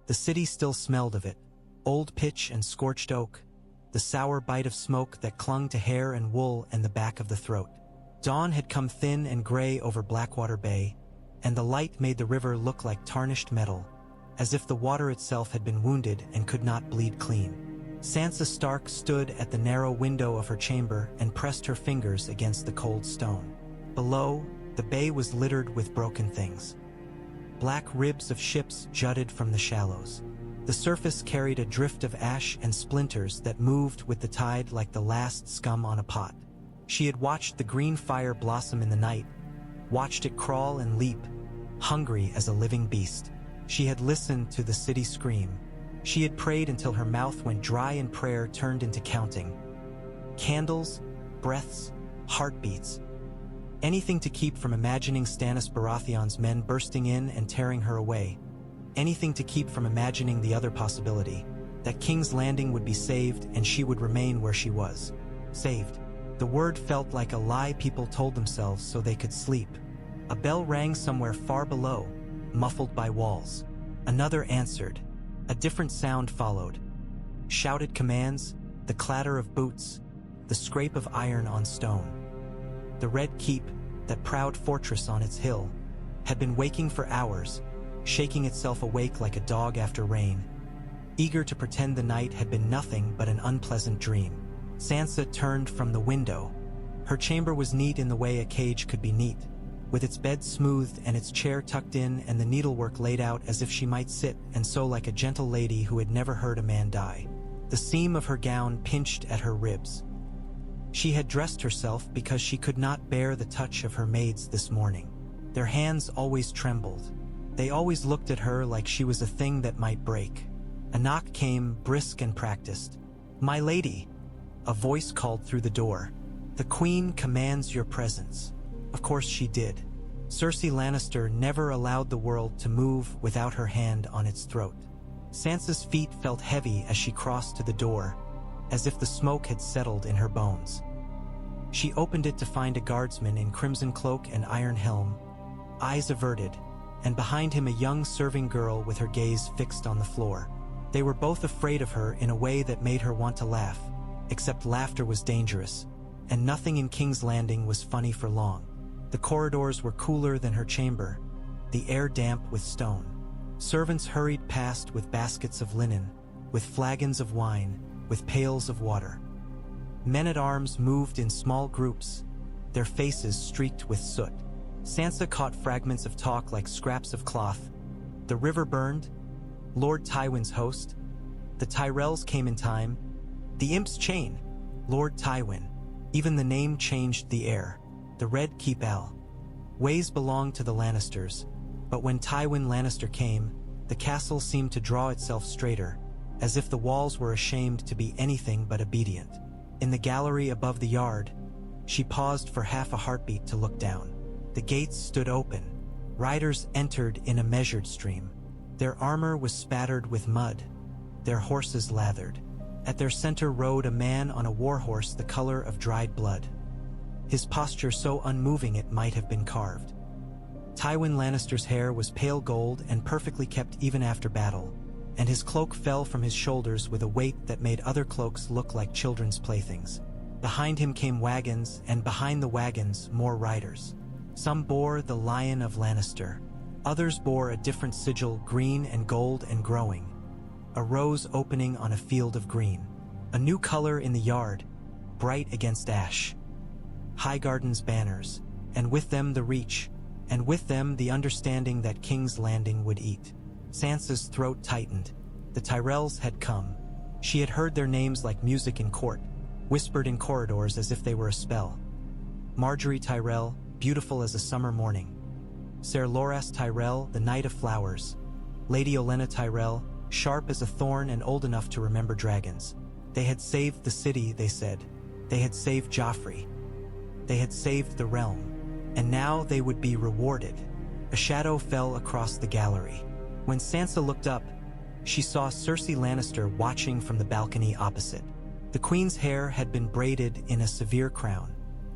The city still smelled of it, old pitch and scorched oak, the sour bite of smoke that clung to hair and wool and the back of the throat. Dawn had come thin and gray over Blackwater Bay, and the light made the river look like tarnished metal, as if the water itself had been wounded and could not bleed clean. Sansa Stark stood at the narrow window of her chamber and pressed her fingers against the cold stone. Below, the bay was littered with broken things. Black ribs of ships jutted from the shallows. The surface carried a drift of ash and splinters that moved with the tide like the last scum on a pot. She had watched the green fire blossom in the night, watched it crawl and leap, hungry as a living beast. She had listened to the city scream. She had prayed until her mouth went dry and prayer turned into counting. Candles, breaths, heartbeats. Anything to keep from imagining Stannis Baratheon's men bursting in and tearing her away. Anything to keep from imagining the other possibility, that King's Landing would be saved and she would remain where she was. Saved. The word felt like a lie people told themselves so they could sleep. A bell rang somewhere far below, muffled by walls. Another answered. A different sound followed. Shouted commands, the clatter of boots, the scrape of iron on stone. The Red Keep, that proud fortress on its hill, had been waking for hours, shaking itself awake like a dog after rain, eager to pretend the night had been nothing but an unpleasant dream. Sansa turned from the window. Her chamber was neat in the way a cage could be neat, with its bed smoothed and its chair tucked in and the needlework laid out as if she might sit and sew like a gentle lady who had never heard a man die. The seam of her gown pinched at her ribs. She had dressed herself because she could not bear the touch of her maids this morning. Their hands always trembled. They always looked at her like she was a thing that might break. A knock came, brisk and practiced. "My lady," a voice called through the door. "The Queen commands your presence." Of course she did. Cersei Lannister never allowed the world to move without her hand on its throat. Sansa's feet felt heavy as she crossed to the door, as if the smoke had settled in her bones. She opened it to find a guardsman in crimson cloak and iron helm, eyes averted, and behind him a young serving girl with her gaze fixed on the floor. They were both afraid of her in a way that made her want to laugh, except laughter was dangerous, and nothing in King's Landing was funny for long. The corridors were cooler than her chamber, the air damp with stone. Servants hurried past with baskets of linen, with flagons of wine, with pails of water. Men-at-arms moved in small groups, their faces streaked with soot. Sansa caught fragments of talk like scraps of cloth. The river burned. Lord Tywin's host. The Tyrells came in time. The Imp's chain. Lord Tywin. Even the name changed the air. The Red Keep Ways belonged to the Lannisters, but when Tywin Lannister came, the castle seemed to draw itself straighter, as if the walls were ashamed to be anything but obedient. In the gallery above the yard, she paused for half a heartbeat to look down. The gates stood open. Riders entered in a measured stream. Their armor was spattered with mud, their horses lathered. At their center rode a man on a warhorse the color of dried blood, his posture so unmoving it might have been carved. Tywin Lannister's hair was pale gold and perfectly kept even after battle, and his cloak fell from his shoulders with a weight that made other cloaks look like children's playthings. Behind him came wagons, and behind the wagons more riders. Some bore the Lion of Lannister. Others bore a different sigil, green and gold and growing. A rose opening on a field of green. A new color in the yard, bright against ash. Highgarden's banners, and with them the reach, and with them the understanding that King's Landing would eat. Sansa's throat tightened. The Tyrells had come. She had heard their names like music in court, whispered in corridors as if they were a spell. Marjorie Tyrell, beautiful as a summer morning. Ser Loras Tyrell, the Knight of Flowers. Lady Olenna Tyrell, sharp as a thorn and old enough to remember dragons. They had saved the city, they said. They had saved Joffrey. They had saved the realm. And now they would be rewarded. A shadow fell across the gallery. When Sansa looked up, she saw Cersei Lannister watching from the balcony opposite. The Queen's hair had been braided in a severe crown.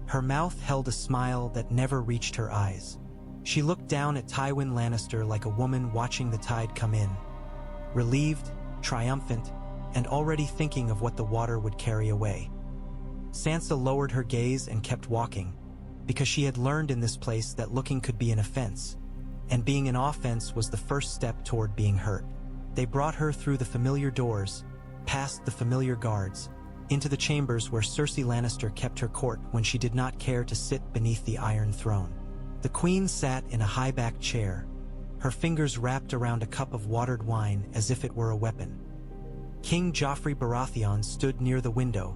Her mouth held a smile that never reached her eyes. She looked down at Tywin Lannister like a woman watching the tide come in. relieved, triumphant, and already thinking of what the water would carry away. Sansa lowered her gaze and kept walking, because she had learned in this place that looking could be an offense, and being an offense was the first step toward being hurt. They brought her through the familiar doors, past the familiar guards, into the chambers where Cersei Lannister kept her court when she did not care to sit beneath the Iron Throne. The queen sat in a high-backed chair, her fingers wrapped around a cup of watered wine as if it were a weapon. King Joffrey Baratheon stood near the window,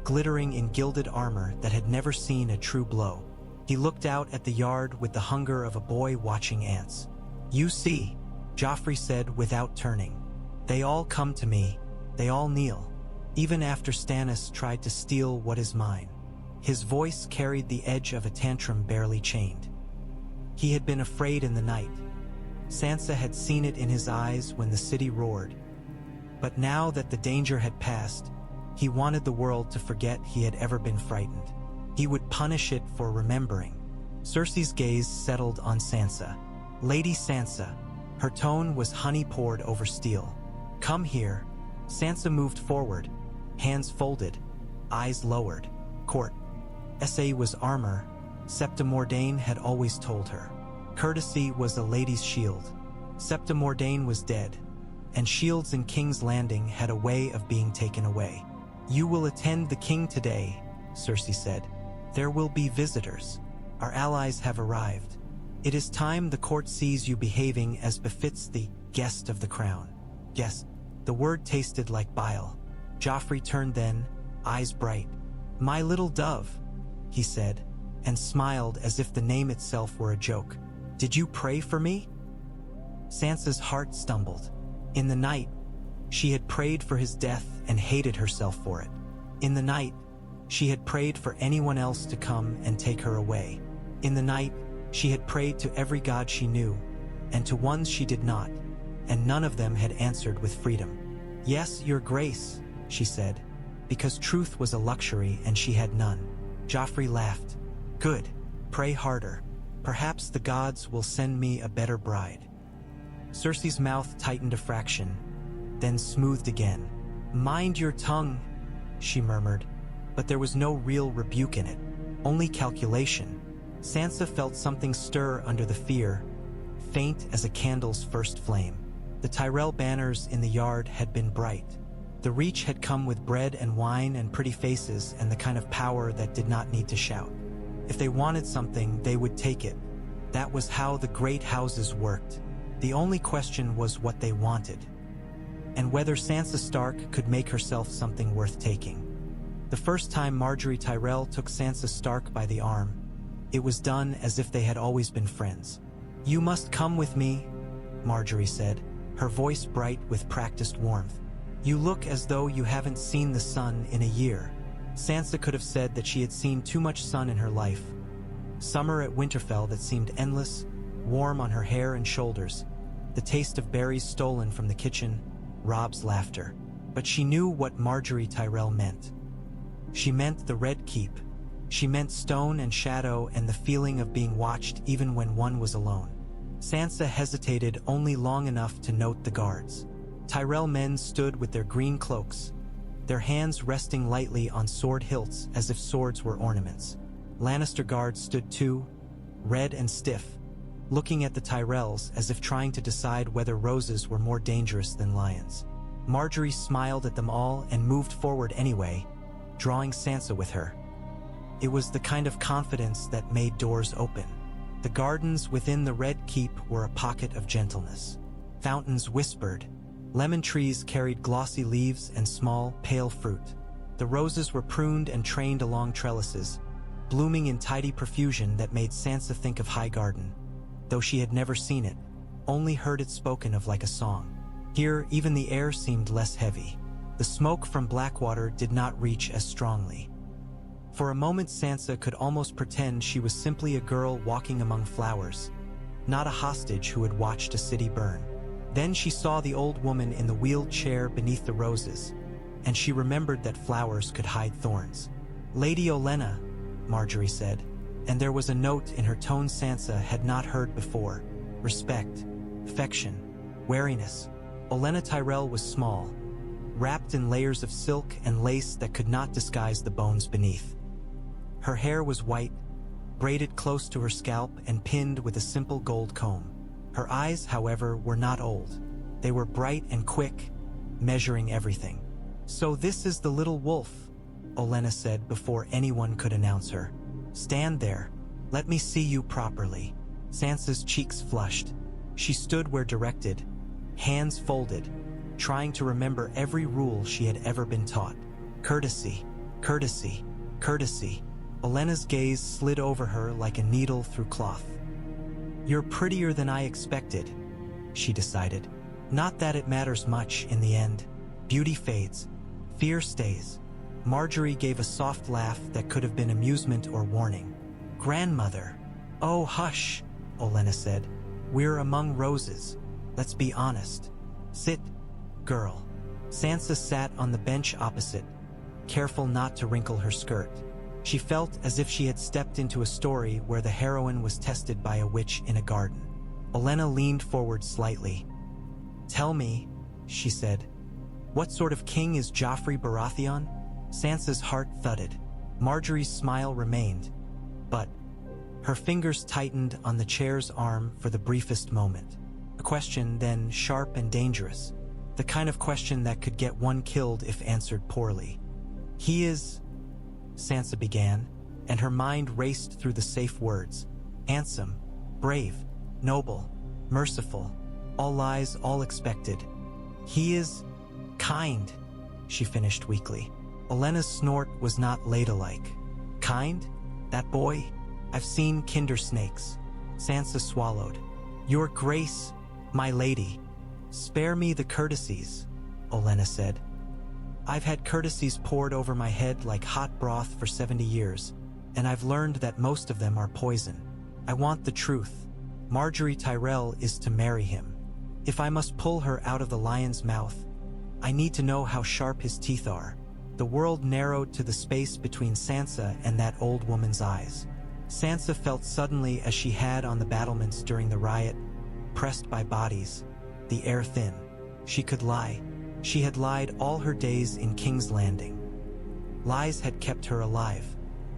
glittering in gilded armor that had never seen a true blow. He looked out at the yard with the hunger of a boy watching ants. "You see," Joffrey said without turning. "They all come to me, they all kneel, even after Stannis tried to steal what is mine." His voice carried the edge of a tantrum barely chained. He had been afraid in the night. Sansa had seen it in his eyes when the city roared. But now that the danger had passed, he wanted the world to forget he had ever been frightened. He would punish it for remembering. Cersei's gaze settled on Sansa. "Lady Sansa." Her tone was honey poured over steel. "Come here." Sansa moved forward, hands folded, eyes lowered. Court. Sa was armor, Septa Mordain had always told her. Courtesy was a lady's shield. Septa Mordain was dead, and shields in King's Landing had a way of being taken away. "You will attend the king today," Cersei said. "There will be visitors. Our allies have arrived. It is time the court sees you behaving as befits the guest of the crown." "Yes." The word tasted like bile. Joffrey turned then, eyes bright. "My little dove," he said, and smiled as if the name itself were a joke. "Did you pray for me?" Sansa's heart stumbled. In the night, she had prayed for his death and hated herself for it. In the night, she had prayed for anyone else to come and take her away. In the night, she had prayed to every god she knew, and to ones she did not, and none of them had answered with freedom. "Yes, your grace," she said, because truth was a luxury and she had none. Joffrey laughed. "Good. Pray harder. Perhaps the gods will send me a better bride." Cersei's mouth tightened a fraction, then smoothed again. "Mind your tongue," she murmured, but there was no real rebuke in it, only calculation. Sansa felt something stir under the fear, faint as a candle's first flame. The Tyrell banners in the yard had been bright. The Reach had come with bread and wine and pretty faces and the kind of power that did not need to shout. If they wanted something, they would take it. That was how the great houses worked. The only question was what they wanted, and whether Sansa Stark could make herself something worth taking. The first time Margaery Tyrell took Sansa Stark by the arm, it was done as if they had always been friends. "You must come with me," Margaery said, her voice bright with practiced warmth. "You look as though you haven't seen the sun in a year." Sansa could have said that she had seen too much sun in her life. Summer at Winterfell that seemed endless, warm on her hair and shoulders, the taste of berries stolen from the kitchen, Robb's laughter. But she knew what Margaery Tyrell meant. She meant the Red Keep. She meant stone and shadow and the feeling of being watched even when one was alone. Sansa hesitated only long enough to note the guards. Tyrell men stood with their green cloaks, their hands resting lightly on sword hilts as if swords were ornaments. Lannister guards stood too, red and stiff, looking at the Tyrells as if trying to decide whether roses were more dangerous than lions. Margaery smiled at them all and moved forward anyway, drawing Sansa with her. It was the kind of confidence that made doors open. The gardens within the Red Keep were a pocket of gentleness. Fountains whispered. Lemon trees carried glossy leaves and small, pale fruit. The roses were pruned and trained along trellises, blooming in tidy profusion that made Sansa think of Highgarden, though she had never seen it, only heard it spoken of like a song. Here, even the air seemed less heavy. The smoke from Blackwater did not reach as strongly. For a moment Sansa could almost pretend she was simply a girl walking among flowers, not a hostage who had watched a city burn. Then she saw the old woman in the wheeled chair beneath the roses, and she remembered that flowers could hide thorns. "Lady Olenna," Margaery said, and there was a note in her tone Sansa had not heard before. Respect, affection, wariness. Olenna Tyrell was small, wrapped in layers of silk and lace that could not disguise the bones beneath. Her hair was white, braided close to her scalp and pinned with a simple gold comb. Her eyes, however, were not old. They were bright and quick, measuring everything. "So this is the little wolf," Olenna said before anyone could announce her. "Stand there. Let me see you properly." Sansa's cheeks flushed. She stood where directed, hands folded, trying to remember every rule she had ever been taught. Courtesy, courtesy, courtesy. Olenna's gaze slid over her like a needle through cloth. "You're prettier than I expected," she decided. "Not that it matters much in the end. Beauty fades, fear stays." Marjorie gave a soft laugh that could have been amusement or warning. "Grandmother." "Oh, hush," Olenna said. "We're among roses. Let's be honest. Sit, girl." Sansa sat on the bench opposite, careful not to wrinkle her skirt. She felt as if she had stepped into a story where the heroine was tested by a witch in a garden. Olenna leaned forward slightly. "Tell me," she said, "what sort of king is Joffrey Baratheon?" Sansa's heart thudded. Marjorie's smile remained, but her fingers tightened on the chair's arm for the briefest moment. A question then sharp and dangerous, the kind of question that could get one killed if answered poorly. "He is," Sansa began, and her mind raced through the safe words. "Handsome, brave, noble, merciful, all lies, all expected. He is kind," she finished weakly. Olenna's snort was not ladylike. "Kind? That boy? I've seen kinder snakes." Sansa swallowed. "Your Grace, my lady." "Spare me the courtesies," Olenna said. "I've had courtesies poured over my head like hot broth for 70 years, and I've learned that most of them are poison. I want the truth. Marjorie Tyrell is to marry him. If I must pull her out of the lion's mouth, I need to know how sharp his teeth are." The world narrowed to the space between Sansa and that old woman's eyes. Sansa felt suddenly as she had on the battlements during the riot, pressed by bodies, the air thin. She could lie. She had lied all her days in King's Landing. Lies had kept her alive,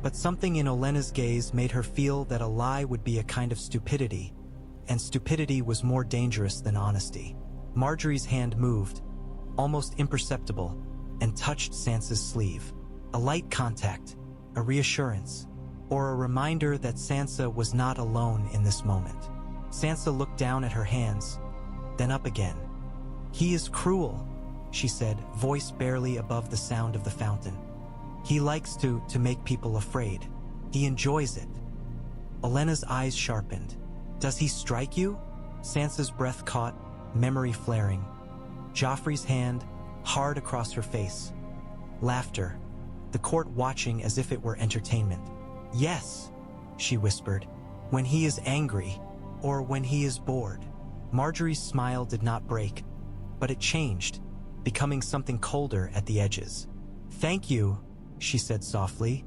but something in Olenna's gaze made her feel that a lie would be a kind of stupidity, and stupidity was more dangerous than honesty. Marjorie's hand moved, almost imperceptible, and touched Sansa's sleeve. A light contact, a reassurance, or a reminder that Sansa was not alone in this moment. Sansa looked down at her hands, then up again. "He is cruel," she said, voice barely above the sound of the fountain. "He likes to make people afraid. He enjoys it." Olenna's eyes sharpened. "Does he strike you?" Sansa's breath caught, memory flaring. Joffrey's hand, hard across her face. Laughter, the court watching as if it were entertainment. "Yes," she whispered, "when he is angry, or when he is bored." Marjorie's smile did not break, but it changed, becoming something colder at the edges. "Thank you," she said softly,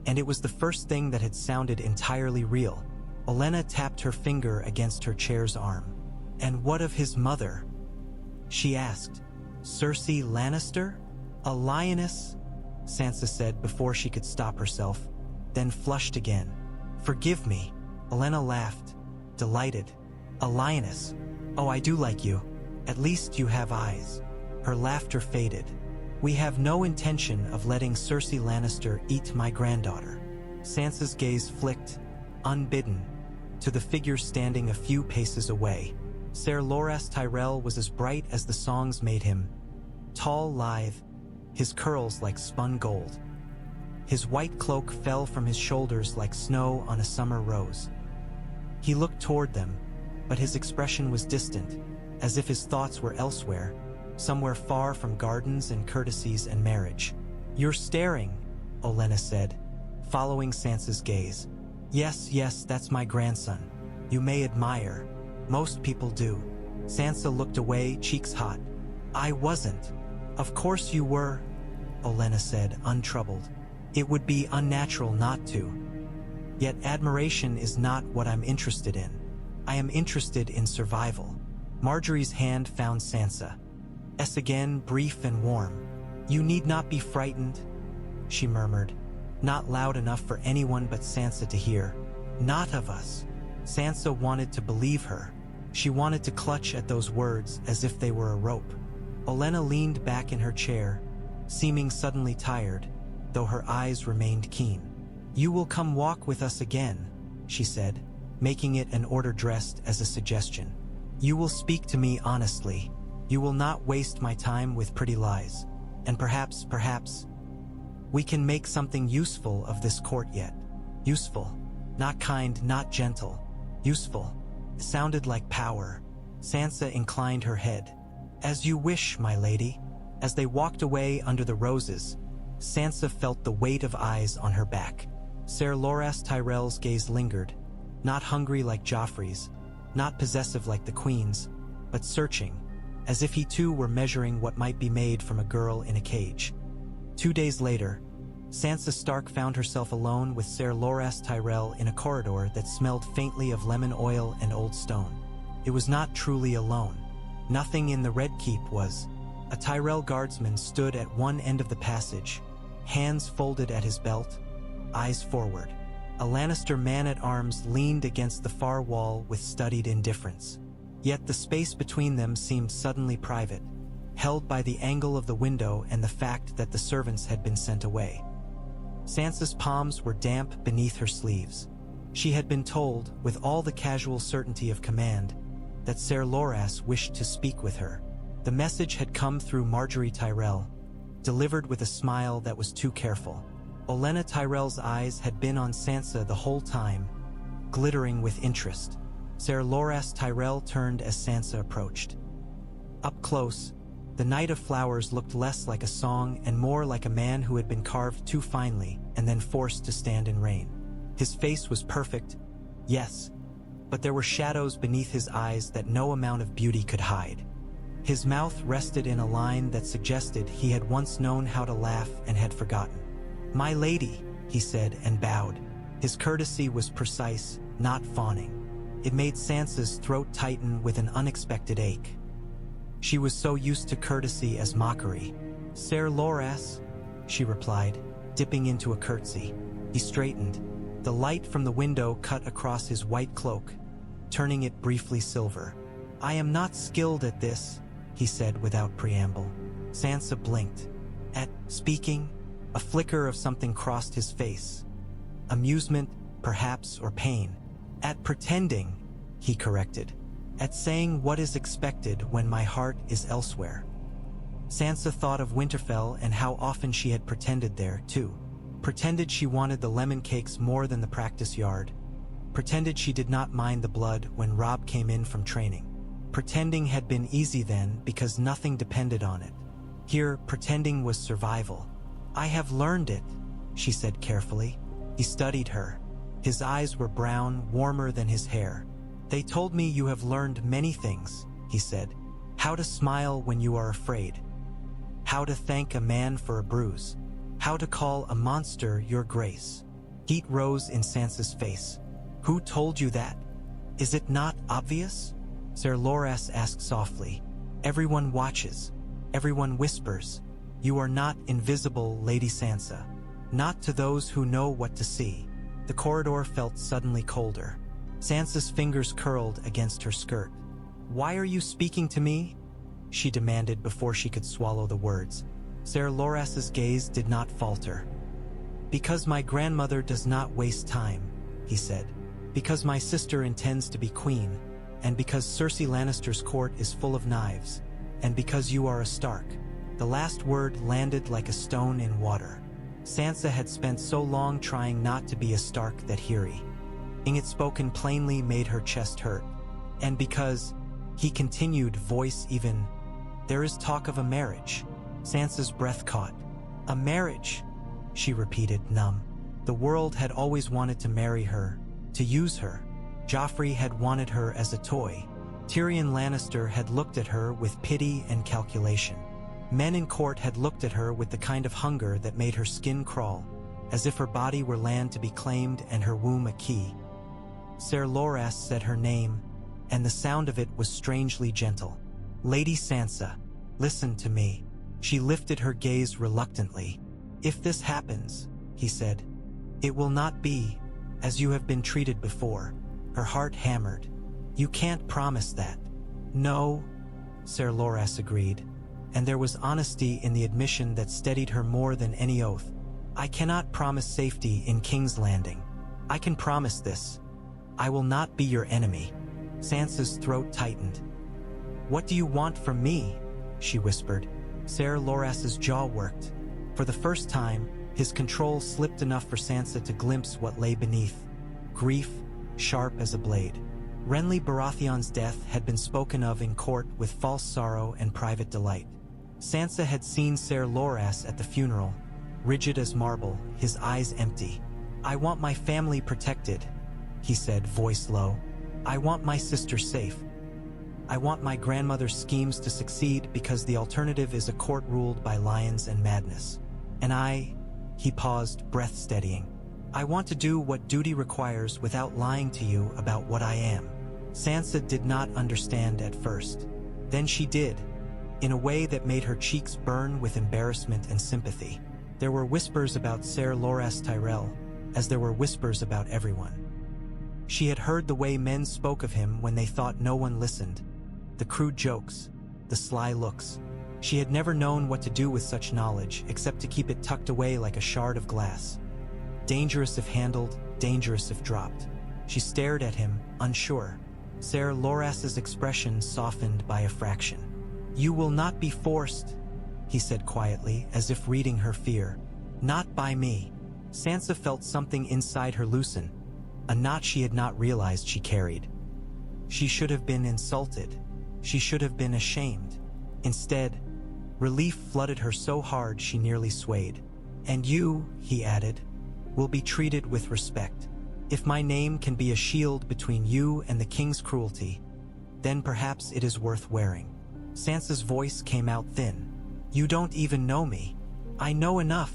and it was the first thing that had sounded entirely real. Olenna tapped her finger against her chair's arm. "And what of his mother?" she asked. "Cersei Lannister? A lioness?" Sansa said before she could stop herself, then flushed again. "Forgive me." Olenna laughed, delighted. "A lioness? Oh, I do like you. At least you have eyes." Her laughter faded. "We have no intention of letting Cersei Lannister eat my granddaughter." Sansa's gaze flicked, unbidden, to the figure standing a few paces away. Ser Loras Tyrell was as bright as the songs made him, tall, lithe, his curls like spun gold. His white cloak fell from his shoulders like snow on a summer rose. He looked toward them, but his expression was distant, as if his thoughts were elsewhere, somewhere far from gardens and courtesies and marriage. "You're staring," Olenna said, following Sansa's gaze. Yes, that's my grandson. You may admire. Most people do." Sansa looked away, cheeks hot. "I wasn't." "Of course you were," Olenna said, untroubled. "It would be unnatural not to. Yet admiration is not what I'm interested in. I am interested in survival." Marjorie's hand found Sansa. again, brief and warm. "You need not be frightened," she murmured, not loud enough for anyone but Sansa to hear. "Not of us." Sansa wanted to believe her. She wanted to clutch at those words as if they were a rope. Olenna leaned back in her chair, seeming suddenly tired, though her eyes remained keen. "You will come walk with us again," she said, making it an order dressed as a suggestion. "You will speak to me honestly. You will not waste my time with pretty lies. And perhaps, we can make something useful of this court yet." Useful. Not kind, not gentle. Useful. It sounded like power. Sansa inclined her head. "As you wish, my lady." As they walked away under the roses, Sansa felt the weight of eyes on her back. Ser Loras Tyrell's gaze lingered, not hungry like Joffrey's, not possessive like the Queen's, but searching, as if he too were measuring what might be made from a girl in a cage. 2 days later, Sansa Stark found herself alone with Ser Loras Tyrell in a corridor that smelled faintly of lemon oil and old stone. It was not truly alone. Nothing in the Red Keep was. A Tyrell guardsman stood at one end of the passage, hands folded at his belt, eyes forward. A Lannister man-at-arms leaned against the far wall with studied indifference. Yet the space between them seemed suddenly private, held by the angle of the window and the fact that the servants had been sent away. Sansa's palms were damp beneath her sleeves. She had been told, with all the casual certainty of command, that Ser Loras wished to speak with her. The message had come through Margaery Tyrell, delivered with a smile that was too careful. Olenna Tyrell's eyes had been on Sansa the whole time, glittering with interest. Ser Loras Tyrell turned as Sansa approached. Up close, the Knight of Flowers looked less like a song and more like a man who had been carved too finely and then forced to stand in rain. His face was perfect, yes, but there were shadows beneath his eyes that no amount of beauty could hide. His mouth rested in a line that suggested he had once known how to laugh and had forgotten. "My lady," he said and bowed. His courtesy was precise, not fawning. It made Sansa's throat tighten with an unexpected ache. She was so used to courtesy as mockery. "Ser Loras," she replied, dipping into a curtsy. He straightened. The light from the window cut across his white cloak, turning it briefly silver. "I am not skilled at this," he said without preamble. Sansa blinked. At speaking, a flicker of something crossed his face. Amusement, perhaps, or pain. "At pretending," he corrected. "At saying what is expected when my heart is elsewhere." Sansa thought of Winterfell and how often she had pretended there, too. Pretended she wanted the lemon cakes more than the practice yard. Pretended she did not mind the blood when Robb came in from training. Pretending had been easy then because nothing depended on it. Here, pretending was survival. "I have learned it," she said carefully. He studied her. His eyes were brown, warmer than his hair. "They told me you have learned many things," he said. "How to smile when you are afraid. How to thank a man for a bruise. How to call a monster your grace." Heat rose in Sansa's face. "Who told you that? Is it not obvious?" Ser Loras asked softly. "Everyone watches. Everyone whispers. You are not invisible, Lady Sansa. Not to those who know what to see." The corridor felt suddenly colder. Sansa's fingers curled against her skirt. "Why are you speaking to me?" she demanded before she could swallow the words. Ser Loras's gaze did not falter. "Because my grandmother does not waste time," he said. "Because my sister intends to be queen, and because Cersei Lannister's court is full of knives, and because you are a Stark." The last word landed like a stone in water. Sansa had spent so long trying not to be a Stark that hearing it spoken plainly made her chest hurt. "And because," he continued, voice even, "there is talk of a marriage." Sansa's breath caught. "A marriage," she repeated, numb. The world had always wanted to marry her, to use her. Joffrey had wanted her as a toy. Tyrion Lannister had looked at her with pity and calculation. Men in court had looked at her with the kind of hunger that made her skin crawl, as if her body were land to be claimed and her womb a key. Ser Loras said her name, and the sound of it was strangely gentle. "Lady Sansa." Listen to me." She lifted her gaze reluctantly. "If this happens," he said, "it will not be as you have been treated before." Her heart hammered. "You can't promise that." "No," Ser Loras agreed, and there was honesty in the admission that steadied her more than any oath. "I cannot promise safety in King's Landing. I can promise this: I will not be your enemy." Sansa's throat tightened. "What do you want from me?" she whispered. Ser Loras's jaw worked. For the first time, his control slipped enough for Sansa to glimpse what lay beneath. Grief, sharp as a blade. Renly Baratheon's death had been spoken of in court with false sorrow and private delight. Sansa had seen Ser Loras at the funeral, rigid as marble, his eyes empty. "I want my family protected," he said, voice low. "I want my sister safe. I want my grandmother's schemes to succeed because the alternative is a court ruled by lions and madness. And he paused, breath steadying. "I want to do what duty requires without lying to you about what I am." Sansa did not understand at first. Then she did, in a way that made her cheeks burn with embarrassment and sympathy. There were whispers about Ser Loras Tyrell, as there were whispers about everyone. She had heard the way men spoke of him when they thought no one listened. The crude jokes, the sly looks. She had never known what to do with such knowledge except to keep it tucked away like a shard of glass. Dangerous if handled, dangerous if dropped. She stared at him, unsure. Ser Loras's expression softened by a fraction. "You will not be forced," he said quietly, as if reading her fear. "Not by me." Sansa felt something inside her loosen, a knot she had not realized she carried. She should have been insulted. She should have been ashamed. Instead, relief flooded her so hard she nearly swayed. "And you," he added, "will be treated with respect. If my name can be a shield between you and the king's cruelty, then perhaps it is worth wearing." Sansa's voice came out thin. "You don't even know me." "I know enough,"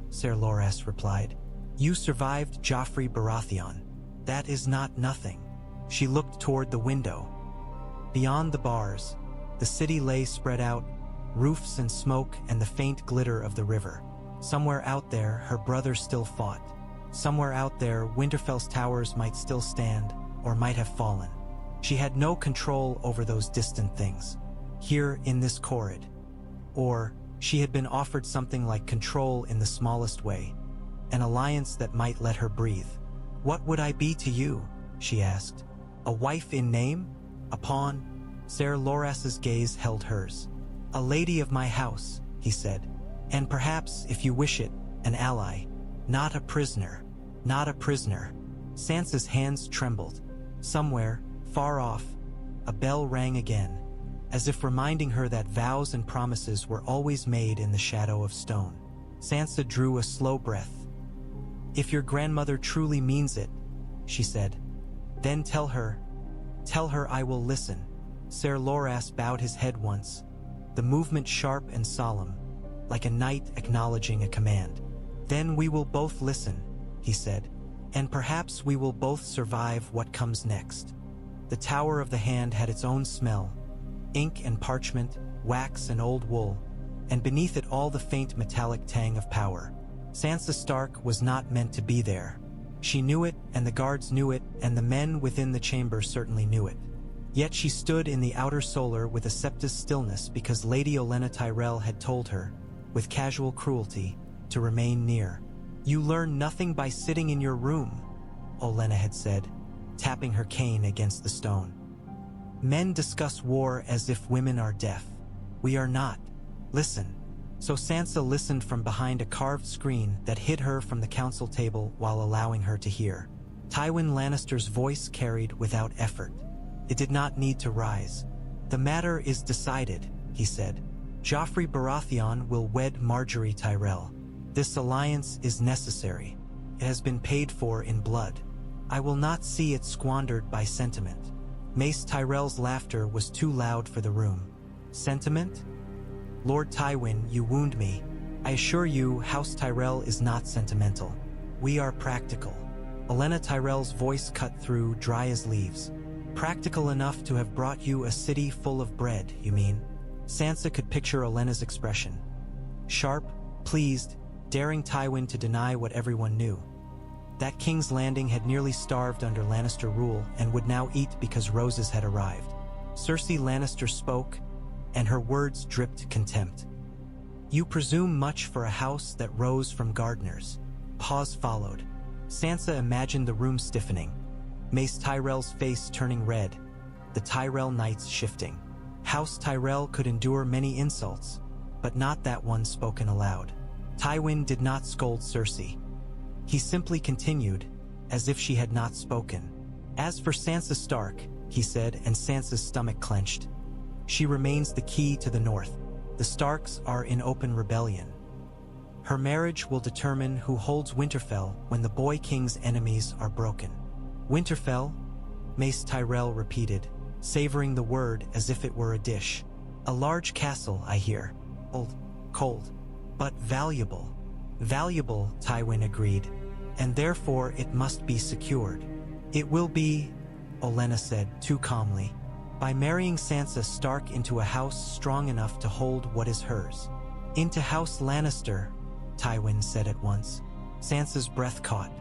Ser Loras replied. "You survived Joffrey Baratheon. That is not nothing." She looked toward the window. Beyond the bars, the city lay spread out, roofs and smoke and the faint glitter of the river. Somewhere out there, her brother still fought. Somewhere out there, Winterfell's towers might still stand, or might have fallen. She had no control over those distant things. Here in this corrid. Or, she had been offered something like control in the smallest way. An alliance that might let her breathe. "What would I be to you?" she asked. "A wife in name? A pawn?" Ser Loras's gaze held hers. "A lady of my house," he said. "And perhaps, if you wish it, an ally. Not a prisoner. Not a prisoner." Sansa's hands trembled. Somewhere, far off, a bell rang again, as if reminding her that vows and promises were always made in the shadow of stone. Sansa drew a slow breath. "If your grandmother truly means it," she said, "then tell her I will listen." Ser Loras bowed his head once, the movement sharp and solemn, like a knight acknowledging a command. "Then we will both listen," he said, "and perhaps we will both survive what comes next." The Tower of the Hand had its own smell, ink and parchment, wax and old wool, and beneath it all the faint metallic tang of power. Sansa Stark was not meant to be there. She knew it, and the guards knew it, and the men within the chamber certainly knew it. Yet she stood in the outer solar with a Sept's stillness because Lady Olenna Tyrell had told her, with casual cruelty, to remain near. "You learn nothing by sitting in your room," Olenna had said, tapping her cane against the stone. "Men discuss war as if women are deaf. We are not. Listen." So Sansa listened from behind a carved screen that hid her from the council table while allowing her to hear. Tywin Lannister's voice carried without effort. It did not need to rise. "The matter is decided," he said. "Joffrey Baratheon will wed Margaery Tyrell. This alliance is necessary. It has been paid for in blood. I will not see it squandered by sentiment." Mace Tyrell's laughter was too loud for the room. "Sentiment? Lord Tywin, you wound me. I assure you, House Tyrell is not sentimental. We are practical." Olenna Tyrell's voice cut through, dry as leaves. "Practical enough to have brought you a city full of bread, you mean?" Sansa could picture Olenna's expression. Sharp, pleased, daring Tywin to deny what everyone knew. That King's Landing had nearly starved under Lannister rule and would now eat because roses had arrived. Cersei Lannister spoke, and her words dripped contempt. You presume much for a house that rose from gardeners. Pause followed. Sansa imagined the room stiffening, Mace Tyrell's face turning red, the Tyrell knights shifting. House Tyrell could endure many insults, but not that one spoken aloud. Tywin did not scold Cersei. He simply continued, as if she had not spoken. As for Sansa Stark, he said, and Sansa's stomach clenched. She remains the key to the north. The Starks are in open rebellion. Her marriage will determine who holds Winterfell when the Boy King's enemies are broken. Winterfell? Mace Tyrell repeated, savoring the word as if it were a dish. A large castle, I hear. Old, cold, but valuable. Valuable, Tywin agreed, and therefore it must be secured. It will be, Olenna said too calmly, by marrying Sansa Stark into a house strong enough to hold what is hers. Into House Lannister, Tywin said at once. Sansa's breath caught.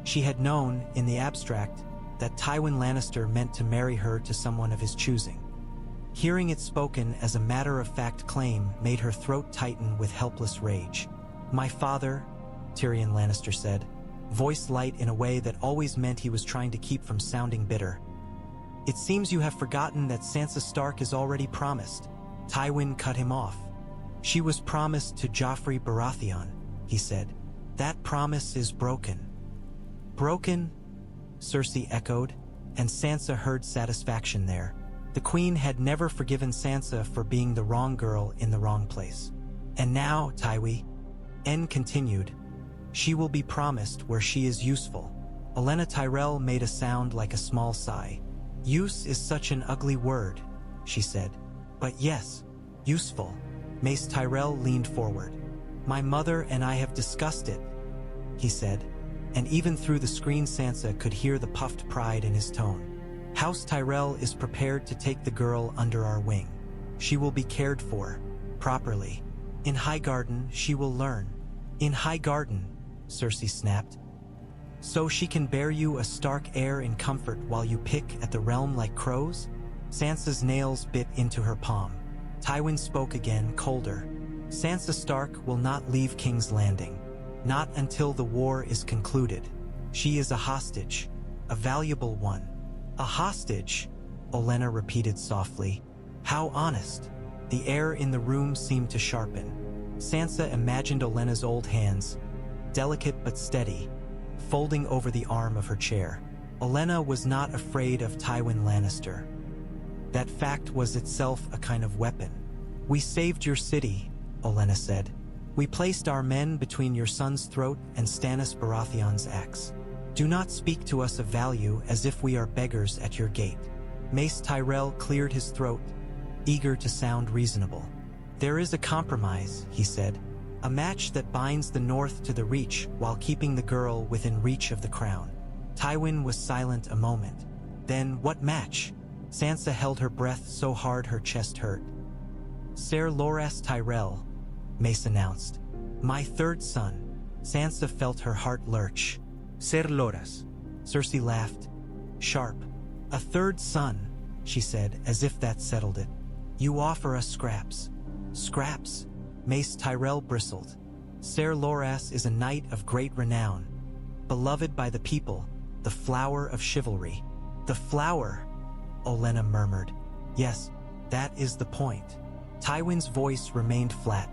She had known, in the abstract, that Tywin Lannister meant to marry her to someone of his choosing. Hearing it spoken as a matter-of-fact claim made her throat tighten with helpless rage. My father, Tyrion Lannister said, voice light in a way that always meant he was trying to keep from sounding bitter. It seems you have forgotten that Sansa Stark is already promised. Tywin cut him off. She was promised to Joffrey Baratheon, he said. That promise is broken. Broken? Cersei echoed, and Sansa heard satisfaction there. The Queen had never forgiven Sansa for being the wrong girl in the wrong place. And now, Tywin, N continued, she will be promised where she is useful. Olenna Tyrell made a sound like a small sigh. Use is such an ugly word, she said. But yes, useful. Mace Tyrell leaned forward. My mother and I have discussed it, he said, and even through the screen Sansa could hear the puffed pride in his tone. House Tyrell is prepared to take the girl under our wing. She will be cared for, properly. In Highgarden, she will learn. In Highgarden, Cersei snapped. So she can bear you a Stark heir in comfort while you pick at the realm like crows? Sansa's nails bit into her palm. Tywin spoke again, colder. Sansa Stark will not leave King's Landing. Not until the war is concluded. She is a hostage, a valuable one. A hostage, Olenna repeated softly. How honest. The air in the room seemed to sharpen. Sansa imagined Olenna's old hands, delicate but steady, folding over the arm of her chair. Olenna was not afraid of Tywin Lannister. That fact was itself a kind of weapon. We saved your city, Olenna said. We placed our men between your son's throat and Stannis Baratheon's axe. Do not speak to us of value as if we are beggars at your gate. Mace Tyrell cleared his throat, eager to sound reasonable. There is a compromise, he said. A match that binds the north to the Reach while keeping the girl within reach of the crown. Tywin was silent a moment. Then, what match? Sansa held her breath so hard her chest hurt. Ser Loras Tyrell, Mace announced. My third son. Sansa felt her heart lurch. Ser Loras. Cersei laughed. Sharp. A third son, she said, as if that settled it. You offer us scraps. Scraps? Mace Tyrell bristled. Ser Loras is a knight of great renown, beloved by the people, the flower of chivalry. The flower, Olenna murmured. Yes, that is the point. Tywin's voice remained flat.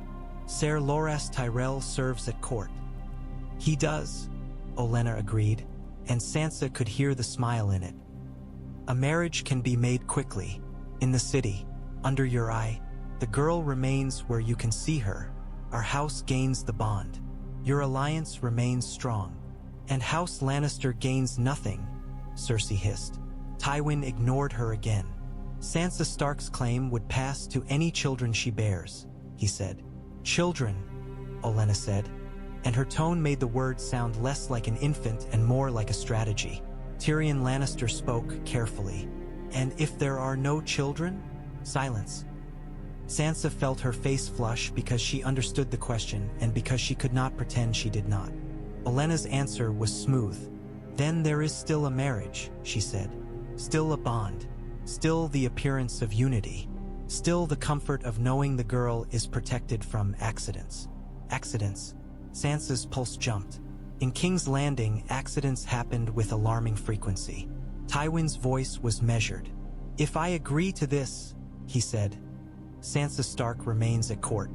Ser Loras Tyrell serves at court. He does, Olenna agreed, and Sansa could hear the smile in it. A marriage can be made quickly, in the city, under your eye. The girl remains where you can see her. Our house gains the bond. Your alliance remains strong. And House Lannister gains nothing, Cersei hissed. Tywin ignored her again. Sansa Stark's claim would pass to any children she bears, he said. Children, Olenna said, and her tone made the words sound less like an infant and more like a strategy. Tyrion Lannister spoke carefully. And if there are no children? Silence. Sansa felt her face flush because she understood the question and because she could not pretend she did not. Olenna's answer was smooth. "Then there is still a marriage," she said. "Still a bond. Still the appearance of unity. Still the comfort of knowing the girl is protected from accidents." Accidents. Sansa's pulse jumped. In King's Landing, accidents happened with alarming frequency. Tywin's voice was measured. "If I agree to this," he said, "Sansa Stark remains at court.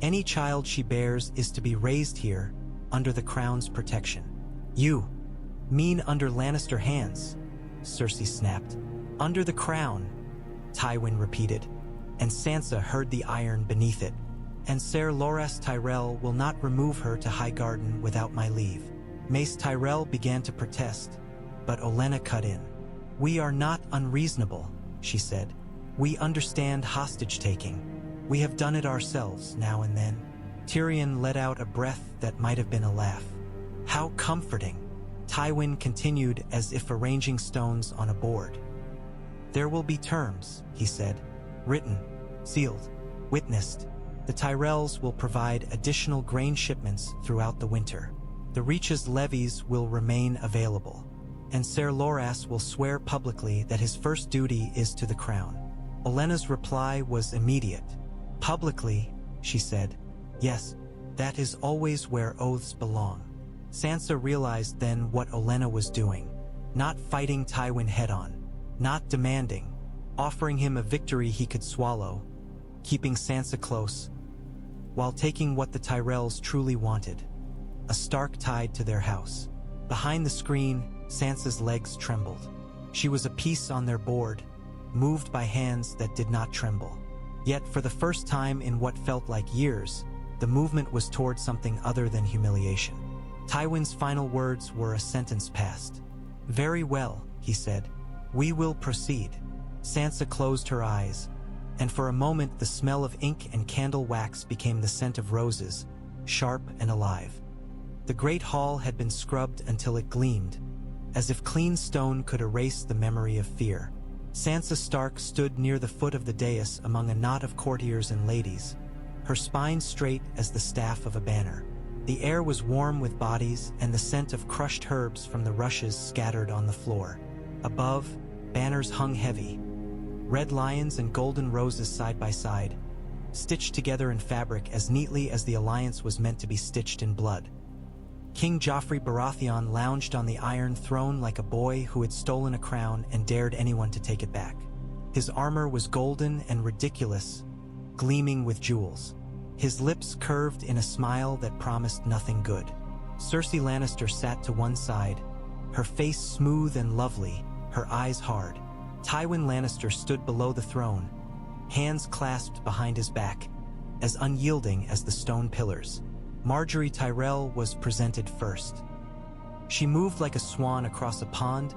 Any child she bears is to be raised here, under the crown's protection." "You mean under Lannister hands?" Cersei snapped. "Under the crown," Tywin repeated, and Sansa heard the iron beneath it. "And Ser Loras Tyrell will not remove her to Highgarden without my leave." Mace Tyrell began to protest, but Olenna cut in. "We are not unreasonable," she said. "We understand hostage-taking. We have done it ourselves now and then." Tyrion let out a breath that might have been a laugh. "How comforting," Tywin continued as if arranging stones on a board. "There will be terms," he said. "Written, sealed, witnessed. The Tyrells will provide additional grain shipments throughout the winter. The Reach's levies will remain available. And Ser Loras will swear publicly that his first duty is to the crown." Olenna's reply was immediate. "Publicly," she said. "Yes, that is always where oaths belong." Sansa realized then what Olenna was doing. Not fighting Tywin head-on. Not demanding. Offering him a victory he could swallow. Keeping Sansa close. While taking what the Tyrells truly wanted. A Stark tied to their house. Behind the screen, Sansa's legs trembled. She was a piece on their board, moved by hands that did not tremble. Yet for the first time in what felt like years, the movement was toward something other than humiliation. Tywin's final words were a sentence past. "Very well," he said. "We will proceed." Sansa closed her eyes, and for a moment the smell of ink and candle wax became the scent of roses, sharp and alive. The great hall had been scrubbed until it gleamed, as if clean stone could erase the memory of fear. Sansa Stark stood near the foot of the dais among a knot of courtiers and ladies, her spine straight as the staff of a banner. The air was warm with bodies and the scent of crushed herbs from the rushes scattered on the floor. Above, banners hung heavy, red lions and golden roses side by side, stitched together in fabric as neatly as the alliance was meant to be stitched in blood. King Joffrey Baratheon lounged on the Iron Throne like a boy who had stolen a crown and dared anyone to take it back. His armor was golden and ridiculous, gleaming with jewels. His lips curved in a smile that promised nothing good. Cersei Lannister sat to one side, her face smooth and lovely, her eyes hard. Tywin Lannister stood below the throne, hands clasped behind his back, as unyielding as the stone pillars. Margaery Tyrell was presented first. She moved like a swan across a pond,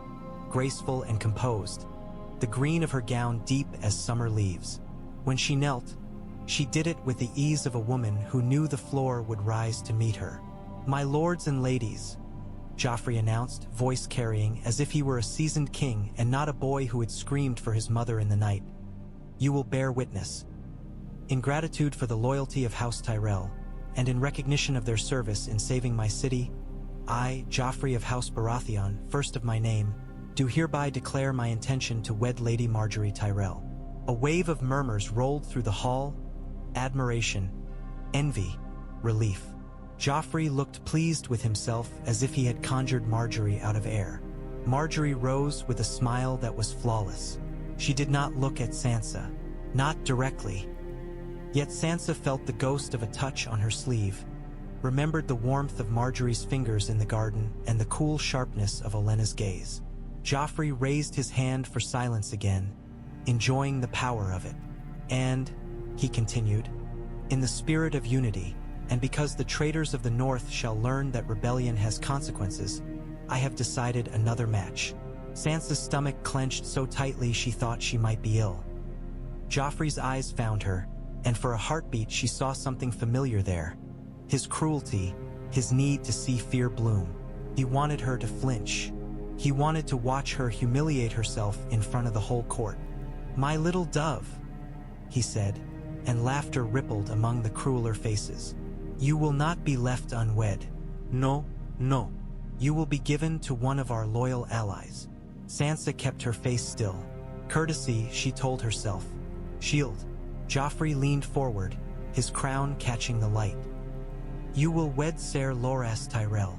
graceful and composed, the green of her gown deep as summer leaves. When she knelt, she did it with the ease of a woman who knew the floor would rise to meet her. "My lords and ladies," Joffrey announced, voice carrying as if he were a seasoned king and not a boy who had screamed for his mother in the night. "You will bear witness. In gratitude for the loyalty of House Tyrell, and in recognition of their service in saving my city, I, Joffrey of House Baratheon, first of my name, do hereby declare my intention to wed Lady Margaery Tyrell." A wave of murmurs rolled through the hall, admiration, envy, relief. Joffrey looked pleased with himself as if he had conjured Margaery out of air. Margaery rose with a smile that was flawless. She did not look at Sansa, not directly. Yet Sansa felt the ghost of a touch on her sleeve, remembered the warmth of Margaery's fingers in the garden and the cool sharpness of Olenna's gaze. Joffrey raised his hand for silence again, enjoying the power of it. "And," he continued, "in the spirit of unity, and because the traitors of the North shall learn that rebellion has consequences, I have decided another match." Sansa's stomach clenched so tightly she thought she might be ill. Joffrey's eyes found her, and for a heartbeat she saw something familiar there. His cruelty, his need to see fear bloom. He wanted her to flinch. He wanted to watch her humiliate herself in front of the whole court. "My little dove," he said, and laughter rippled among the crueler faces. "You will not be left unwed. No, no. You will be given to one of our loyal allies." Sansa kept her face still. Courtesy, she told herself. Shield. Joffrey leaned forward, his crown catching the light. "You will wed Ser Loras Tyrell."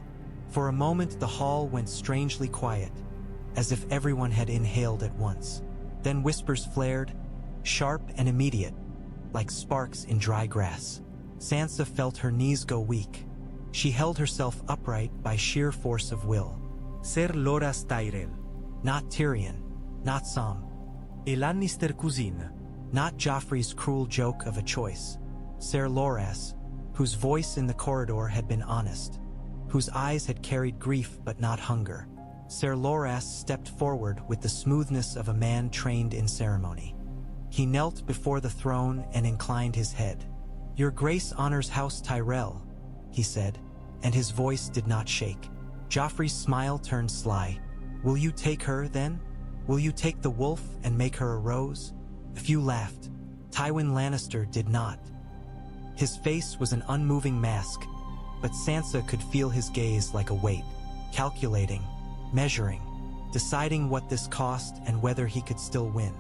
For a moment the hall went strangely quiet, as if everyone had inhaled at once. Then whispers flared, sharp and immediate, like sparks in dry grass. Sansa felt her knees go weak. She held herself upright by sheer force of will. Ser Loras Tyrell. Not Tyrion, not Sam. E Lannister cousine. Not Joffrey's cruel joke of a choice. Ser Loras, whose voice in the corridor had been honest, whose eyes had carried grief but not hunger. Ser Loras stepped forward with the smoothness of a man trained in ceremony. He knelt before the throne and inclined his head. "Your Grace honors House Tyrell," he said, and his voice did not shake. Joffrey's smile turned sly. "Will you take her, then? Will you take the wolf and make her a rose?" A few laughed. Tywin Lannister did not. His face was an unmoving mask, but Sansa could feel his gaze like a weight, calculating, measuring, deciding what this cost and whether he could still win.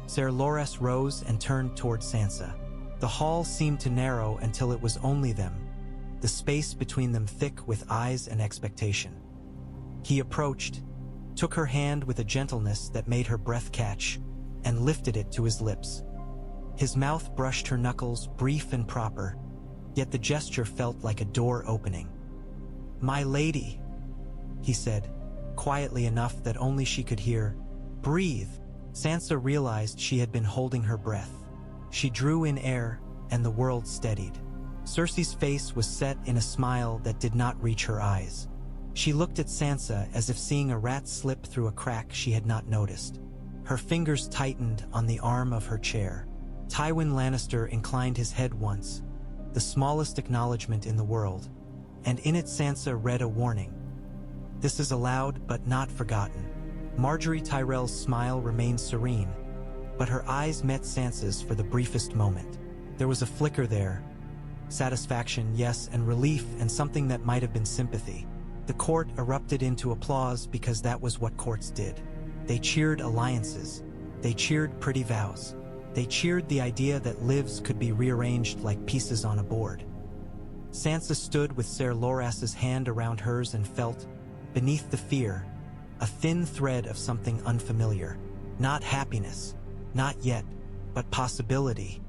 Ser Loras rose and turned toward Sansa. The hall seemed to narrow until it was only them, the space between them thick with eyes and expectation. He approached, took her hand with a gentleness that made her breath catch, and lifted it to his lips. His mouth brushed her knuckles, brief and proper, yet the gesture felt like a door opening. "My lady," he said, quietly enough that only she could hear. "Breathe." Sansa realized she had been holding her breath. She drew in air, and the world steadied. Cersei's face was set in a smile that did not reach her eyes. She looked at Sansa as if seeing a rat slip through a crack she had not noticed. Her fingers tightened on the arm of her chair. Tywin Lannister inclined his head once, the smallest acknowledgement in the world, and in it Sansa read a warning. This is allowed but not forgotten. Margaery Tyrell's smile remained serene, but her eyes met Sansa's for the briefest moment. There was a flicker there. Satisfaction, yes, and relief, and something that might have been sympathy. The court erupted into applause because that was what courts did. They cheered alliances. They cheered pretty vows. They cheered the idea that lives could be rearranged like pieces on a board. Sansa stood with Ser Loras's hand around hers and felt, beneath the fear, a thin thread of something unfamiliar. Not happiness, not yet, but possibility.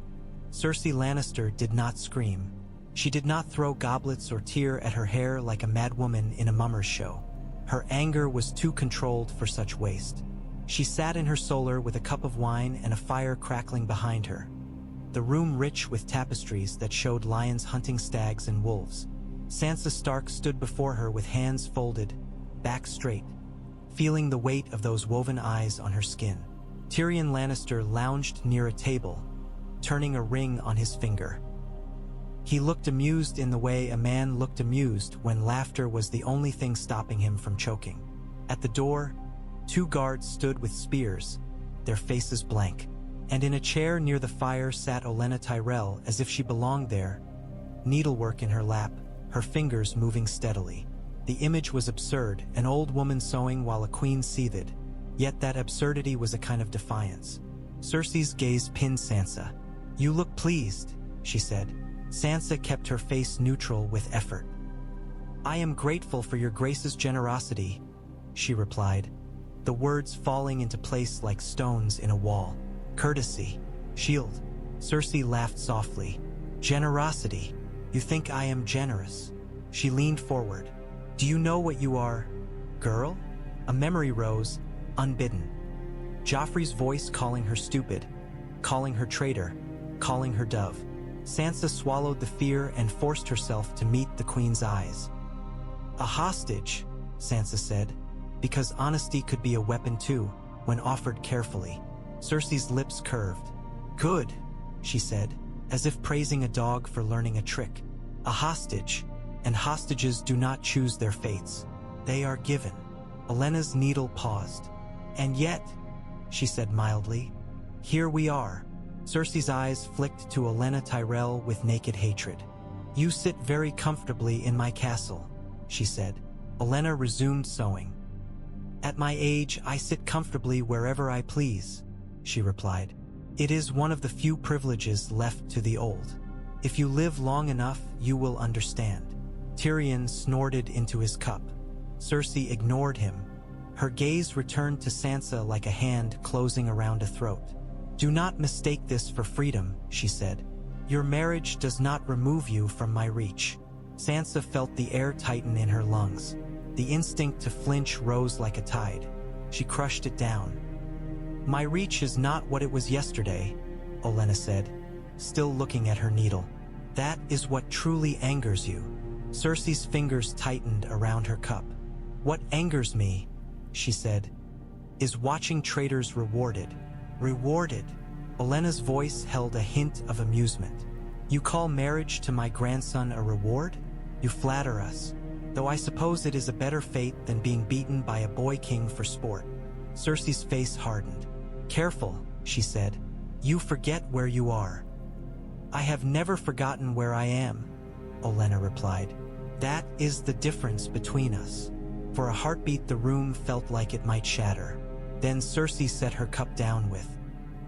Cersei Lannister did not scream. She did not throw goblets or tear at her hair like a madwoman in a mummer's show. Her anger was too controlled for such waste. She sat in her solar with a cup of wine and a fire crackling behind her, the room rich with tapestries that showed lions hunting stags and wolves. Sansa Stark stood before her with hands folded, back straight, feeling the weight of those woven eyes on her skin. Tyrion Lannister lounged near a table, turning a ring on his finger. He looked amused in the way a man looked amused when laughter was the only thing stopping him from choking. At the door, 2 guards stood with spears, their faces blank, and in a chair near the fire sat Olenna Tyrell as if she belonged there, needlework in her lap, her fingers moving steadily. The image was absurd, an old woman sewing while a queen seethed, yet that absurdity was a kind of defiance. Cersei's gaze pinned Sansa. "You look pleased," she said. Sansa kept her face neutral with effort. "I am grateful for your grace's generosity," she replied, the words falling into place like stones in a wall. "Courtesy. Shield." Cersei laughed softly. "Generosity? You think I am generous?" She leaned forward. "Do you know what you are, girl?" A memory rose, unbidden. Joffrey's voice calling her stupid, calling her traitor, calling her dove. Sansa swallowed the fear and forced herself to meet the queen's eyes. "A hostage," Sansa said, because honesty could be a weapon too, when offered carefully. Cersei's lips curved. "Good," she said, as if praising a dog for learning a trick. "A hostage, and hostages do not choose their fates. They are given." Olenna's needle paused. "And yet," she said mildly, "here we are. Cersei's eyes flicked to Olenna Tyrell with naked hatred. "You sit very comfortably in my castle," she said. Olenna resumed sewing. "At my age, I sit comfortably wherever I please," she replied. "It is one of the few privileges left to the old. If you live long enough, you will understand." Tyrion snorted into his cup. Cersei ignored him. Her gaze returned to Sansa like a hand closing around a throat. "Do not mistake this for freedom," she said. "Your marriage does not remove you from my reach." Sansa felt the air tighten in her lungs. The instinct to flinch rose like a tide. She crushed it down. "My reach is not what it was yesterday," Olenna said, still looking at her needle. "That is what truly angers you." Cersei's fingers tightened around her cup. "What angers me," she said, "is watching traitors rewarded." "Rewarded?" Olenna's voice held a hint of amusement. "You call marriage to my grandson a reward? You flatter us. Though I suppose it is a better fate than being beaten by a boy king for sport." Cersei's face hardened. "Careful," she said. "You forget where you are." "I have never forgotten where I am," Olenna replied. "That is the difference between us." For a heartbeat, the room felt like it might shatter. Then Cersei set her cup down with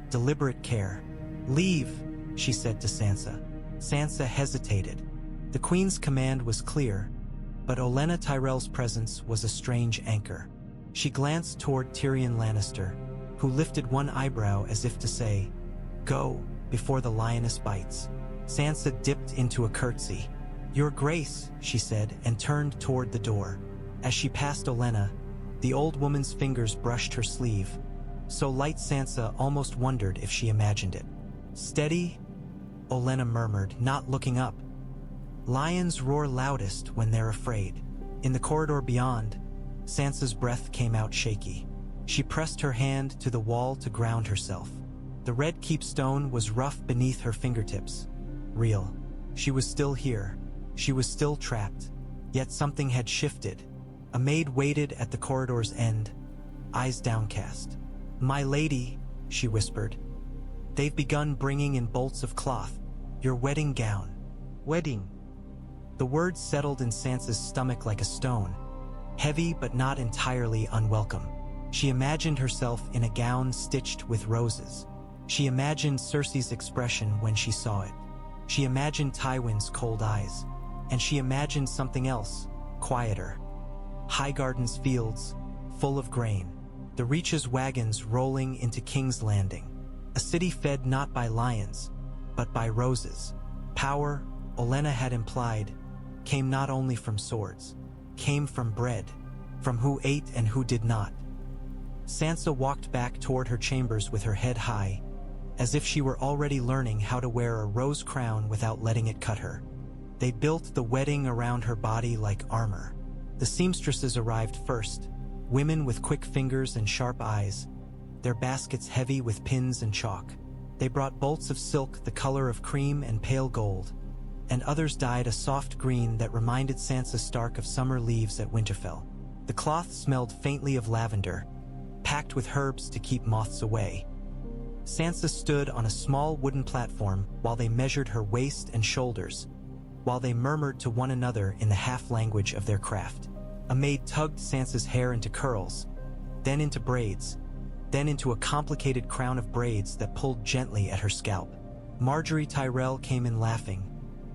deliberate care. "Leave," she said to Sansa. Sansa hesitated. The Queen's command was clear, but Olenna Tyrell's presence was a strange anchor. She glanced toward Tyrion Lannister, who lifted one eyebrow as if to say, "Go, before the lioness bites." Sansa dipped into a curtsy. "Your Grace," she said, and turned toward the door. As she passed Olenna, the old woman's fingers brushed her sleeve. So light Sansa almost wondered if she imagined it. "Steady," Olenna murmured, not looking up. "Lions roar loudest when they're afraid." In the corridor beyond, Sansa's breath came out shaky. She pressed her hand to the wall to ground herself. The red keep stone was rough beneath her fingertips. Real. She was still here. She was still trapped. Yet something had shifted. A maid waited at the corridor's end, eyes downcast. "My lady," she whispered. "They've begun bringing in bolts of cloth. Your wedding gown." "Wedding?" The word settled in Sansa's stomach like a stone, heavy but not entirely unwelcome. She imagined herself in a gown stitched with roses. She imagined Cersei's expression when she saw it. She imagined Tywin's cold eyes. And she imagined something else, quieter. Highgarden's fields, full of grain. The Reach's wagons rolling into King's Landing. A city fed not by lions, but by roses. Power, Olenna had implied, came not only from swords, came from bread, from who ate and who did not. Sansa walked back toward her chambers with her head high, as if she were already learning how to wear a rose crown without letting it cut her. They built the wedding around her body like armor. The seamstresses arrived first, women with quick fingers and sharp eyes, their baskets heavy with pins and chalk. They brought bolts of silk the color of cream and pale gold, and others dyed a soft green that reminded Sansa Stark of summer leaves at Winterfell. The cloth smelled faintly of lavender, packed with herbs to keep moths away. Sansa stood on a small wooden platform while they measured her waist and shoulders, while they murmured to one another in the half-language of their craft. A maid tugged Sansa's hair into curls, then into braids, then into a complicated crown of braids that pulled gently at her scalp. Margaery Tyrell came in laughing,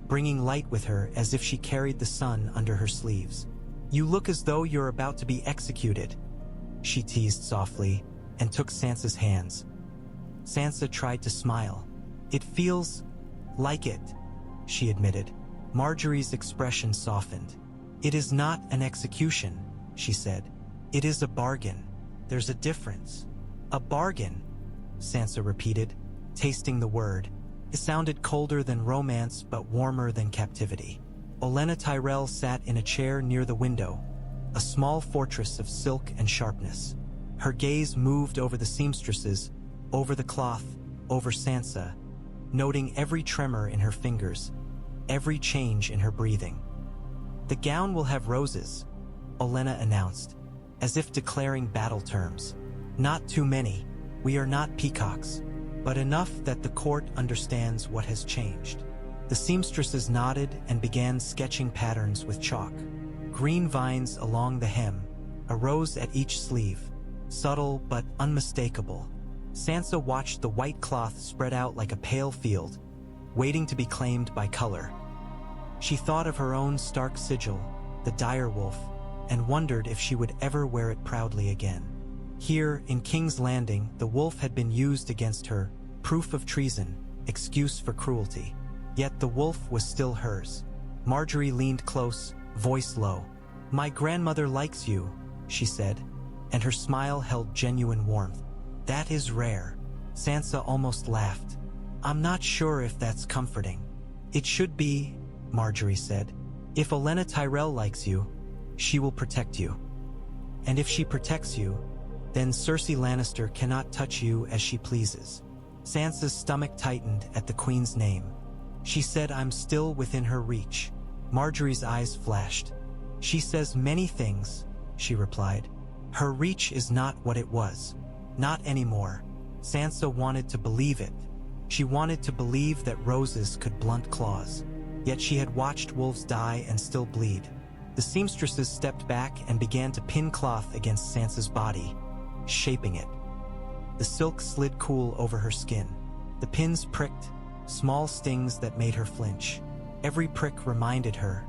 bringing light with her as if she carried the sun under her sleeves. "You look as though you're about to be executed," she teased softly, and took Sansa's hands. Sansa tried to smile. "It feels like it," she admitted. Marjorie's expression softened. "It is not an execution," she said. "It is a bargain. There's a difference." "A bargain," Sansa repeated, tasting the word. It sounded colder than romance but warmer than captivity. Olenna Tyrell sat in a chair near the window, a small fortress of silk and sharpness. Her gaze moved over the seamstresses, over the cloth, over Sansa, noting every tremor in her fingers, every change in her breathing. "The gown will have roses," Olenna announced, as if declaring battle terms. "Not too many. We are not peacocks." but enough that the court understands what has changed. The seamstresses nodded and began sketching patterns with chalk. Green vines along the hem, a rose at each sleeve, subtle but unmistakable. Sansa watched the white cloth spread out like a pale field, waiting to be claimed by color. She thought of her own Stark sigil, the dire wolf, and wondered if she would ever wear it proudly again. Here, in King's Landing, the wolf had been used against her, proof of treason, excuse for cruelty. Yet the wolf was still hers. Marjorie leaned close, voice low. "My grandmother likes you," she said, and her smile held genuine warmth. "That is rare." Sansa almost laughed. "I'm not sure if that's comforting." "It should be," Marjorie said. "If Olenna Tyrell likes you, she will protect you. And if she protects you, then Cersei Lannister cannot touch you as she pleases." Sansa's stomach tightened at the Queen's name. She said, "I'm still within her reach." Marjorie's eyes flashed. "She says many things," she replied. "Her reach is not what it was. Not anymore." Sansa wanted to believe it. She wanted to believe that roses could blunt claws. Yet she had watched wolves die and still bleed. The seamstresses stepped back and began to pin cloth against Sansa's body, shaping it. The silk slid cool over her skin. The pins pricked, small stings that made her flinch. Every prick reminded her,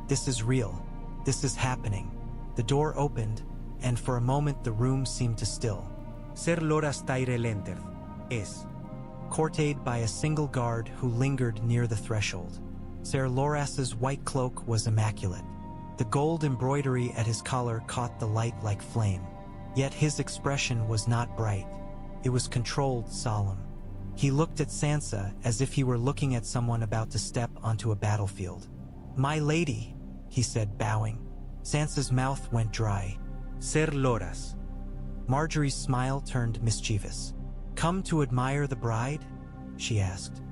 this is real, this is happening. The door opened, and for a moment the room seemed to still. Ser Loras Tyrell entered. Es. Courted by a single guard who lingered near the threshold. Ser Loras's white cloak was immaculate. The gold embroidery at his collar caught the light like flame. Yet his expression was not bright. It was controlled, solemn. He looked at Sansa as if he were looking at someone about to step onto a battlefield. "My lady," he said, bowing. Sansa's mouth went dry. Ser Loras. Marjorie's smile turned mischievous. "Come to admire the bride?" she asked.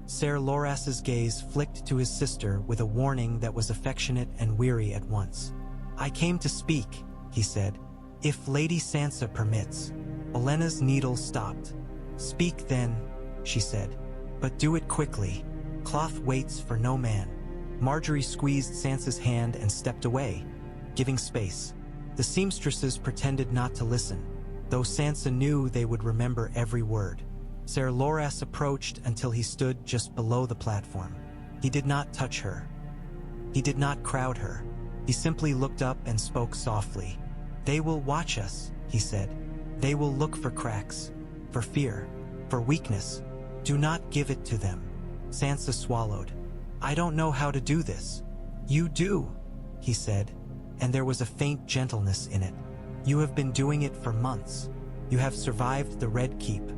Ser Loras's gaze flicked to his sister with a warning that was affectionate and weary at once. "I came to speak," he said. "If Lady Sansa permits." Olenna's needle stopped. "Speak then," she said. "But do it quickly. Cloth waits for no man." Marjorie squeezed Sansa's hand and stepped away, giving space. The seamstresses pretended not to listen, though Sansa knew they would remember every word. Ser Loras approached until he stood just below the platform. He did not touch her. He did not crowd her. He simply looked up and spoke softly. "They will watch us," he said. "They will look for cracks, for fear, for weakness. Do not give it to them." Sansa swallowed. "I don't know how to do this." "You do," he said, and there was a faint gentleness in it. "You have been doing it for months. You have survived the Red Keep.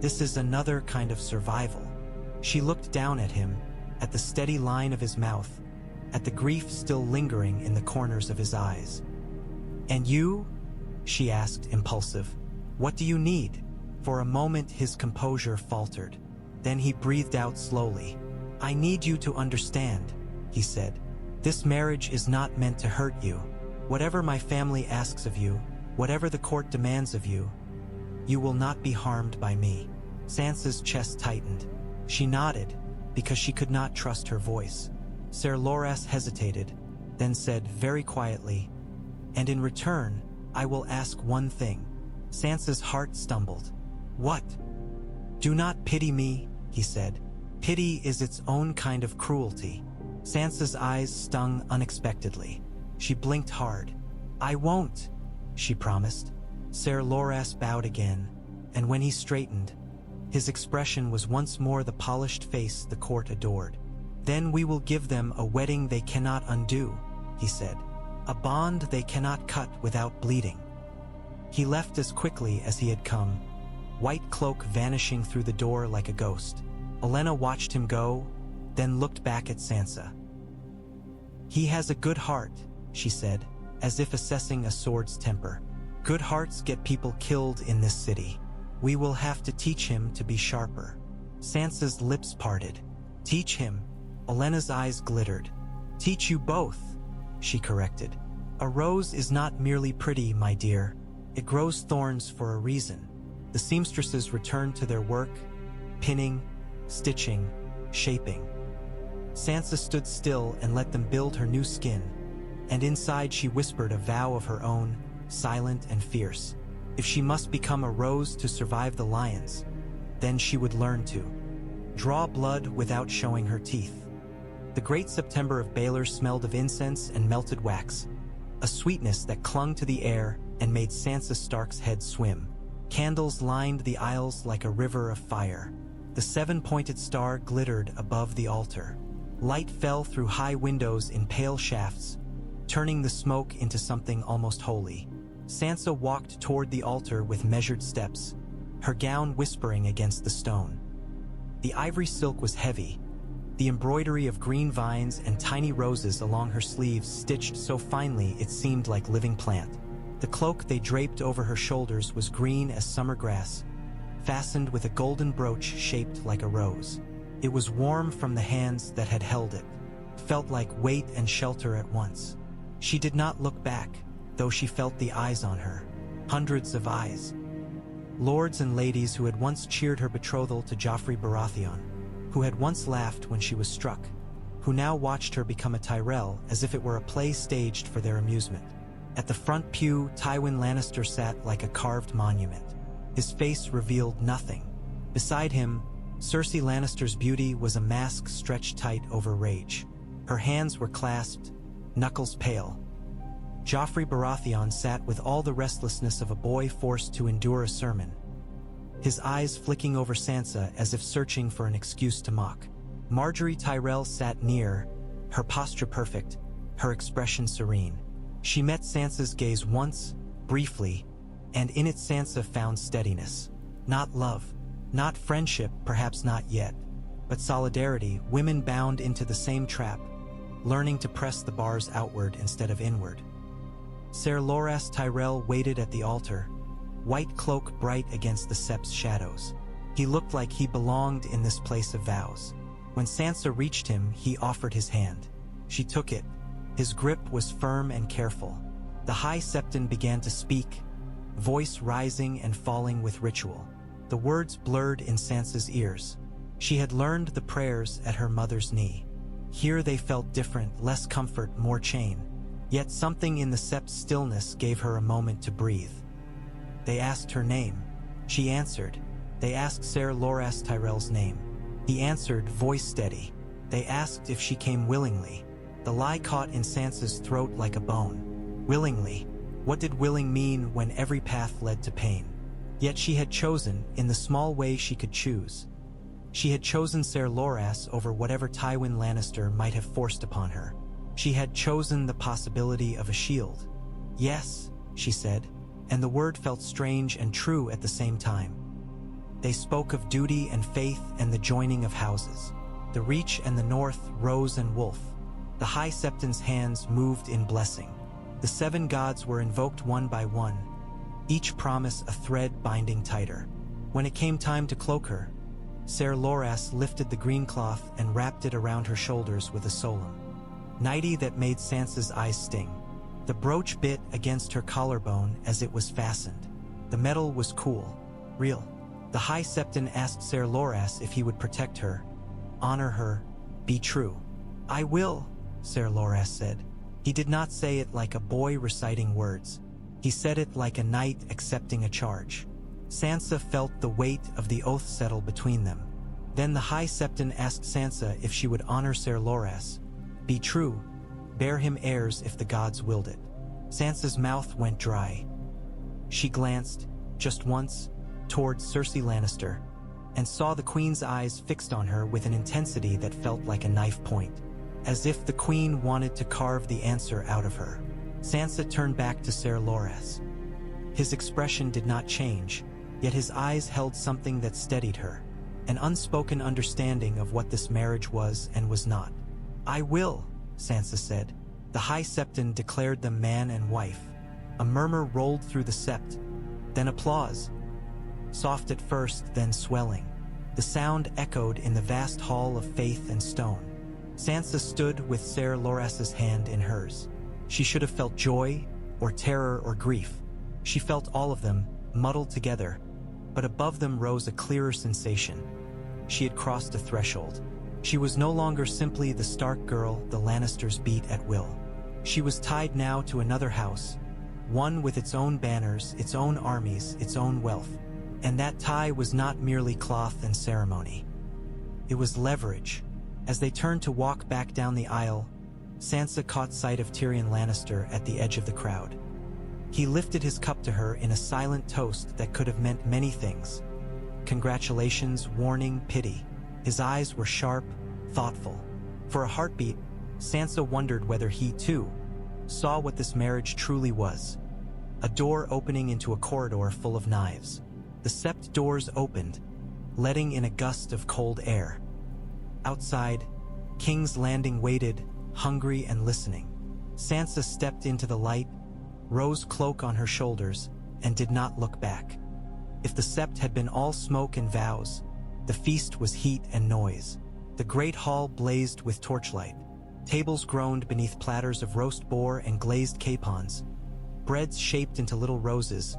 This is another kind of survival." She looked down at him, at the steady line of his mouth, at the grief still lingering in the corners of his eyes. "And you?" she asked, impulsive. "What do you need?" For a moment his composure faltered. Then he breathed out slowly. "I need you to understand," he said. "This marriage is not meant to hurt you. Whatever my family asks of you, whatever the court demands of you, you will not be harmed by me." Sansa's chest tightened. She nodded, because she could not trust her voice. Ser Loras hesitated, then said very quietly, "And in return, I will ask one thing." Sansa's heart stumbled. "What?" "Do not pity me," he said. "Pity is its own kind of cruelty." Sansa's eyes stung unexpectedly. She blinked hard. "I won't," she promised. Ser Loras bowed again, and when he straightened, his expression was once more the polished face the court adored. "Then we will give them a wedding they cannot undo," he said. "A bond they cannot cut without bleeding." He left as quickly as he had come, white cloak vanishing through the door like a ghost. Olenna watched him go, then looked back at Sansa. "He has a good heart," she said, as if assessing a sword's temper. "Good hearts get people killed in this city. We will have to teach him to be sharper." Sansa's lips parted. "Teach him?" Olenna's eyes glittered. "Teach you both," she corrected. "A rose is not merely pretty, my dear. It grows thorns for a reason. The seamstresses returned to their work, pinning, stitching, shaping. Sansa stood still and let them build her new skin, and inside she whispered a vow of her own, silent and fierce. If she must become a rose to survive the lions, then she would learn to draw blood without showing her teeth. The great September of Baelish smelled of incense and melted wax, a sweetness that clung to the air and made Sansa Stark's head swim. Candles lined the aisles like a river of fire. The seven-pointed star glittered above the altar. Light fell through high windows in pale shafts, turning the smoke into something almost holy. Sansa walked toward the altar with measured steps, her gown whispering against the stone. The ivory silk was heavy, the embroidery of green vines and tiny roses along her sleeves stitched so finely it seemed like living plant. The cloak they draped over her shoulders was green as summer grass, fastened with a golden brooch shaped like a rose. It was warm from the hands that had held it, felt like weight and shelter at once. She did not look back, though she felt the eyes on her. Hundreds of eyes. Lords and ladies who had once cheered her betrothal to Joffrey Baratheon, who had once laughed when she was struck, who now watched her become a Tyrell as if it were a play staged for their amusement. At the front pew, Tywin Lannister sat like a carved monument. His face revealed nothing. Beside him, Cersei Lannister's beauty was a mask stretched tight over rage. Her hands were clasped, knuckles pale. Joffrey Baratheon sat with all the restlessness of a boy forced to endure a sermon, his eyes flicking over Sansa as if searching for an excuse to mock. Margaery Tyrell sat near, her posture perfect, her expression serene. She met Sansa's gaze once, briefly, and in it Sansa found steadiness. Not love, not friendship, perhaps not yet, but solidarity, women bound into the same trap, learning to press the bars outward instead of inward. Ser Loras Tyrell waited at the altar, white cloak bright against the Sept's shadows. He looked like he belonged in this place of vows. When Sansa reached him, he offered his hand. She took it. His grip was firm and careful. The High Septon began to speak, voice rising and falling with ritual. The words blurred in Sansa's ears. She had learned the prayers at her mother's knee. Here they felt different, less comfort, more chain. Yet something in the Sept's stillness gave her a moment to breathe. They asked her name. She answered. They asked Ser Loras Tyrell's name. He answered, voice steady. They asked if she came willingly. The lie caught in Sansa's throat like a bone. Willingly. What did willing mean when every path led to pain? Yet she had chosen, in the small way she could choose. She had chosen Ser Loras over whatever Tywin Lannister might have forced upon her. She had chosen the possibility of a shield. Yes, she said, and the word felt strange and true at the same time. They spoke of duty and faith and the joining of houses. The Reach and the North, Rose and Wolf. The High Septon's hands moved in blessing. The seven gods were invoked one by one, each promise a thread binding tighter. When it came time to cloak her, Ser Loras lifted the green cloth and wrapped it around her shoulders with a solemn nightie that made Sansa's eyes sting. The brooch bit against her collarbone as it was fastened. The metal was cool, real. The High Septon asked Ser Loras if he would protect her, honor her, be true. I will, Ser Loras said. He did not say it like a boy reciting words. He said it like a knight accepting a charge. Sansa felt the weight of the oath settle between them. Then the High Septon asked Sansa if she would honor Ser Loras, be true, bear him heirs if the gods willed it. Sansa's mouth went dry. She glanced, just once, towards Cersei Lannister, and saw the Queen's eyes fixed on her with an intensity that felt like a knife point, as if the Queen wanted to carve the answer out of her. Sansa turned back to Ser Loras. His expression did not change, yet his eyes held something that steadied her, an unspoken understanding of what this marriage was and was not. I will, Sansa said. The High Septon declared them man and wife. A murmur rolled through the Sept, then applause. Soft at first, then swelling. The sound echoed in the vast hall of faith and stone. Sansa stood with Ser Loras's hand in hers. She should have felt joy, or terror, or grief. She felt all of them, muddled together. but above them rose a clearer sensation. She had crossed a threshold. She was no longer simply the Stark girl the Lannisters beat at will. She was tied now to another house, one with its own banners, its own armies, its own wealth. And that tie was not merely cloth and ceremony. It was leverage. As they turned to walk back down the aisle, Sansa caught sight of Tyrion Lannister at the edge of the crowd. He lifted his cup to her in a silent toast that could have meant many things. Congratulations, warning, pity. His eyes were sharp, thoughtful. For a heartbeat, Sansa wondered whether he, too, saw what this marriage truly was. A door opening into a corridor full of knives. The Sept doors opened, letting in a gust of cold air. Outside, King's Landing waited, hungry and listening. Sansa stepped into the light, rose cloak on her shoulders, and did not look back. If the Sept had been all smoke and vows, the feast was heat and noise. The great hall blazed with torchlight. Tables groaned beneath platters of roast boar and glazed capons. Breads shaped into little roses,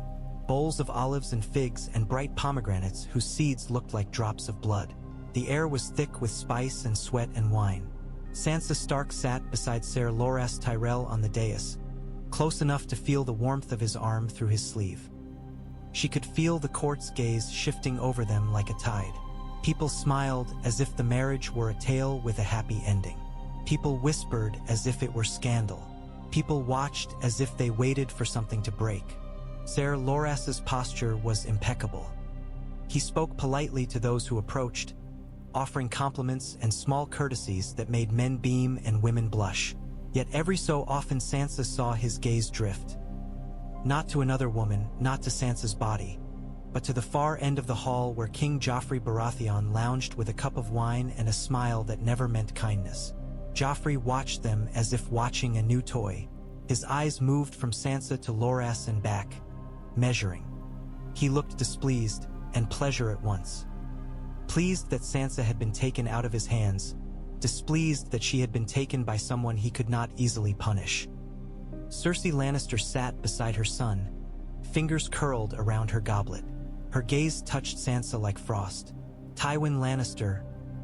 bowls of olives and figs and bright pomegranates whose seeds looked like drops of blood. The air was thick with spice and sweat and wine. Sansa Stark sat beside Ser Loras Tyrell on the dais, close enough to feel the warmth of his arm through his sleeve. She could feel the court's gaze shifting over them like a tide. People smiled as if the marriage were a tale with a happy ending. People whispered as if it were scandal. People watched as if they waited for something to break. Ser Loras's posture was impeccable. He spoke politely to those who approached, offering compliments and small courtesies that made men beam and women blush. Yet every so often Sansa saw his gaze drift. Not to another woman, not to Sansa's body, but to the far end of the hall where King Joffrey Baratheon lounged with a cup of wine and a smile that never meant kindness. Joffrey watched them as if watching a new toy. His eyes moved from Sansa to Loras and back, measuring. He looked displeased and pleasure at once. Pleased that Sansa had been taken out of his hands, displeased that she had been taken by someone he could not easily punish. Cersei Lannister sat beside her son, fingers curled around her goblet. Her gaze touched Sansa like frost. Tywin Lannister,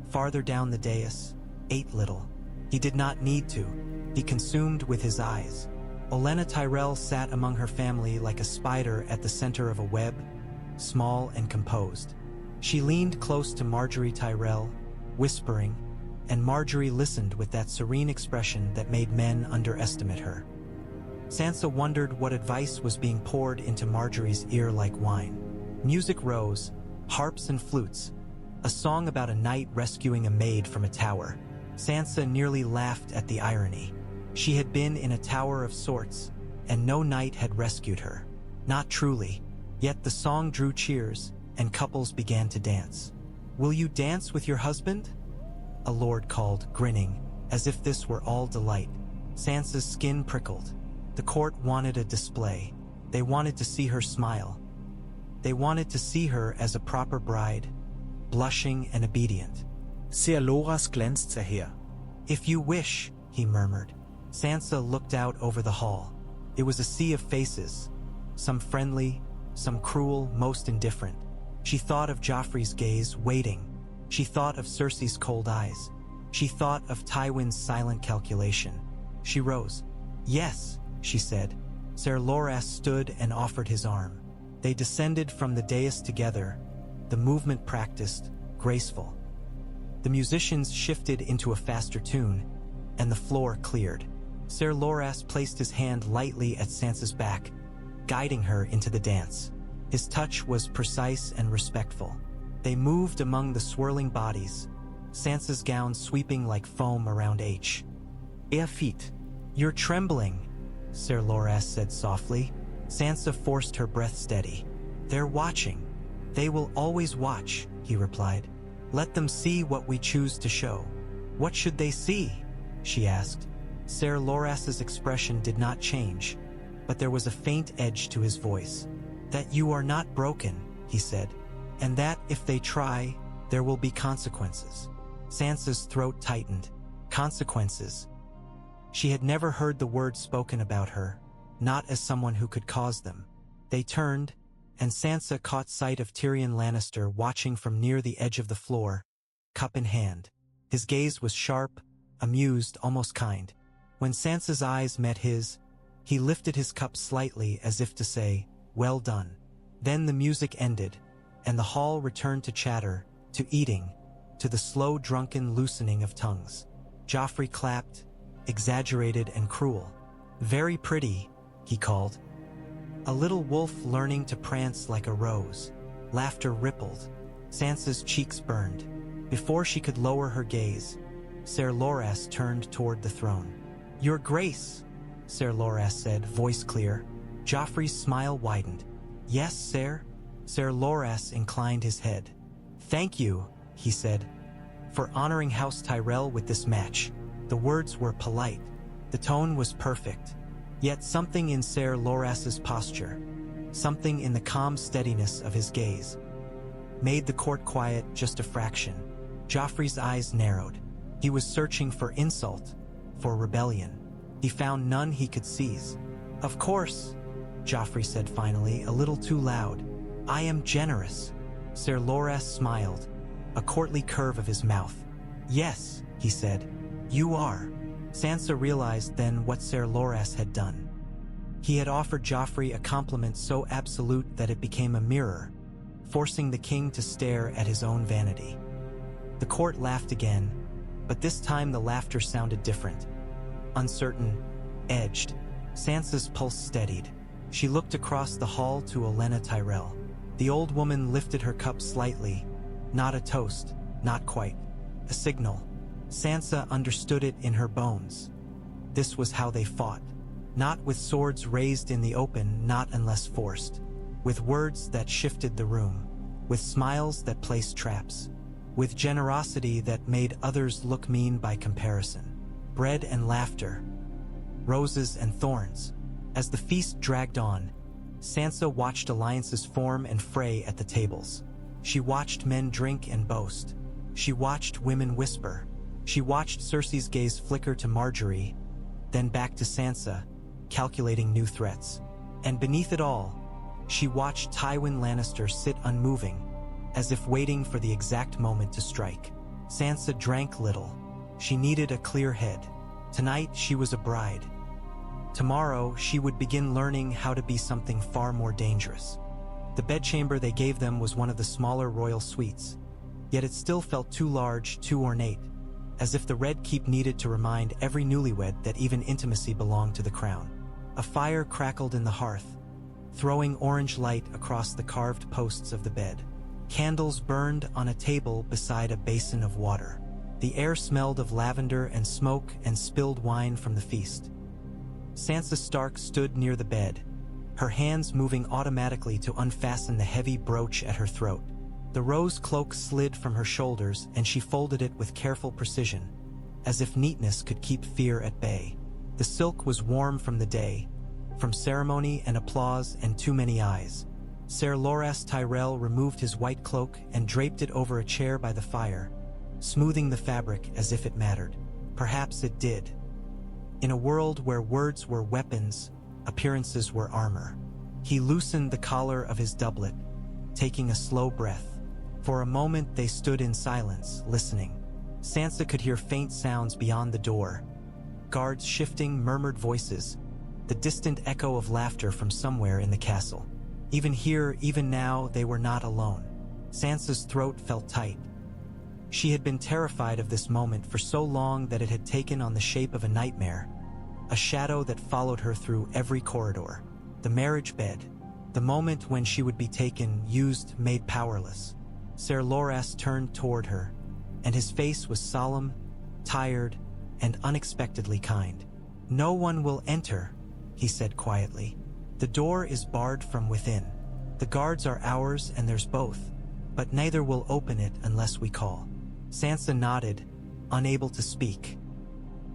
farther down the dais, ate little. He did not need to. He consumed with his eyes. Olenna Tyrell sat among her family like a spider at the center of a web, small and composed. She leaned close to Margaery Tyrell, whispering, and Margaery listened with that serene expression that made men underestimate her. Sansa wondered what advice was being poured into Margaery's ear like wine. Music rose, harps and flutes, a song about a knight rescuing a maid from a tower. Sansa nearly laughed at the irony. She had been in a tower of sorts, and no knight had rescued her. Not truly. Yet the song drew cheers, and couples began to dance. "Will you dance with your husband?" a lord called, grinning, as if this were all delight. Sansa's skin prickled. The court wanted a display. They wanted to see her smile. They wanted to see her as a proper bride, blushing and obedient. Ser Loras glänzt sehr her. "If you wish," he murmured. Sansa looked out over the hall. It was a sea of faces, some friendly, some cruel, most indifferent. She thought of Joffrey's gaze, waiting. She thought of Cersei's cold eyes. She thought of Tywin's silent calculation. She rose. "Yes," she said. Ser Loras stood and offered his arm. They descended from the dais together, the movement practiced, graceful. The musicians shifted into a faster tune, and the floor cleared. Ser Loras placed his hand lightly at Sansa's back, guiding her into the dance. His touch was precise and respectful. They moved among the swirling bodies, Sansa's gown sweeping like foam around her feet. "You're trembling," Ser Loras said softly. Sansa forced her breath steady. "They're watching. They will always watch," he replied. "Let them see what we choose to show." "What should they see?" she asked. Ser Loras's expression did not change, but there was a faint edge to his voice. "That you are not broken," he said, "and that if they try, there will be consequences." Sansa's throat tightened. Consequences. She had never heard the word spoken about her, not as someone who could cause them. They turned, and Sansa caught sight of Tyrion Lannister watching from near the edge of the floor, cup in hand. His gaze was sharp, amused, almost kind. When Sansa's eyes met his, he lifted his cup slightly as if to say, "Well done." Then the music ended, and the hall returned to chatter, to eating, to the slow drunken loosening of tongues. Joffrey clapped, exaggerated and cruel. "Very pretty," he called. A little wolf learning to prance like a rose. Laughter rippled. Sansa's cheeks burned. Before she could lower her gaze, Ser Loras turned toward the throne. "Your Grace," Ser Loras said, voice clear. Joffrey's smile widened. "Yes, Ser?" Ser Loras inclined his head. "Thank you," he said, "for honoring House Tyrell with this match." The words were polite. The tone was perfect. Yet something in Ser Loras's posture, something in the calm steadiness of his gaze, made the court quiet just a fraction. Joffrey's eyes narrowed. He was searching for insult, for rebellion. He found none he could seize. "Of course," Joffrey said finally, a little too loud. "I am generous." Ser Loras smiled, a courtly curve of his mouth. "Yes," he said, "you are." Sansa realized then what Ser Loras had done. He had offered Joffrey a compliment so absolute that it became a mirror, forcing the king to stare at his own vanity. The court laughed again, but this time the laughter sounded different. Uncertain, edged. Sansa's pulse steadied. She looked across the hall to Olenna Tyrell. The old woman lifted her cup slightly. Not a toast, not quite. A signal. Sansa understood it in her bones. This was how they fought. Not with swords raised in the open, not unless forced. With words that shifted the room. With smiles that placed traps. With generosity that made others look mean by comparison. Bread and laughter. Roses and thorns. As the feast dragged on, Sansa watched alliances form and fray at the tables. She watched men drink and boast. She watched women whisper. She watched Cersei's gaze flicker to Marjorie, then back to Sansa, calculating new threats. And beneath it all, she watched Tywin Lannister sit unmoving, as if waiting for the exact moment to strike. Sansa drank little. She needed a clear head. Tonight she was a bride. Tomorrow she would begin learning how to be something far more dangerous. The bedchamber they gave them was one of the smaller royal suites, yet it still felt too large, too ornate, as if the red keep needed to remind every newlywed that even intimacy belonged to the crown. A fire crackled in the hearth, throwing orange light across the carved posts of the bed. Candles burned on a table beside a basin of water. The air smelled of lavender and smoke and spilled wine from the feast. Sansa Stark stood near the bed, her hands moving automatically to unfasten the heavy brooch at her throat. The rose cloak slid from her shoulders and she folded it with careful precision, as if neatness could keep fear at bay. The silk was warm from the day, from ceremony and applause and too many eyes. Ser Loras Tyrell removed his white cloak and draped it over a chair by the fire, smoothing the fabric as if it mattered. Perhaps it did. In a world where words were weapons, appearances were armor. He loosened the collar of his doublet, taking a slow breath. For a moment they stood in silence, listening. Sansa could hear faint sounds beyond the door. Guards shifting, murmured voices, the distant echo of laughter from somewhere in the castle. Even here, even now, they were not alone. Sansa's throat felt tight. She had been terrified of this moment for so long that it had taken on the shape of a nightmare, a shadow that followed her through every corridor. The marriage bed, the moment when she would be taken, used, made powerless. Ser Loras turned toward her, and his face was solemn, tired, and unexpectedly kind. "No one will enter," he said quietly. "The door is barred from within. The guards are ours and there's both, but neither will open it unless we call." Sansa nodded, unable to speak.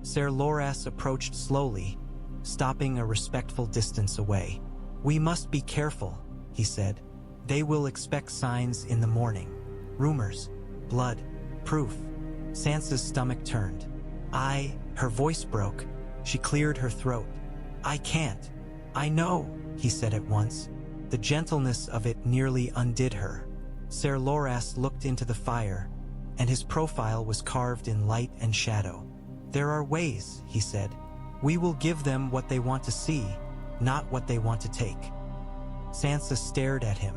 Ser Loras approached slowly, stopping a respectful distance away. "We must be careful," he said. "They will expect signs in the morning. Rumors, blood, proof." Sansa's stomach turned. Her voice broke. She cleared her throat. "I can't." "I know," he said at once. The gentleness of it nearly undid her. Ser Loras looked into the fire, and his profile was carved in light and shadow. "There are ways," he said. "We will give them what they want to see, not what they want to take." Sansa stared at him.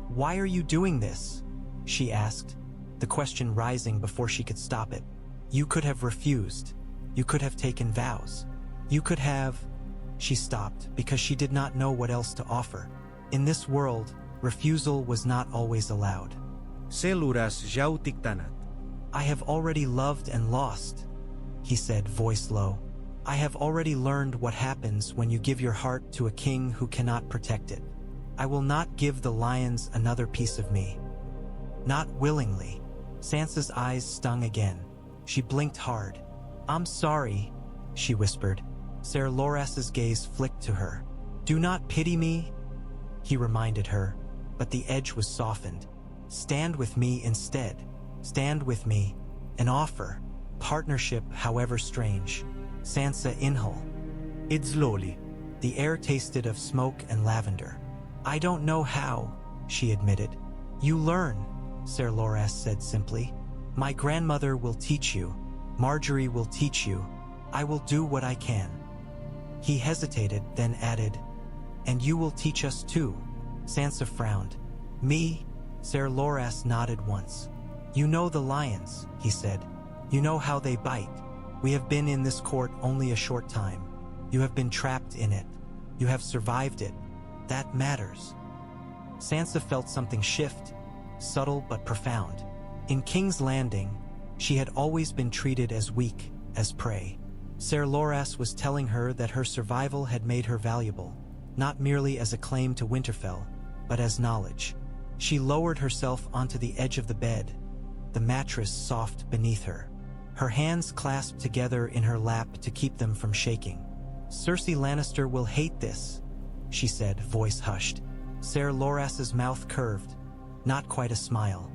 "Why are you doing this?" she asked, the question rising before she could stop it. "You could have refused. You could have taken vows. You could have—" She stopped because she did not know what else to offer. In this world, refusal was not always allowed. Ser Loras Tyrell. "I have already loved and lost," he said, voice low. "I have already learned what happens when you give your heart to a king who cannot protect it. I will not give the lions another piece of me." "Not willingly." Sansa's eyes stung again. She blinked hard. "I'm sorry," she whispered. Ser Loras's gaze flicked to her. "Do not pity me," he reminded her, but the edge was softened. "Stand with me instead. Stand with me. An offer. Partnership, however strange." Sansa inhaled. It slowly. The air tasted of smoke and lavender. "I don't know how," she admitted. "You learn," Ser Loras said simply. "My grandmother will teach you. Marjorie will teach you. I will do what I can." He hesitated, then added, "And you will teach us too." Sansa frowned. "Me?" Ser Loras nodded once. "You know the lions," he said. "You know how they bite. We have been in this court only a short time. You have been trapped in it. You have survived it. That matters." Sansa felt something shift, subtle but profound. In King's Landing, she had always been treated as weak, as prey. Ser Loras was telling her that her survival had made her valuable, not merely as a claim to Winterfell, but as knowledge. She lowered herself onto the edge of the bed, the mattress soft beneath her. Her hands clasped together in her lap to keep them from shaking. "Cersei Lannister will hate this," she said, voice hushed. Ser Loras's mouth curved, not quite a smile.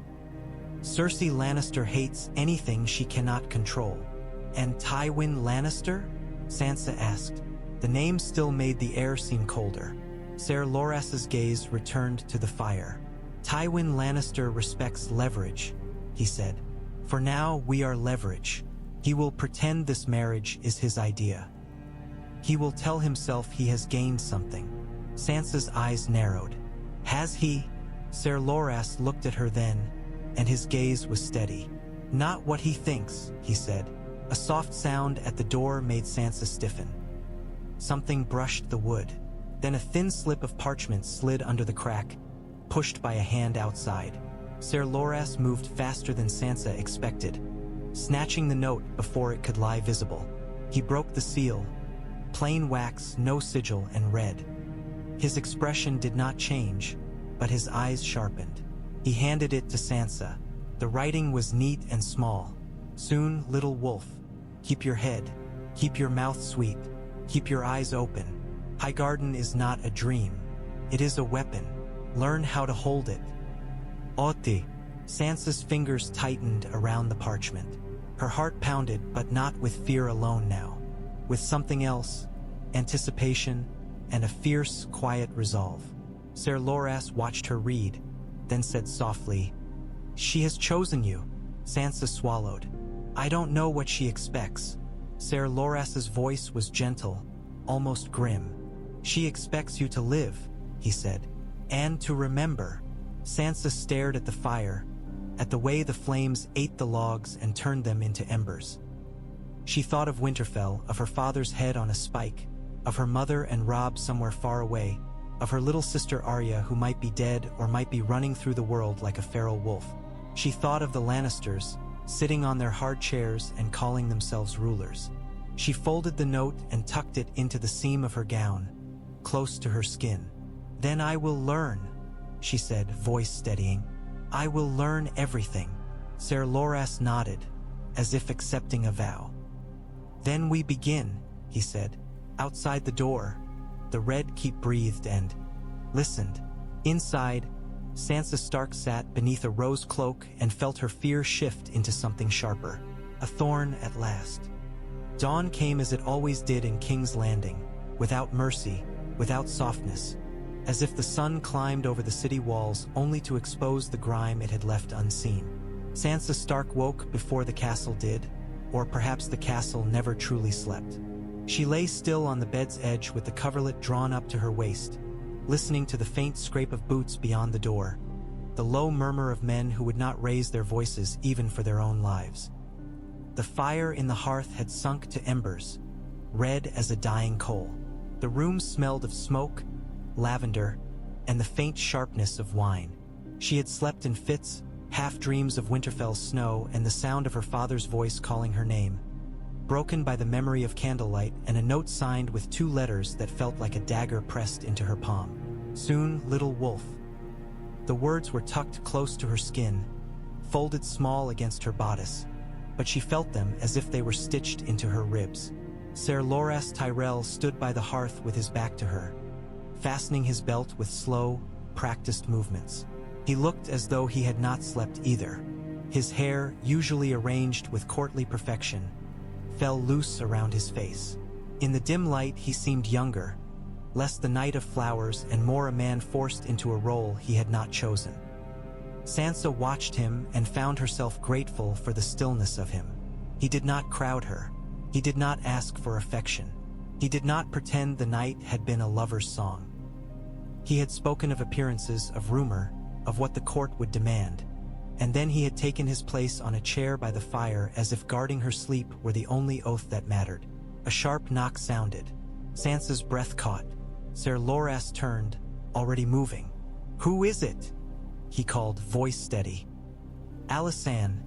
"Cersei Lannister hates anything she cannot control." "And Tywin Lannister?" Sansa asked. The name still made the air seem colder. Ser Loras's gaze returned to the fire. "Tywin Lannister respects leverage," he said. "For now, we are leverage. He will pretend this marriage is his idea. He will tell himself he has gained something." Sansa's eyes narrowed. "Has he?" Ser Loras looked at her then, and his gaze was steady. "Not what he thinks," he said. A soft sound at the door made Sansa stiffen. Something brushed the wood. Then a thin slip of parchment slid under the crack, pushed by a hand outside. Ser Loras moved faster than Sansa expected, snatching the note before it could lie visible. He broke the seal. Plain wax, no sigil, and read. His expression did not change, but his eyes sharpened. He handed it to Sansa. The writing was neat and small. "Soon, little wolf. Keep your head. Keep your mouth sweet. Keep your eyes open. Highgarden is not a dream. It is a weapon. Learn how to hold it." "Oti." Sansa's fingers tightened around the parchment. Her heart pounded, but not with fear alone now. With something else, anticipation, and a fierce, quiet resolve. Ser Loras watched her read, then said softly, "She has chosen you." Sansa swallowed. "I don't know what she expects." Ser Loras's voice was gentle, almost grim. "She expects you to live," he said, "and to remember." Sansa stared at the fire, at the way the flames ate the logs and turned them into embers. She thought of Winterfell, of her father's head on a spike, of her mother and Robb somewhere far away, of her little sister Arya who might be dead or might be running through the world like a feral wolf. She thought of the Lannisters, sitting on their hard chairs and calling themselves rulers. She folded the note and tucked it into the seam of her gown, close to her skin. "Then I will learn," she said, voice steadying. "I will learn everything." Ser Loras nodded, as if accepting a vow. "Then we begin," he said. Outside the door, the Red Keep breathed and listened. Inside, Sansa Stark sat beneath a rose cloak and felt her fear shift into something sharper. A thorn at last. Dawn came as it always did in King's Landing, without mercy, without softness. as if the sun climbed over the city walls only to expose the grime it had left unseen. Sansa Stark woke before the castle did, or perhaps the castle never truly slept. She lay still on the bed's edge with the coverlet drawn up to her waist, listening to the faint scrape of boots beyond the door, the low murmur of men who would not raise their voices even for their own lives. The fire in the hearth had sunk to embers, red as a dying coal. The room smelled of smoke, lavender, and the faint sharpness of wine. She had slept in fits, half dreams of Winterfell's snow and the sound of her father's voice calling her name, broken by the memory of candlelight and a note signed with 2 letters that felt like a dagger pressed into her palm. Soon, little wolf. The words were tucked close to her skin, folded small against her bodice, but she felt them as if they were stitched into her ribs. Ser Loras Tyrell stood by the hearth with his back to her, fastening his belt with slow, practiced movements. He looked as though he had not slept either. His hair, usually arranged with courtly perfection, fell loose around his face. In the dim light he seemed younger, less the knight of flowers and more a man forced into a role he had not chosen. Sansa watched him and found herself grateful for the stillness of him. He did not crowd her. He did not ask for affection. He did not pretend the night had been a lover's song. He had spoken of appearances, of rumor, of what the court would demand, and then he had taken his place on a chair by the fire as if guarding her sleep were the only oath that mattered. A sharp knock sounded. Sansa's breath caught. Ser Loras turned, already moving. "Who is it?" he called, voice steady. "Alysanne,"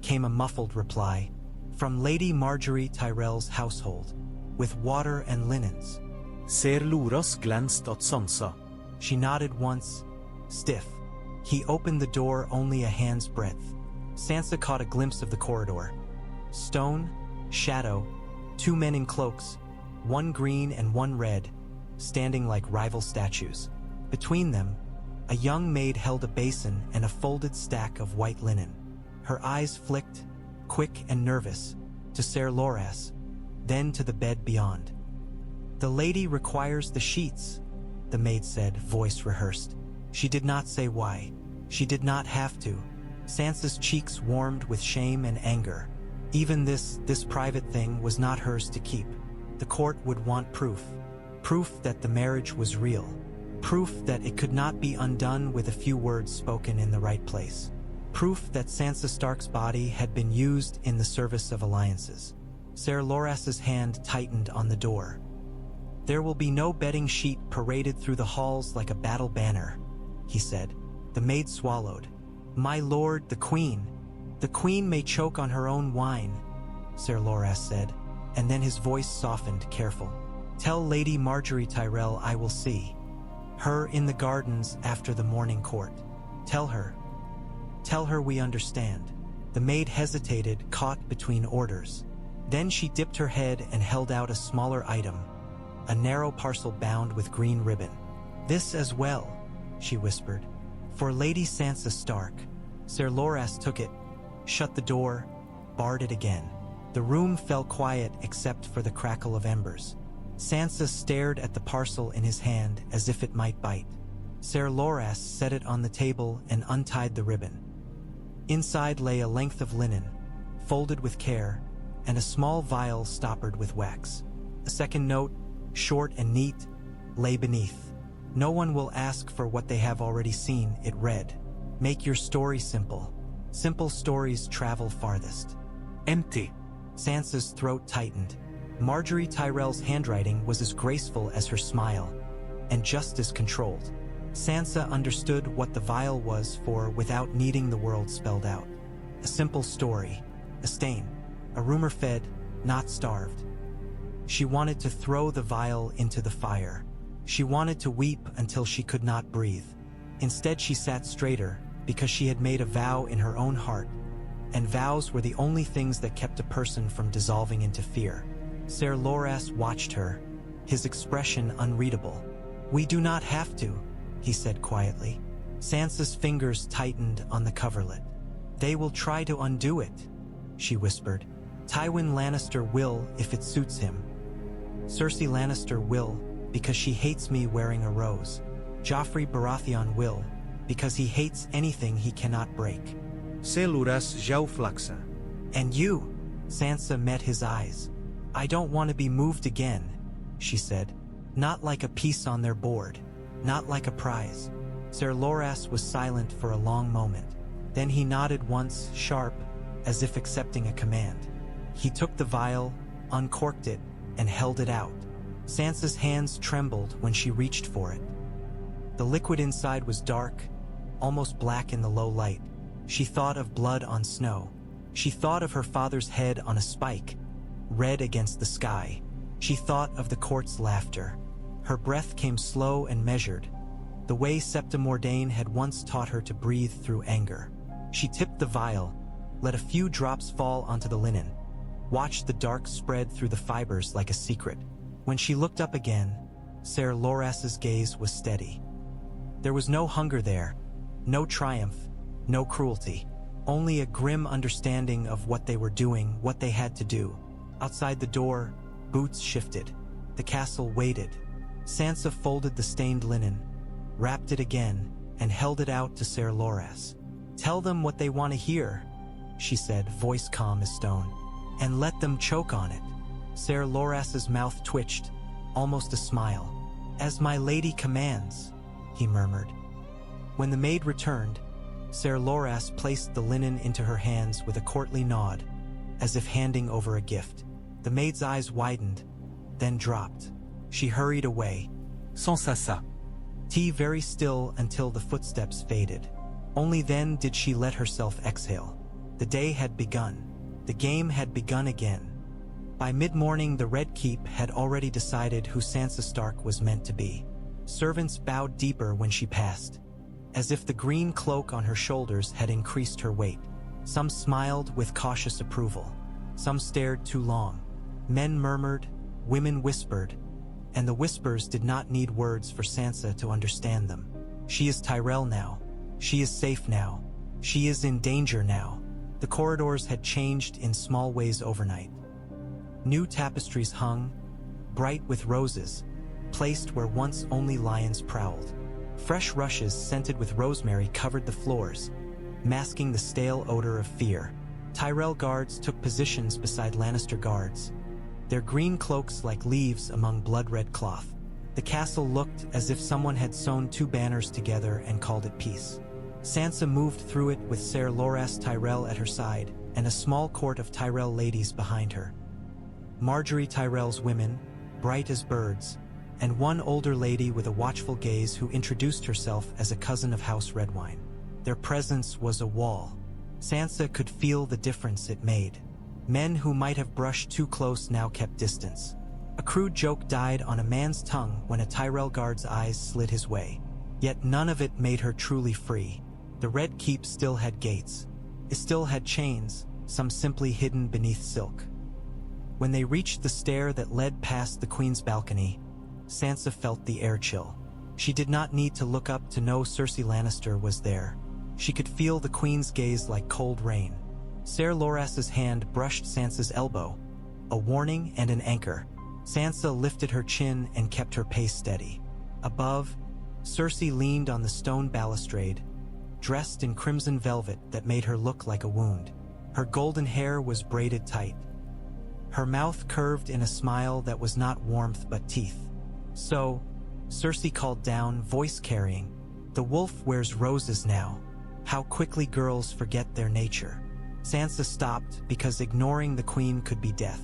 came a muffled reply, "from Lady Margaery Tyrell's household, with water and linens." Ser Loras glanced at Sansa. She nodded once, stiff. He opened the door only a hand's breadth. Sansa caught a glimpse of the corridor. Stone, shadow, 2 men in cloaks, 1 green and 1 red, standing like rival statues. Between them, a young maid held a basin and a folded stack of white linen. Her eyes flicked, quick and nervous, to Ser Loras, then to the bed beyond. "The lady requires the sheets," the maid said, voice rehearsed. She did not say why. She did not have to. Sansa's cheeks warmed with shame and anger. Even this private thing was not hers to keep. The court would want proof. Proof that the marriage was real. Proof that it could not be undone with a few words spoken in the right place. Proof that Sansa Stark's body had been used in the service of alliances. Ser Loras's hand tightened on the door. "There will be no bedding sheet paraded through the halls like a battle banner," he said. The maid swallowed. "My lord, the queen. The queen may choke on her own wine," Ser Loras said, and then his voice softened, careful. "Tell Lady Margaery Tyrell I will see her in the gardens after the morning court. Tell her we understand." The maid hesitated, caught between orders. Then she dipped her head and held out a smaller item, a narrow parcel bound with green ribbon. "This as well," she whispered. "For Lady Sansa Stark." Ser Loras took it, shut the door, barred it again. The room fell quiet except for the crackle of embers. Sansa stared at the parcel in his hand as if it might bite. Ser Loras set it on the table and untied the ribbon. Inside lay a length of linen, folded with care, and a small vial stoppered with wax. A second note, short and neat, lay beneath. "No one will ask for what they have already seen," it read. "Make your story simple. Simple stories travel farthest." Empty. Sansa's throat tightened. Margaery Tyrell's handwriting was as graceful as her smile, and just as controlled. Sansa understood what the vial was for without needing the world spelled out. A simple story, a stain, a rumor fed, not starved. She wanted to throw the vial into the fire. She wanted to weep until she could not breathe. Instead, she sat straighter because she had made a vow in her own heart, and vows were the only things that kept a person from dissolving into fear. Ser Loras watched her, his expression unreadable. "We do not have to," he said quietly. Sansa's fingers tightened on the coverlet. "They will try to undo it," she whispered. "Tywin Lannister will if it suits him. Cersei Lannister will because she hates me wearing a rose." Joffrey Baratheon will, because he hates anything he cannot break. Ser Loras Tyrell. And you? Sansa met his eyes. I don't want to be moved again, she said. Not like a piece on their board. Not like a prize. Ser Loras was silent for a long moment. Then he nodded once, sharp, as if accepting a command. He took the vial, uncorked it, and held it out. Sansa's hands trembled when she reached for it. The liquid inside was dark, almost black in the low light. She thought of blood on snow. She thought of her father's head on a spike, red against the sky. She thought of the court's laughter. Her breath came slow and measured, the way Septa Mordain had once taught her to breathe through anger. She tipped the vial, let a few drops fall onto the linen, watched the dark spread through the fibers like a secret. When she looked up again, Ser Loras's gaze was steady. There was no hunger there, no triumph, no cruelty, only a grim understanding of what they were doing, what they had to do. Outside the door, boots shifted. The castle waited. Sansa folded the stained linen, wrapped it again, and held it out to Ser Loras. "Tell them what they want to hear," she said, voice calm as stone, "and let them choke on it." Ser Loras's mouth twitched, almost a smile. "As my lady commands," he murmured. When the maid returned, Ser Loras placed the linen into her hands with a courtly nod, as if handing over a gift. The maid's eyes widened, then dropped. She hurried away. Sansa Stark. Tea very still until the footsteps faded. Only then did she let herself exhale. The day had begun. The game had begun again. By mid-morning, the Red Keep had already decided who Sansa Stark was meant to be. Servants bowed deeper when she passed, as if the green cloak on her shoulders had increased her weight. Some smiled with cautious approval. Some stared too long. Men murmured, women whispered, and the whispers did not need words for Sansa to understand them. She is Tyrell now. She is safe now. She is in danger now. The corridors had changed in small ways overnight. New tapestries hung, bright with roses, placed where once only lions prowled. Fresh rushes scented with rosemary covered the floors, masking the stale odor of fear. Tyrell guards took positions beside Lannister guards, their green cloaks like leaves among blood-red cloth. The castle looked as if someone had sewn two banners together and called it peace. Sansa moved through it with Ser Loras Tyrell at her side and a small court of Tyrell ladies behind her. Marjorie Tyrell's women, bright as birds, and one older lady with a watchful gaze who introduced herself as a cousin of House Redwine. Their presence was a wall. Sansa could feel the difference it made. Men who might have brushed too close now kept distance. A crude joke died on a man's tongue when a Tyrell guard's eyes slid his way. Yet none of it made her truly free. The Red Keep still had gates. It still had chains, some simply hidden beneath silk. When they reached the stair that led past the Queen's balcony, Sansa felt the air chill. She did not need to look up to know Cersei Lannister was there. She could feel the Queen's gaze like cold rain. Ser Loras's hand brushed Sansa's elbow, a warning and an anchor. Sansa lifted her chin and kept her pace steady. Above, Cersei leaned on the stone balustrade, dressed in crimson velvet that made her look like a wound. Her golden hair was braided tight. Her mouth curved in a smile that was not warmth but teeth. "So," Cersei called down, voice carrying, "the wolf wears roses now. How quickly girls forget their nature." Sansa stopped because ignoring the Queen could be death.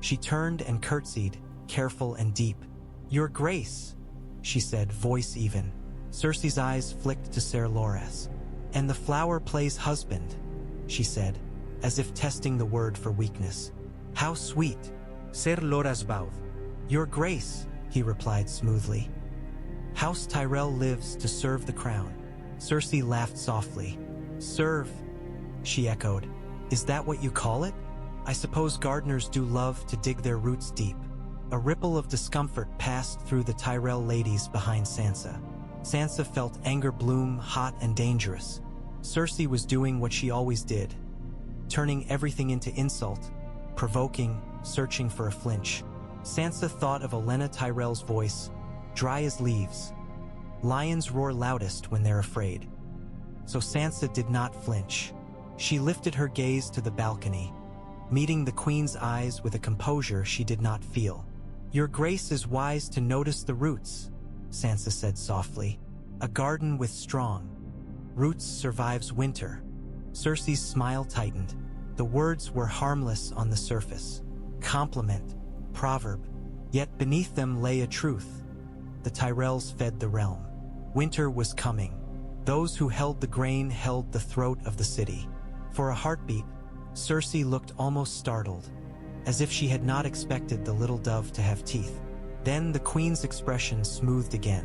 She turned and curtsied, careful and deep. "Your Grace," she said, voice even. Cersei's eyes flicked to Ser Loras. "And the flower plays husband," she said, as if testing the word for weakness. "How sweet." Ser Loras bowed. "Your Grace," he replied smoothly. "House Tyrell lives to serve the crown." Cersei laughed softly. "Serve," she echoed. "Is that what you call it? I suppose gardeners do love to dig their roots deep." A ripple of discomfort passed through the Tyrell ladies behind Sansa. Sansa felt anger bloom, hot and dangerous. Cersei was doing what she always did, turning everything into insult, provoking, searching for a flinch. Sansa thought of Olenna Tyrell's voice, dry as leaves. Lions roar loudest when they're afraid. So Sansa did not flinch. She lifted her gaze to the balcony, meeting the queen's eyes with a composure she did not feel. "Your grace is wise to notice the roots," Sansa said softly. "A garden with strong roots survives winter." Cersei's smile tightened. The words were harmless on the surface. Compliment, proverb. Yet beneath them lay a truth. The Tyrells fed the realm. Winter was coming. Those who held the grain held the throat of the city. For a heartbeat, Cersei looked almost startled, as if she had not expected the little dove to have teeth. Then the queen's expression smoothed again.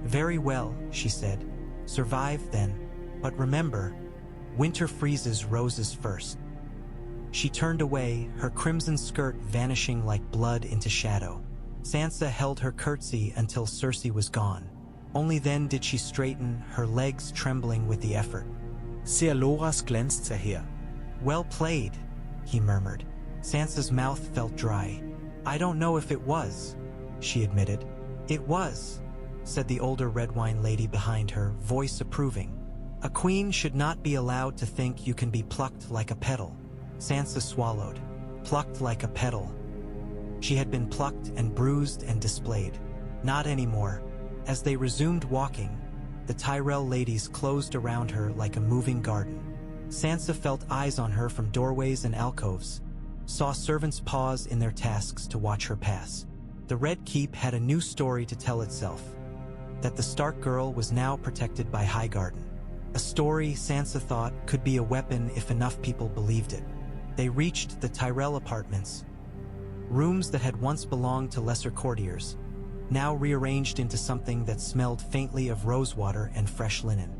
"Very well," she said. "Survive then. But remember, winter freezes roses first." She turned away, her crimson skirt vanishing like blood into shadow. Sansa held her curtsy until Cersei was gone. Only then did she straighten, her legs trembling with the effort. Ser Loras glänzt her. "Well played," he murmured. Sansa's mouth felt dry. "I don't know if it was," she admitted. "It was," said the older red wine lady behind her, voice approving. "A queen should not be allowed to think you can be plucked like a petal." Sansa swallowed. Plucked like a petal. She had been plucked and bruised and displayed. Not anymore. As they resumed walking, the Tyrell ladies closed around her like a moving garden. Sansa felt eyes on her from doorways and alcoves, saw servants pause in their tasks to watch her pass. The Red Keep had a new story to tell itself, that the Stark girl was now protected by Highgarden. A story, Sansa thought, could be a weapon if enough people believed it. They reached the Tyrell apartments, rooms that had once belonged to lesser courtiers, now rearranged into something that smelled faintly of rosewater and fresh linen.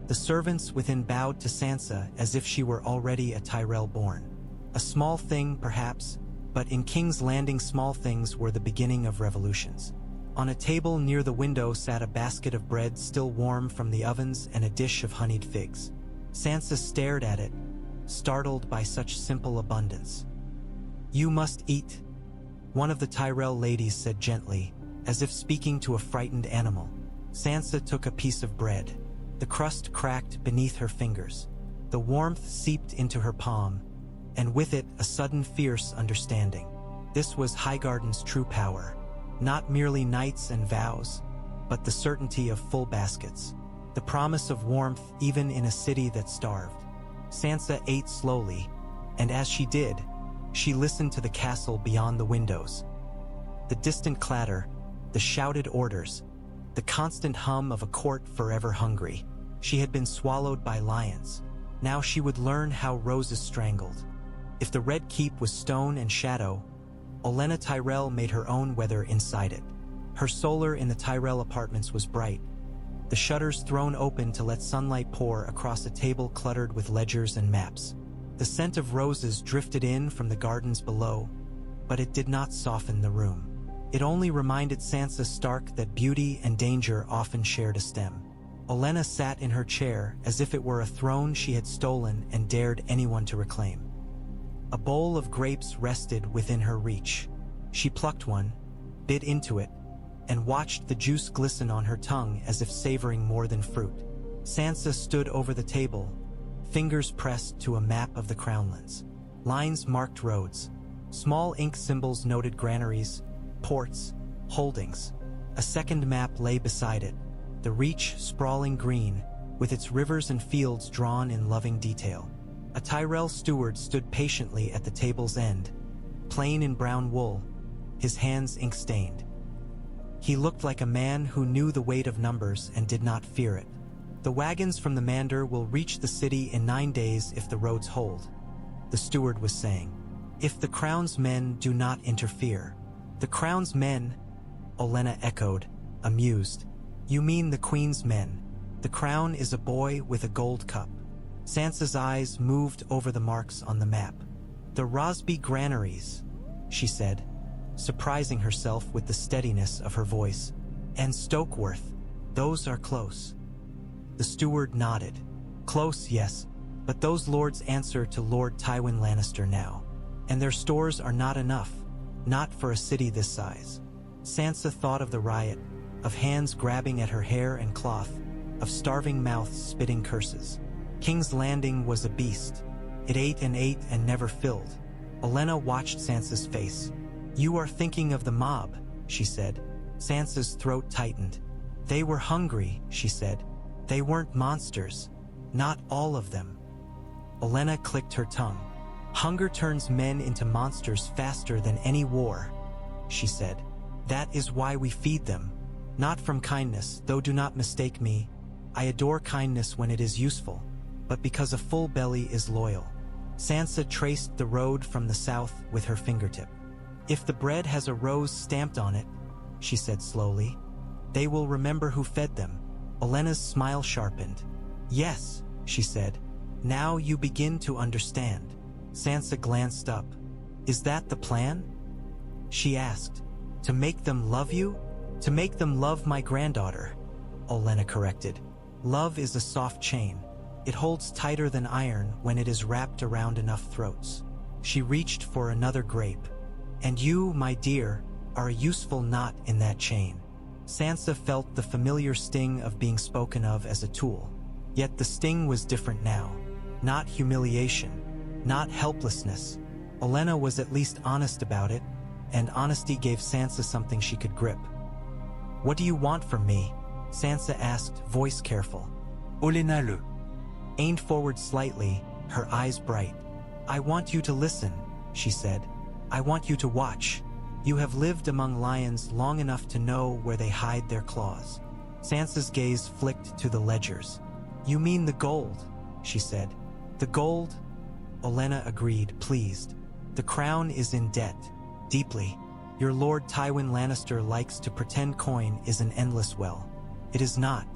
The servants within bowed to Sansa as if she were already a Tyrell born. A small thing, perhaps, but in King's Landing small things were the beginning of revolutions. On a table near the window sat a basket of bread still warm from the ovens and a dish of honeyed figs. Sansa stared at it, startled by such simple abundance. "You must eat," one of the Tyrell ladies said gently, as if speaking to a frightened animal. Sansa took a piece of bread. The crust cracked beneath her fingers. The warmth seeped into her palm, and with it a sudden fierce understanding. This was Highgarden's true power. Not merely knights and vows, but the certainty of full baskets. The promise of warmth even in a city that starved. Sansa ate slowly, and as she did, she listened to the castle beyond the windows. The distant clatter, the shouted orders, the constant hum of a court forever hungry. She had been swallowed by lions. Now she would learn how roses strangled. If the Red Keep was stone and shadow, Olenna Tyrell made her own weather inside it. Her solar in the Tyrell apartments was bright, the shutters thrown open to let sunlight pour across a table cluttered with ledgers and maps. The scent of roses drifted in from the gardens below, but it did not soften the room. It only reminded Sansa Stark that beauty and danger often shared a stem. Olenna sat in her chair as if it were a throne she had stolen and dared anyone to reclaim. A bowl of grapes rested within her reach. She plucked one, bit into it, and watched the juice glisten on her tongue as if savoring more than fruit. Sansa stood over the table, fingers pressed to a map of the Crownlands. Lines marked roads. Small ink symbols noted granaries, ports, holdings. A second map lay beside it, the Reach sprawling green, with its rivers and fields drawn in loving detail. A Tyrell steward stood patiently at the table's end, plain in brown wool, his hands ink-stained. He looked like a man who knew the weight of numbers and did not fear it. "The wagons from the Mander will reach the city in 9 days if the roads hold," the steward was saying. "If the Crown's men do not interfere." "The Crown's men," Olenna echoed, amused. "You mean the Queen's men. The Crown is a boy with a gold cup." Sansa's eyes moved over the marks on the map. "The Rosby granaries," she said, surprising herself with the steadiness of her voice. "And Stokeworth, those are close." The steward nodded. "Close, yes, but those lords answer to Lord Tywin Lannister now. And their stores are not enough, not for a city this size." Sansa thought of the riot, of hands grabbing at her hair and cloth, of starving mouths spitting curses. King's Landing was a beast. It ate and never filled. Olenna watched Sansa's face. "You are thinking of the mob," she said. Sansa's throat tightened. "They were hungry," she said. "They weren't monsters. Not all of them." Olenna clicked her tongue. "Hunger turns men into monsters faster than any war," she said. "That is why we feed them. Not from kindness, though do not mistake me. I adore kindness when it is useful, but because a full belly is loyal." Sansa traced the road from the south with her fingertip. "If the bread has a rose stamped on it," she said slowly, "they will remember who fed them." Olenna's smile sharpened. "Yes," she said. "Now you begin to understand." Sansa glanced up. "Is that the plan?" she asked. "To make them love you?" "To make them love my granddaughter," Olenna corrected. "Love is a soft chain. It holds tighter than iron when it is wrapped around enough throats." She reached for another grape. "And you, my dear, are a useful knot in that chain." Sansa felt the familiar sting of being spoken of as a tool. Yet the sting was different now. Not humiliation, not helplessness. Olenna was at least honest about it, and honesty gave Sansa something she could grip. "What do you want from me?" Sansa asked, voice careful. Olenna le. Aimed forward slightly, her eyes bright. "I want you to listen," she said. "I want you to watch. You have lived among lions long enough to know where they hide their claws." Sansa's gaze flicked to the ledgers. "You mean the gold," she said. "The gold?" Olenna agreed, pleased. "The crown is in debt, deeply. Your Lord Tywin Lannister likes to pretend coin is an endless well. It is not.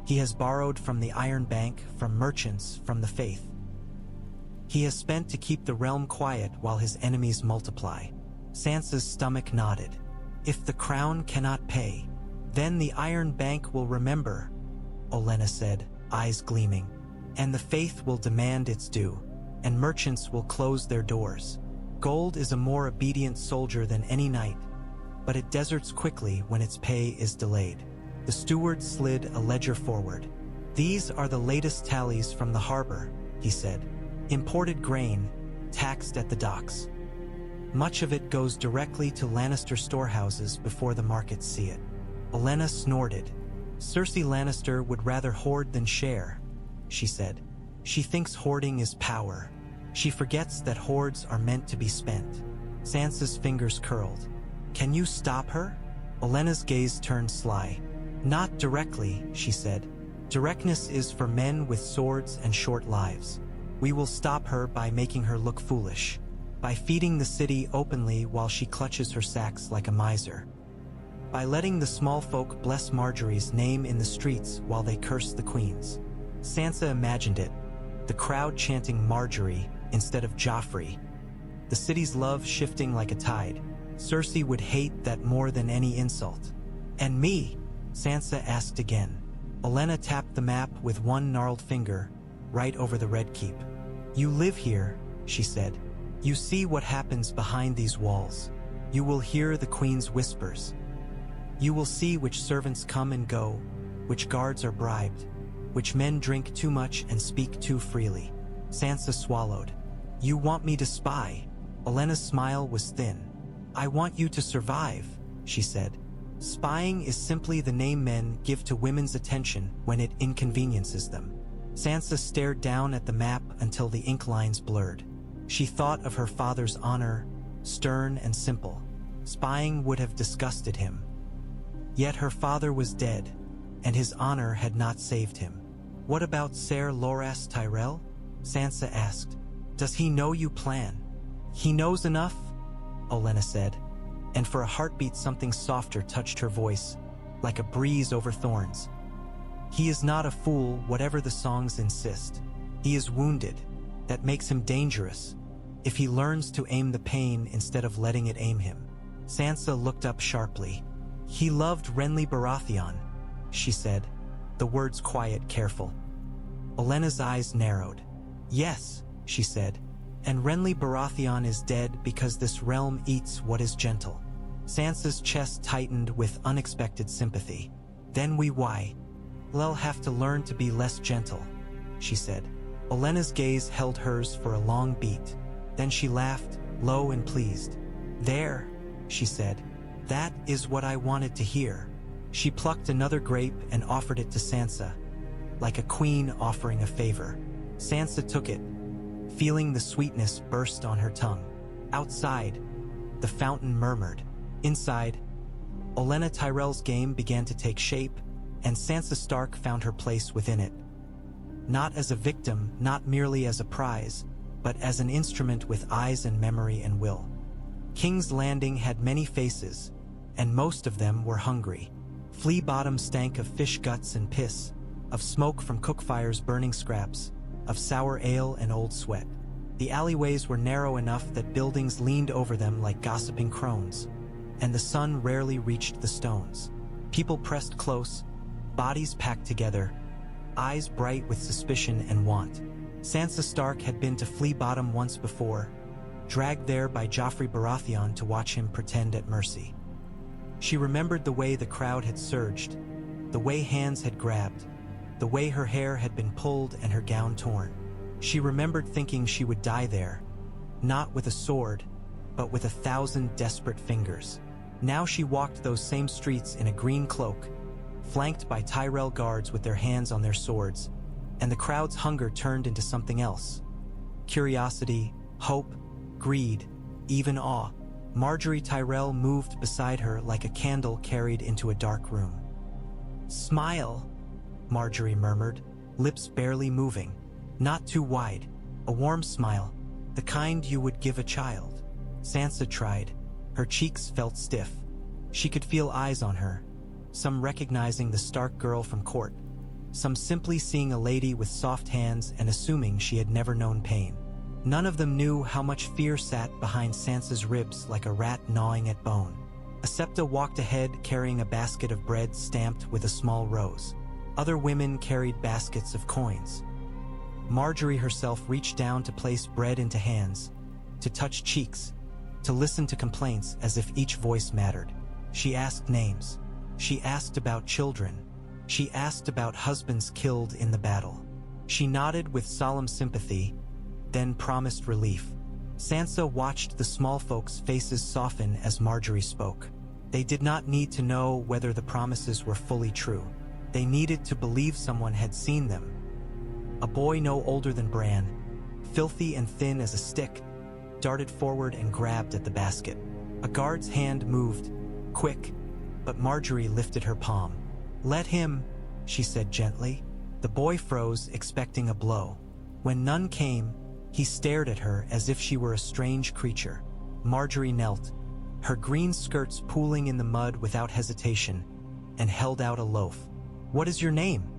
He has borrowed from the Iron Bank, from merchants, from the faith. He has spent to keep the realm quiet while his enemies multiply." Sansa's stomach nodded. "If the crown cannot pay, then the Iron Bank will remember," Olenna said, eyes gleaming. "And the faith will demand its due, and merchants will close their doors. Gold is a more obedient soldier than any knight, but it deserts quickly when its pay is delayed." The steward slid a ledger forward. "These are the latest tallies from the harbor," he said. "Imported grain, taxed at the docks. Much of it goes directly to Lannister storehouses before the markets see it." Olenna snorted. "Cersei Lannister would rather hoard than share," she said. "She thinks hoarding is power. She forgets that hoards are meant to be spent." Sansa's fingers curled. "Can you stop her?" Olenna's gaze turned sly. "Not directly," she said. "Directness is for men with swords and short lives. We will stop her by making her look foolish, by feeding the city openly while she clutches her sacks like a miser, by letting the small folk bless Marjorie's name in the streets while they curse the queens." Sansa imagined it, the crowd chanting Marjorie instead of Joffrey, the city's love shifting like a tide. Cersei would hate that more than any insult. "And me?" Sansa asked again. Olenna tapped the map with one gnarled finger, right over the Red Keep. "You live here," she said. "You see what happens behind these walls. You will hear the Queen's whispers. You will see which servants come and go, which guards are bribed, which men drink too much and speak too freely." Sansa swallowed. "You want me to spy?" Olenna's smile was thin. "I want you to survive," she said. "Spying is simply the name men give to women's attention when it inconveniences them." Sansa stared down at the map until the ink lines blurred. She thought of her father's honor, stern and simple. Spying would have disgusted him. Yet her father was dead, and his honor had not saved him. "What about Ser Loras Tyrell?" Sansa asked. "Does he know you plan?" "He knows enough," Olenna said, and for a heartbeat something softer touched her voice, like a breeze over thorns. "He is not a fool, whatever the songs insist. He is wounded. That makes him dangerous, if he learns to aim the pain instead of letting it aim him." Sansa looked up sharply. "He loved Renly Baratheon," she said, the words quiet, careful. Olenna's eyes narrowed. "Yes," she said, "and Renly Baratheon is dead because this realm eats what is gentle." Sansa's chest tightened with unexpected sympathy. Then we'll have to learn to be less gentle, she said. Olenna's gaze held hers for a long beat. Then she laughed, low and pleased. There, she said. That is what I wanted to hear. She plucked another grape and offered it to Sansa, like a queen offering a favor. Sansa took it, feeling the sweetness burst on her tongue. Outside, the fountain murmured. Inside, Olenna Tyrell's game began to take shape, and Sansa Stark found her place within it. Not as a victim, not merely as a prize, but as an instrument with eyes and memory and will. King's Landing had many faces, and most of them were hungry. Flea Bottom stank of fish guts and piss, of smoke from cook fires burning scraps, of sour ale and old sweat. The alleyways were narrow enough that buildings leaned over them like gossiping crones, and the sun rarely reached the stones. People pressed close, bodies packed together, eyes bright with suspicion and want. Sansa Stark had been to Flea Bottom once before, dragged there by Joffrey Baratheon to watch him pretend at mercy. She remembered the way the crowd had surged, the way hands had grabbed, the way her hair had been pulled and her gown torn. She remembered thinking she would die there, not with a sword, but with 1,000 desperate fingers. Now she walked those same streets in a green cloak, flanked by Tyrell guards with their hands on their swords, and the crowd's hunger turned into something else. Curiosity, hope, greed, even awe. Margaery Tyrell moved beside her like a candle carried into a dark room. "Smile," Margaery murmured, lips barely moving. Not too wide, a warm smile, the kind you would give a child. Sansa tried. Her cheeks felt stiff. She could feel eyes on her, some recognizing the Stark girl from court, some simply seeing a lady with soft hands and assuming she had never known pain. None of them knew how much fear sat behind Sansa's ribs like a rat gnawing at bone. Septa walked ahead carrying a basket of bread stamped with a small rose. Other women carried baskets of coins. Margaery herself reached down to place bread into hands, to touch cheeks, to listen to complaints as if each voice mattered. She asked names. She asked about children. She asked about husbands killed in the battle. She nodded with solemn sympathy, then promised relief. Sansa watched the small folks' faces soften as Margaery spoke. They did not need to know whether the promises were fully true. They needed to believe someone had seen them. A boy no older than Bran, filthy and thin as a stick, darted forward and grabbed at the basket. A guard's hand moved, quick, but Margaery lifted her palm. "Let him," she said gently. The boy froze, expecting a blow. When none came, he stared at her as if she were a strange creature. Margaery knelt, her green skirts pooling in the mud without hesitation, and held out a loaf. "What is your name?"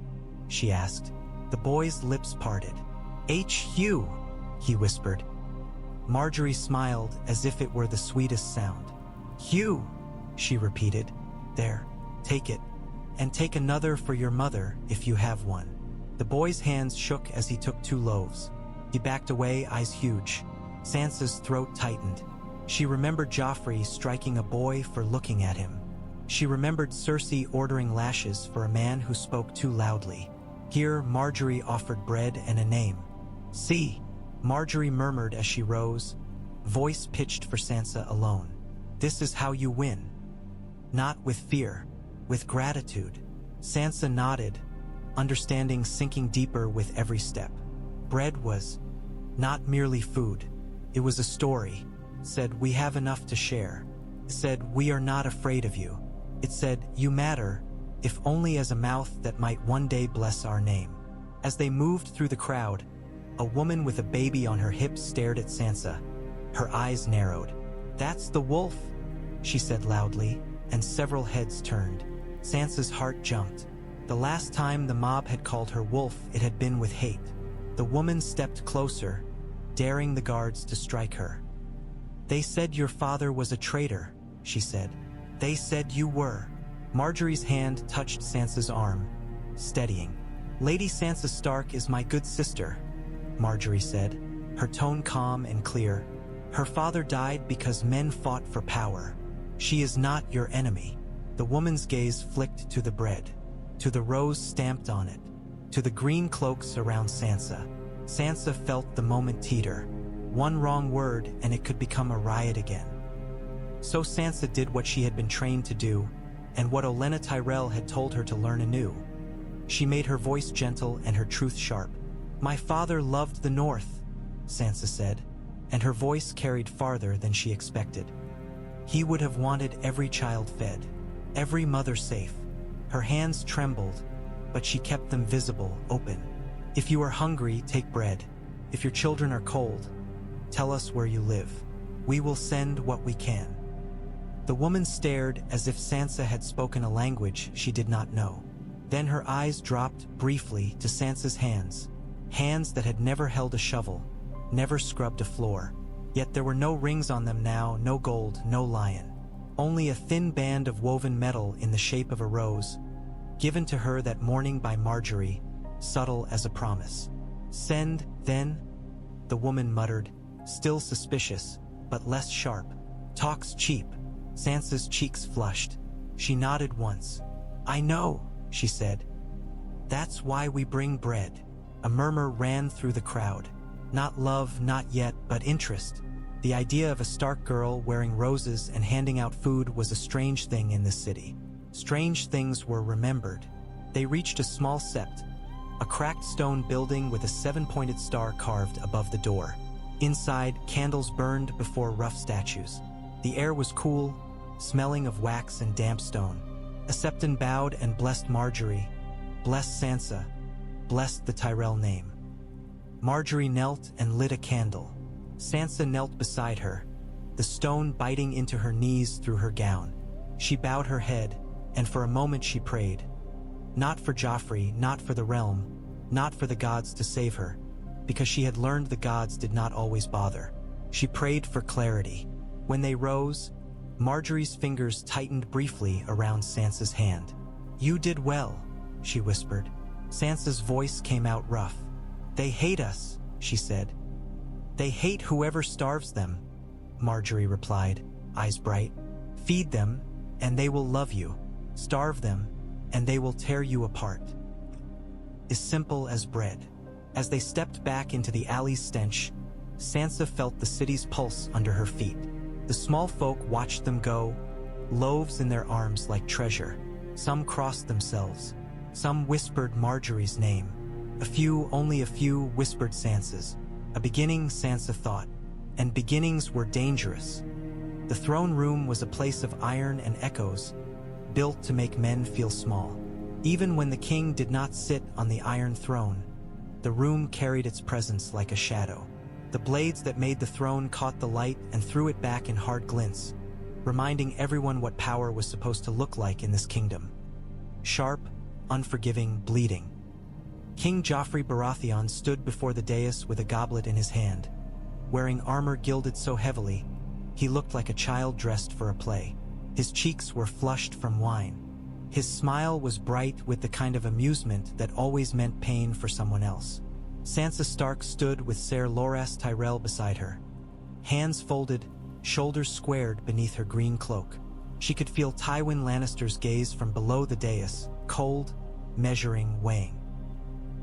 she asked. The boy's lips parted. "Hugh," he whispered. Margaery smiled as if it were the sweetest sound. "Hugh," she repeated. "There, take it. And take another for your mother if you have one." The boy's hands shook as he took 2 loaves. He backed away, eyes huge. Sansa's throat tightened. She remembered Joffrey striking a boy for looking at him. She remembered Cersei ordering lashes for a man who spoke too loudly. Here, Margaery offered bread and a name. "See," Margaery murmured as she rose, voice pitched for Sansa alone. "This is how you win. Not with fear, with gratitude." Sansa nodded, understanding sinking deeper with every step. Bread was not merely food. It was a story. It said, "We have enough to share." It said, "We are not afraid of you." It said, "You matter, if only as a mouth that might one day bless our name." As they moved through the crowd, a woman with a baby on her hips stared at Sansa. Her eyes narrowed. "That's the wolf," she said loudly, and several heads turned. Sansa's heart jumped. The last time the mob had called her wolf, it had been with hate. The woman stepped closer, daring the guards to strike her. "They said your father was a traitor," she said. "They said you were." Margaery's hand touched Sansa's arm, steadying. "Lady Sansa Stark is my good sister," Margaery said, her tone calm and clear. "Her father died because men fought for power. She is not your enemy." The woman's gaze flicked to the bread. to the rose stamped on it, to the green cloaks around Sansa. Sansa felt the moment teeter. One wrong word and it could become a riot again. So Sansa did what she had been trained to do, and what Olenna Tyrell had told her to learn anew. She made her voice gentle and her truth sharp. "My father loved the North," Sansa said, and her voice carried farther than she expected. "He would have wanted every child fed, every mother safe." Her hands trembled, but she kept them visible, open. "If you are hungry, take bread. If your children are cold, tell us where you live. We will send what we can." The woman stared as if Sansa had spoken a language she did not know. Then her eyes dropped briefly to Sansa's hands, hands that had never held a shovel, never scrubbed a floor. Yet there were no rings on them now, no gold, no lion. Only a thin band of woven metal in the shape of a rose, given to her that morning by Marjorie, subtle as a promise. "Send, then?" the woman muttered, still suspicious, but less sharp. "Talk's cheap." Sansa's cheeks flushed. She nodded once. "I know," she said. "That's why we bring bread." A murmur ran through the crowd. Not love, not yet, but interest. The idea of a Stark girl wearing roses and handing out food was a strange thing in this city. Strange things were remembered. They reached a small sept, a cracked stone building with a 7-pointed star carved above the door. Inside, candles burned before rough statues. The air was cool, smelling of wax and damp stone. A septon bowed and blessed Marjorie, blessed Sansa, blessed the Tyrell name. Marjorie knelt and lit a candle. Sansa knelt beside her, the stone biting into her knees through her gown. She bowed her head, and for a moment she prayed. Not for Joffrey, not for the realm, not for the gods to save her, because she had learned the gods did not always bother. She prayed for clarity. When they rose, Marjorie's fingers tightened briefly around Sansa's hand. "You did well," she whispered. Sansa's voice came out rough. "They hate us," she said. "They hate whoever starves them," Marjorie replied, eyes bright. "Feed them, and they will love you. Starve them, and they will tear you apart." As simple as bread. As they stepped back into the alley's stench, Sansa felt the city's pulse under her feet. The small folk watched them go, loaves in their arms like treasure. Some crossed themselves. Some whispered Marjorie's name. A few, only a few, whispered Sansa's. A beginning, Sansa thought, and beginnings were dangerous. The throne room was a place of iron and echoes, built to make men feel small. Even when the king did not sit on the Iron Throne, the room carried its presence like a shadow. The blades that made the throne caught the light and threw it back in hard glints, reminding everyone what power was supposed to look like in this kingdom. Sharp, unforgiving, bleeding. King Joffrey Baratheon stood before the dais with a goblet in his hand. Wearing armor gilded so heavily, he looked like a child dressed for a play. His cheeks were flushed from wine. His smile was bright with the kind of amusement that always meant pain for someone else. Sansa Stark stood with Ser Loras Tyrell beside her. Hands folded, shoulders squared beneath her green cloak. She could feel Tywin Lannister's gaze from below the dais, cold, measuring, weighing.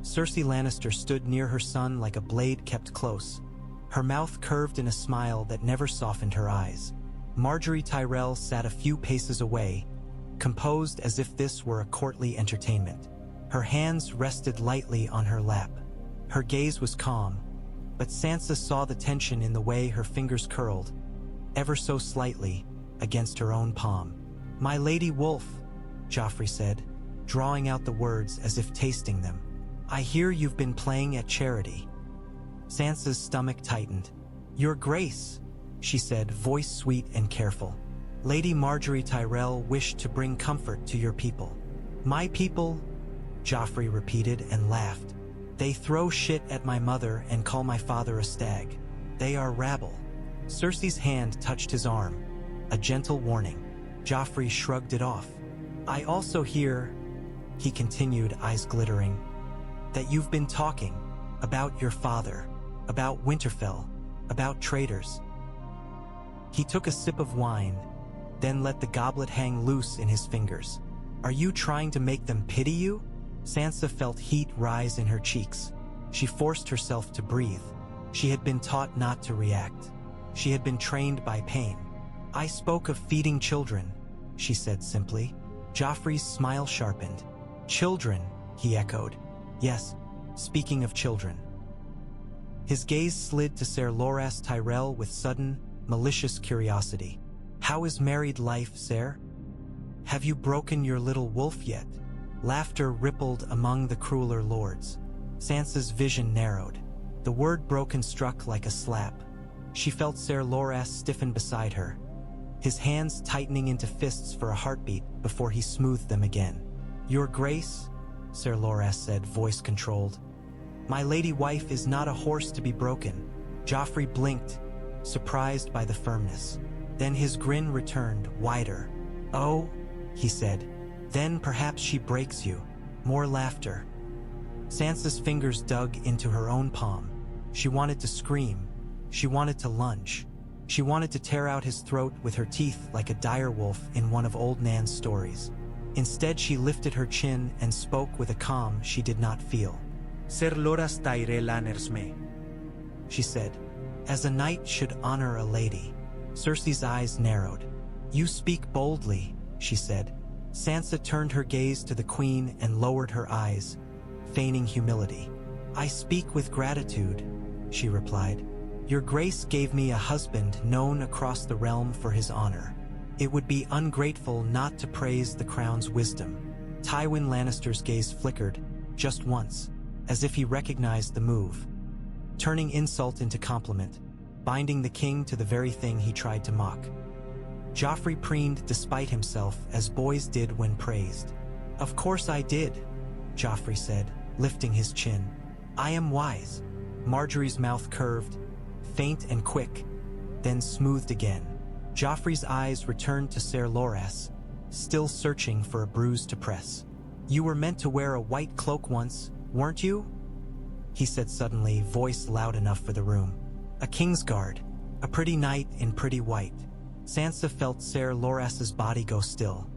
Cersei Lannister stood near her son like a blade kept close, her mouth curved in a smile that never softened her eyes. Marjorie Tyrell sat a few paces away, composed as if this were a courtly entertainment. Her hands rested lightly on her lap. Her gaze was calm, but Sansa saw the tension in the way her fingers curled, ever so slightly, against her own palm. "My Lady Wolf," Joffrey said, drawing out the words as if tasting them. "I hear you've been playing at charity." Sansa's stomach tightened. "Your Grace," she said, voice sweet and careful. "Lady Marjorie Tyrell wished to bring comfort to your people." "My people?" Joffrey repeated and laughed. "They throw shit at my mother and call my father a stag. They are rabble." Cersei's hand touched his arm, a gentle warning. Joffrey shrugged it off. "I also hear," he continued, eyes glittering, "that you've been talking about your father, about Winterfell, about traitors." He took a sip of wine, then let the goblet hang loose in his fingers. Are you trying to make them pity you? Sansa felt heat rise in her cheeks. She forced herself to breathe. She had been taught not to react. She had been trained by pain. I spoke of feeding children, she said simply. Joffrey's smile sharpened. Children, he echoed. Yes, speaking of children. His gaze slid to Ser Loras Tyrell with sudden, malicious curiosity. How is married life, Ser? Have you broken your little wolf yet? Laughter rippled among the crueler lords. Sansa's vision narrowed. The word broken struck like a slap. She felt Ser Loras stiffen beside her, his hands tightening into fists for a heartbeat before he smoothed them again. Your Grace, Ser Loras said, voice controlled. My lady wife is not a horse to be broken. Joffrey blinked, surprised by the firmness. Then his grin returned, wider. Oh, he said, then perhaps she breaks you. More laughter. Sansa's fingers dug into her own palm. She wanted to scream. She wanted to lunge. She wanted to tear out his throat with her teeth like a direwolf in one of old Nan's stories. Instead, she lifted her chin and spoke with a calm she did not feel. Ser Loras Tyrell honors me, she said, as a knight should honor a lady. Cersei's eyes narrowed. You speak boldly, she said. Sansa turned her gaze to the queen and lowered her eyes, feigning humility. I speak with gratitude, she replied. Your Grace gave me a husband known across the realm for his honor. It would be ungrateful not to praise the crown's wisdom. Tywin Lannister's gaze flickered, just once, as if he recognized the move, turning insult into compliment, binding the king to the very thing he tried to mock. Joffrey preened despite himself, as boys did when praised. Of course I did, Joffrey said, lifting his chin. I am wise. Marjorie's mouth curved, faint and quick, then smoothed again. Joffrey's eyes returned to Ser Loras, still searching for a bruise to press. You were meant to wear a white cloak once, weren't you? He said suddenly, voice loud enough for the room. A Kingsguard, a pretty knight in pretty white. Sansa felt Ser Loras's body go still.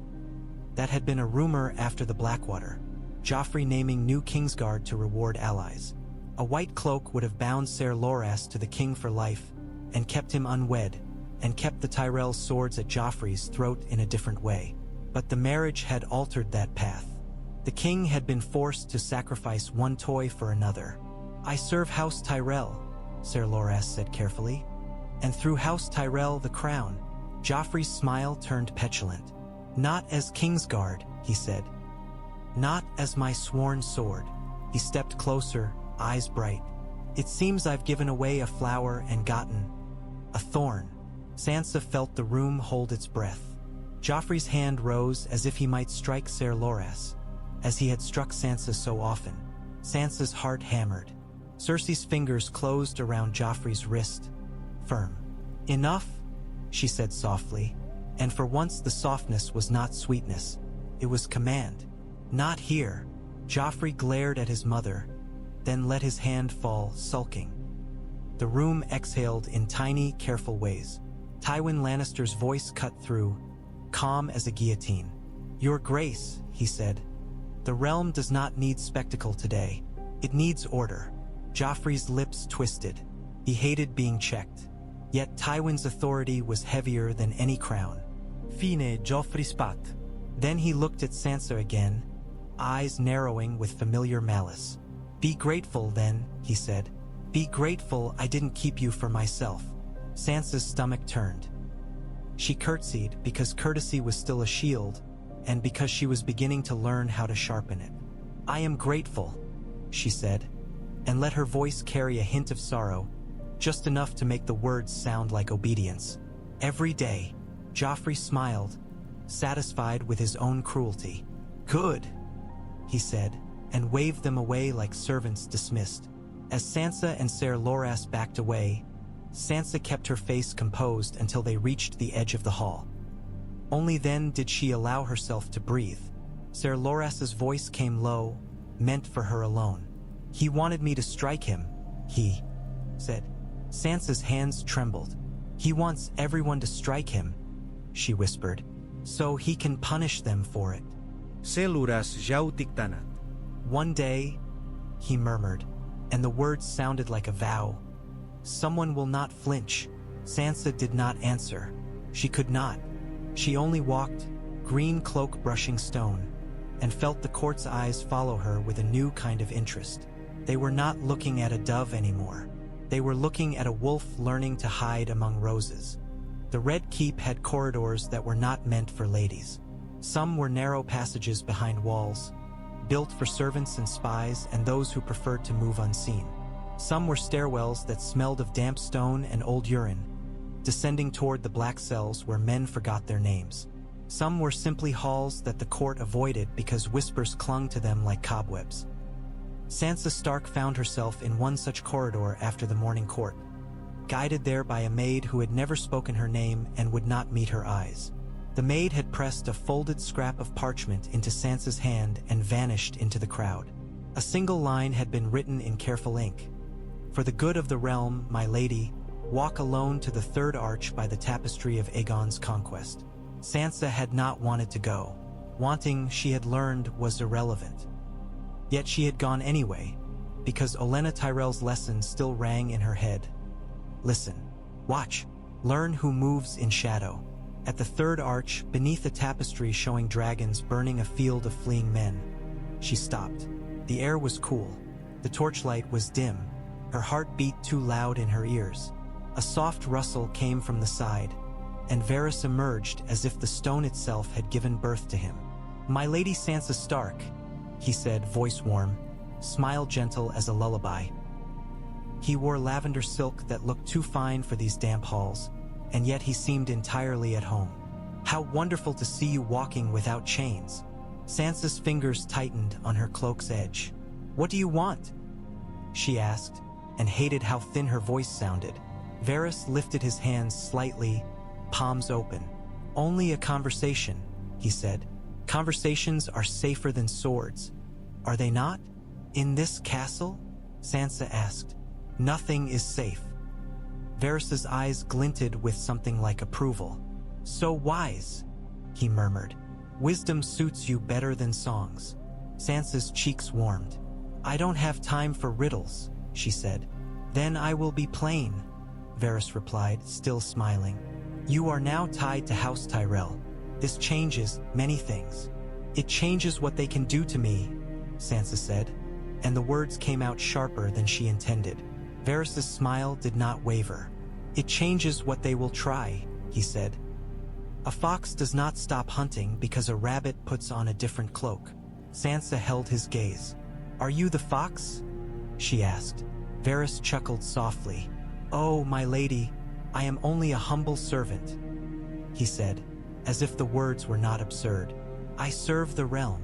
That had been a rumor after the Blackwater, Joffrey naming new Kingsguard to reward allies. A white cloak would have bound Ser Loras to the king for life, and kept him unwed, and kept the Tyrells' swords at Joffrey's throat in a different way. But the marriage had altered that path. The king had been forced to sacrifice one toy for another. I serve House Tyrell, Ser Loras said carefully. And through House Tyrell the crown. Joffrey's smile turned petulant. Not as Kingsguard, he said. Not as my sworn sword. He stepped closer, eyes bright. It seems I've given away a flower and gotten a thorn. Sansa felt the room hold its breath. Joffrey's hand rose as if he might strike Ser Loras, as he had struck Sansa so often. Sansa's heart hammered. Cersei's fingers closed around Joffrey's wrist, firm. Enough, she said softly, and for once the softness was not sweetness. It was command. Not here. Joffrey glared at his mother, then let his hand fall, sulking. The room exhaled in tiny, careful ways. Tywin Lannister's voice cut through, calm as a guillotine. Your Grace, he said. The realm does not need spectacle today. It needs order. Joffrey's lips twisted. He hated being checked. Yet Tywin's authority was heavier than any crown. Fine Joffrey's pact. Then he looked at Sansa again, eyes narrowing with familiar malice. Be grateful then, he said. Be grateful I didn't keep you for myself. Sansa's stomach turned. She curtsied because courtesy was still a shield, and because she was beginning to learn how to sharpen it. I am grateful, she said, and let her voice carry a hint of sorrow, just enough to make the words sound like obedience. Every day, Joffrey smiled, satisfied with his own cruelty. Good, he said, and waved them away like servants dismissed. As Sansa and Ser Loras backed away, Sansa kept her face composed until they reached the edge of the hall. Only then did she allow herself to breathe. Ser Loras's voice came low, meant for her alone. He wanted me to strike him, he said. Sansa's hands trembled. He wants everyone to strike him, she whispered, so he can punish them for it. Ser Loras Tyrell. One day, he murmured, and the words sounded like a vow. Someone will not flinch. Sansa did not answer. She could not. She only walked, green cloak brushing stone, and felt the court's eyes follow her with a new kind of interest. They were not looking at a dove anymore. They were looking at a wolf learning to hide among roses. The Red Keep had corridors that were not meant for ladies. Some were narrow passages behind walls, built for servants and spies and those who preferred to move unseen. Some were stairwells that smelled of damp stone and old urine, descending toward the black cells where men forgot their names. Some were simply halls that the court avoided because whispers clung to them like cobwebs. Sansa Stark found herself in one such corridor after the morning court, guided there by a maid who had never spoken her name and would not meet her eyes. The maid had pressed a folded scrap of parchment into Sansa's hand and vanished into the crowd. A single line had been written in careful ink. "For the good of the realm, my lady, walk alone to the third arch by the tapestry of Aegon's conquest." Sansa had not wanted to go. Wanting, she had learned, was irrelevant. Yet she had gone anyway, because Olenna Tyrell's lesson still rang in her head. Listen, watch, learn who moves in shadow. At the third arch, beneath a tapestry showing dragons burning a field of fleeing men. She stopped. The air was cool. The torchlight was dim. Her heart beat too loud in her ears. A soft rustle came from the side, and Varys emerged as if the stone itself had given birth to him. "My lady Sansa Stark," he said, voice warm, smile gentle as a lullaby. He wore lavender silk that looked too fine for these damp halls, and yet he seemed entirely at home. "How wonderful to see you walking without chains." Sansa's fingers tightened on her cloak's edge. "What do you want?" she asked, and hated how thin her voice sounded. Varys lifted his hands slightly, palms open. "Only a conversation," he said. "Conversations are safer than swords. Are they not? In this castle?" Sansa asked. "Nothing is safe." Varys's eyes glinted with something like approval. "So wise," he murmured. "Wisdom suits you better than songs." Sansa's cheeks warmed. "I don't have time for riddles," she said. "Then I will be plain," Varys replied, still smiling. "You are now tied to House Tyrell. This changes many things." "It changes what they can do to me," Sansa said, and the words came out sharper than she intended. Varys's smile did not waver. "It changes what they will try," he said. "A fox does not stop hunting because a rabbit puts on a different cloak." Sansa held his gaze. "Are you the fox?" she asked. Varys chuckled softly. "Oh, my lady, I am only a humble servant," he said, as if the words were not absurd. "I serve the realm."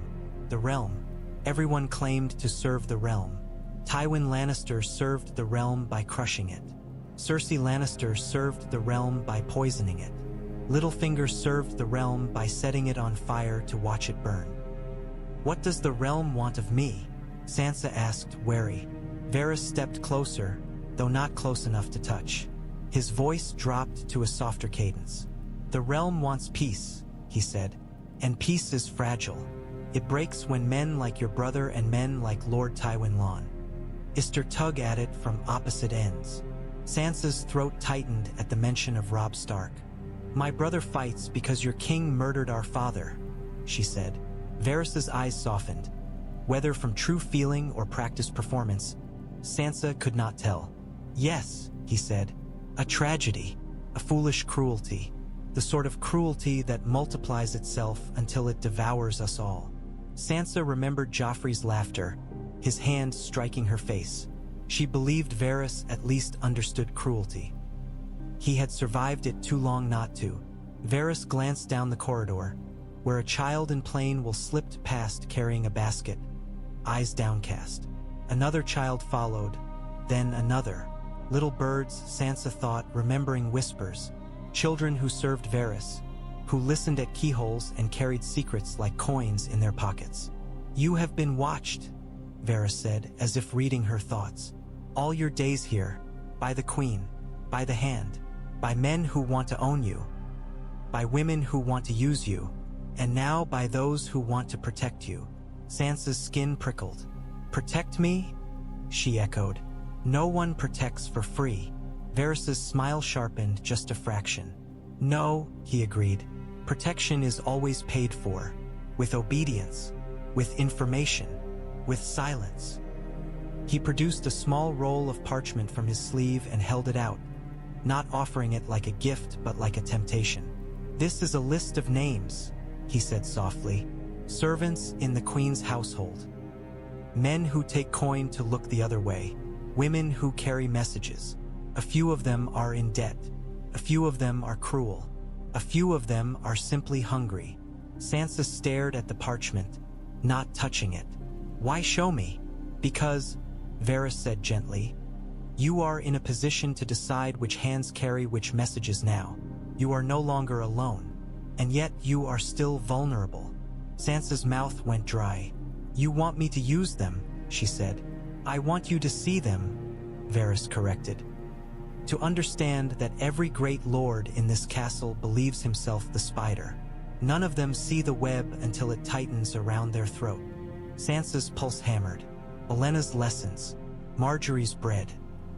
The realm. Everyone claimed to serve the realm. Tywin Lannister served the realm by crushing it. Cersei Lannister served the realm by poisoning it. Littlefinger served the realm by setting it on fire to watch it burn. "What does the realm want of me?" Sansa asked, wary. Varys stepped closer, though not close enough to touch. His voice dropped to a softer cadence. "The realm wants peace," he said, "and peace is fragile. It breaks when men like your brother and men like Lord Tywin tug at it from opposite ends." Sansa's throat tightened at the mention of Robb Stark. "My brother fights because your king murdered our father," she said. Varys's eyes softened. Whether from true feeling or practiced performance, Sansa could not tell. "Yes," he said, "a tragedy, a foolish cruelty, the sort of cruelty that multiplies itself until it devours us all." Sansa remembered Joffrey's laughter, his hand striking her face. She believed Varys at least understood cruelty. He had survived it too long not to. Varys glanced down the corridor, where a child in plain wool slipped past carrying a basket, eyes downcast. Another child followed, then another. Little birds, Sansa thought, remembering whispers. Children who served Varys, who listened at keyholes and carried secrets like coins in their pockets. "You have been watched," Varys said, as if reading her thoughts. "All your days here, by the Queen, by the Hand, by men who want to own you, by women who want to use you, And now by those who want to protect you. Sansa's skin prickled. Protect me? She echoed. No one protects for free. Varys's smile sharpened just a fraction. No, he agreed. Protection is always paid for. With obedience. With information. With silence. He produced a small roll of parchment from his sleeve and held it out, not offering it like a gift but like a temptation. This is a list of names, he said softly. Servants in the Queen's household. Men who take coin to look the other way. Women who carry messages. A few of them are in debt. A few of them are cruel. A few of them are simply hungry. Sansa stared at the parchment, not touching it. Why show me? Because, Varys said gently, you are in a position to decide which hands carry which messages now. You are no longer alone. And yet you are still vulnerable. Sansa's mouth went dry. You want me to use them, she said. I want you to see them, Varys corrected. To understand that every great lord in this castle believes himself the spider. None of them see the web until it tightens around their throat. Sansa's pulse hammered. Olenna's lessons. Marjorie's bread.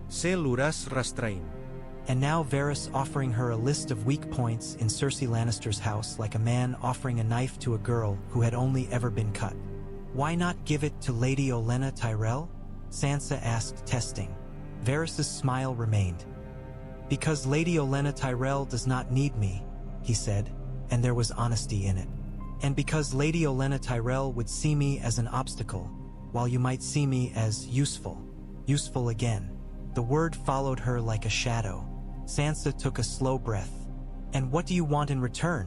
Ser Loras Tyrell. And now Varys offering her a list of weak points in Cersei Lannister's house like a man offering a knife to a girl who had only ever been cut. Why not give it to Lady Olenna Tyrell? Sansa asked, testing. Varys's smile remained. Because Lady Olenna Tyrell does not need me, he said, and there was honesty in it. And because Lady Olenna Tyrell would see me as an obstacle, while you might see me as useful. Useful again. The word followed her like a shadow. Sansa took a slow breath. And what do you want in return?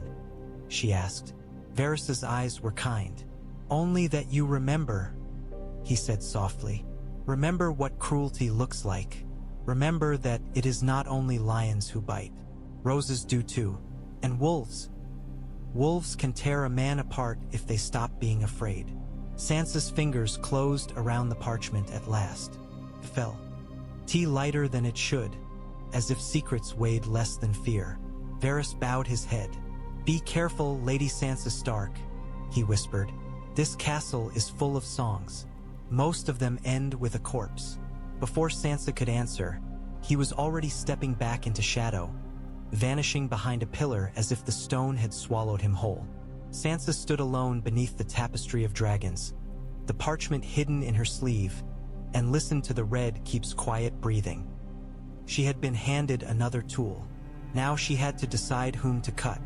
She asked. Varys's eyes were kind. Only that you remember, he said softly. Remember what cruelty looks like. Remember that it is not only lions who bite. Roses do too. And wolves. Wolves can tear a man apart if they stop being afraid. Sansa's fingers closed around the parchment at last. It fell. Tea lighter than it should, as if secrets weighed less than fear. Varys bowed his head. Be careful, Lady Sansa Stark, he whispered. This castle is full of songs. Most of them end with a corpse. Before Sansa could answer, he was already stepping back into shadow, vanishing behind a pillar as if the stone had swallowed him whole. Sansa stood alone beneath the tapestry of dragons, the parchment hidden in her sleeve, and listened to the red keeps quiet breathing. She had been handed another tool. Now she had to decide whom to cut.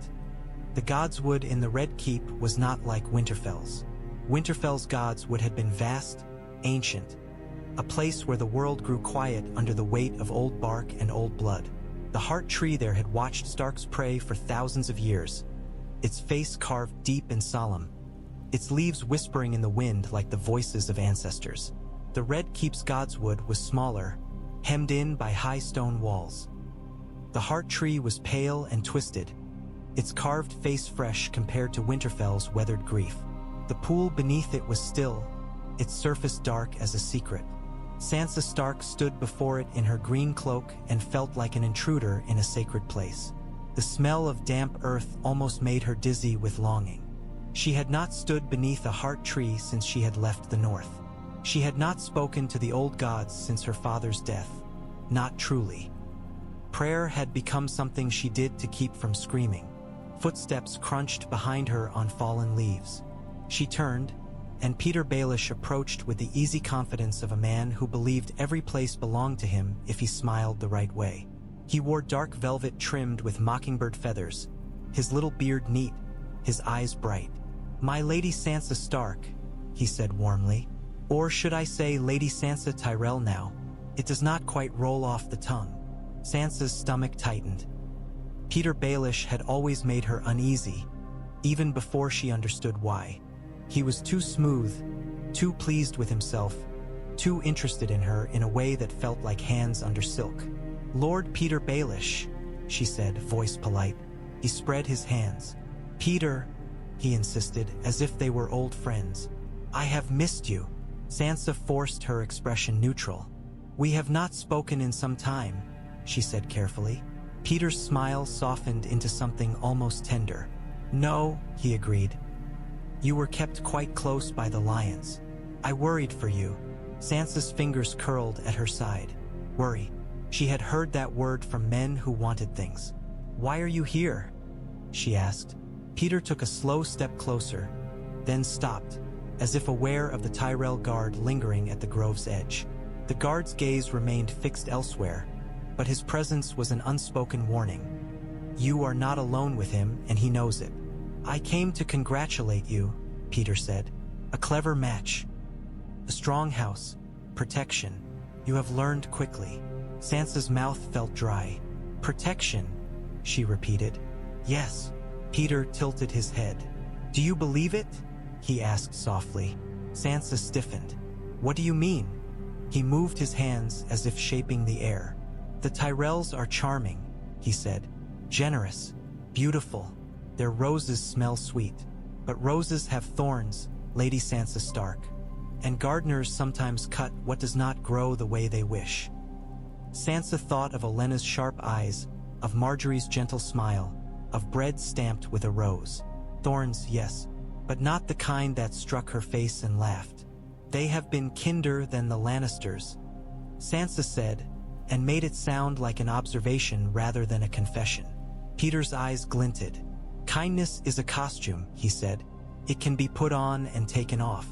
The godswood in the Red Keep was not like Winterfell's. Winterfell's godswood had been vast, ancient, a place where the world grew quiet under the weight of old bark and old blood. The heart tree there had watched Stark's prey for thousands of years, its face carved deep and solemn, its leaves whispering in the wind like the voices of ancestors. The Red Keep's godswood was smaller, hemmed in by high stone walls. The heart tree was pale and twisted, its carved face fresh compared to Winterfell's weathered grief. The pool beneath it was still, its surface dark as a secret. Sansa Stark stood before it in her green cloak and felt like an intruder in a sacred place. The smell of damp earth almost made her dizzy with longing. She had not stood beneath a heart tree since she had left the north. She had not spoken to the old gods since her father's death. Not truly. Prayer had become something she did to keep from screaming. Footsteps crunched behind her on fallen leaves. She turned, and Petyr Baelish approached with the easy confidence of a man who believed every place belonged to him if he smiled the right way. He wore dark velvet trimmed with mockingbird feathers, his little beard neat, his eyes bright. "My Lady Sansa Stark," he said warmly. Or should I say Lady Sansa Tyrell now? It does not quite roll off the tongue. Sansa's stomach tightened. Petyr Baelish had always made her uneasy, even before she understood why. He was too smooth, too pleased with himself, too interested in her in a way that felt like hands under silk. "Lord Petyr Baelish," she said, voice polite. He spread his hands. "Petyr," he insisted, as if they were old friends. "I have missed you." Sansa forced her expression neutral. "We have not spoken in some time," she said carefully. Petyr's smile softened into something almost tender. No, he agreed. You were kept quite close by the lions. I worried for you. Sansa's fingers curled at her side. Worry. She had heard that word from men who wanted things. Why are you here? She asked. Petyr took a slow step closer, then stopped, as if aware of the Tyrell guard lingering at the grove's edge. The guard's gaze remained fixed elsewhere, but his presence was an unspoken warning. You are not alone with him, and he knows it. I came to congratulate you, Petyr said. A clever match. A strong house. Protection. You have learned quickly. Sansa's mouth felt dry. Protection, she repeated. Yes. Petyr tilted his head. Do you believe it? He asked softly. Sansa stiffened. What do you mean? He moved his hands as if shaping the air. The Tyrells are charming, he said. Generous. Beautiful. Their roses smell sweet. But roses have thorns, Lady Sansa Stark. And gardeners sometimes cut what does not grow the way they wish. Sansa thought of Olenna's sharp eyes, of Marjorie's gentle smile, of bread stamped with a rose. Thorns, yes, but not the kind that struck her face and laughed. They have been kinder than the Lannisters, Sansa said, and made it sound like an observation rather than a confession. Petyr's eyes glinted. Kindness is a costume, he said. It can be put on and taken off.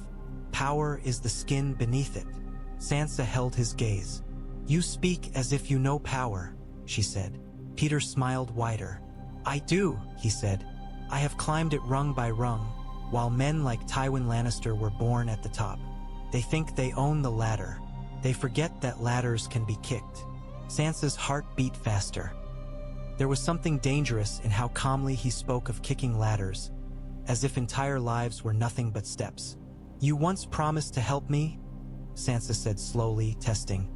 Power is the skin beneath it. Sansa held his gaze. You speak as if you know power, she said. Petyr smiled wider. I do, he said. I have climbed it rung by rung, while men like Tywin Lannister were born at the top. They think they own the ladder. They forget that ladders can be kicked. Sansa's heart beat faster. There was something dangerous in how calmly he spoke of kicking ladders, as if entire lives were nothing but steps. You once promised to help me, Sansa said slowly, testing,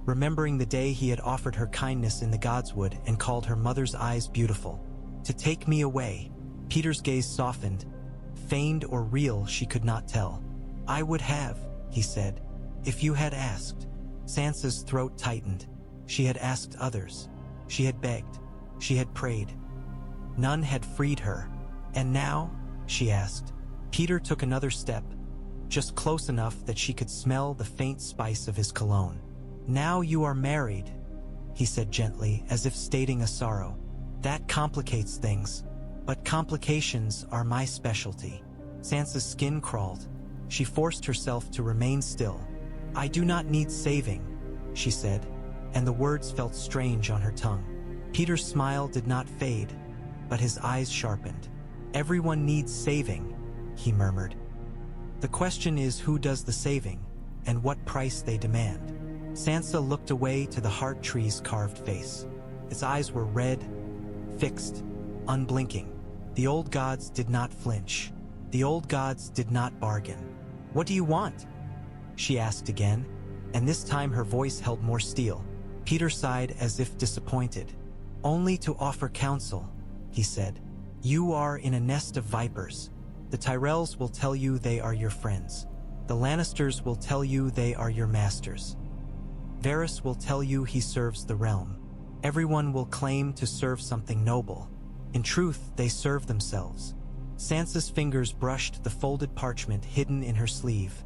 remembering the day he had offered her kindness in the Godswood and called her mother's eyes beautiful. To take me away. Petyr's gaze softened. Feigned or real, she could not tell. I would have, he said, if you had asked. Sansa's throat tightened. She had asked others. She had begged. She had prayed. None had freed her. And now? She asked. Petyr took another step, just close enough that she could smell the faint spice of his cologne. Now you are married, he said gently, as if stating a sorrow. That complicates things, but complications are my specialty. Sansa's skin crawled. She forced herself to remain still. I do not need saving, she said, and the words felt strange on her tongue. Petyr's smile did not fade, but his eyes sharpened. Everyone needs saving, he murmured. The question is who does the saving, and what price they demand. Sansa looked away to the heart tree's carved face. Its eyes were red, fixed, unblinking. The old gods did not flinch. The old gods did not bargain. What do you want? She asked again, and this time her voice held more steel. Petyr sighed as if disappointed. Only to offer counsel, he said. You are in a nest of vipers. The Tyrells will tell you they are your friends. The Lannisters will tell you they are your masters. Varys will tell you he serves the realm. Everyone will claim to serve something noble. In truth, they serve themselves. Sansa's fingers brushed the folded parchment hidden in her sleeve.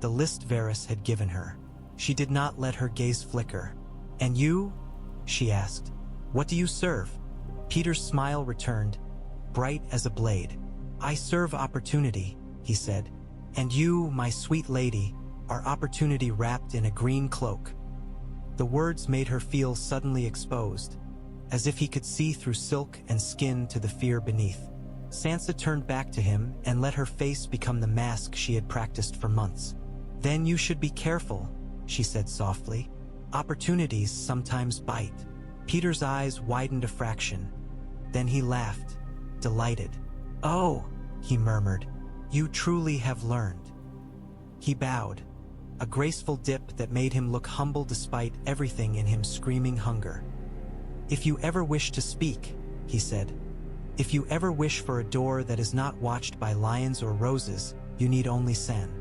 The list Varys had given her. She did not let her gaze flicker. And you? She asked. What do you serve? Petyr's smile returned, bright as a blade. I serve opportunity, he said. And you, my sweet lady, are opportunity wrapped in a green cloak. The words made her feel suddenly exposed, as if he could see through silk and skin to the fear beneath. Sansa turned back to him and let her face become the mask she had practiced for months. Then you should be careful, she said softly. Opportunities sometimes bite. Petyr's eyes widened a fraction. Then he laughed, delighted. Oh, he murmured, you truly have learned. He bowed, a graceful dip that made him look humble despite everything in him screaming hunger. If you ever wish to speak, he said, if you ever wish for a door that is not watched by lions or roses, you need only San.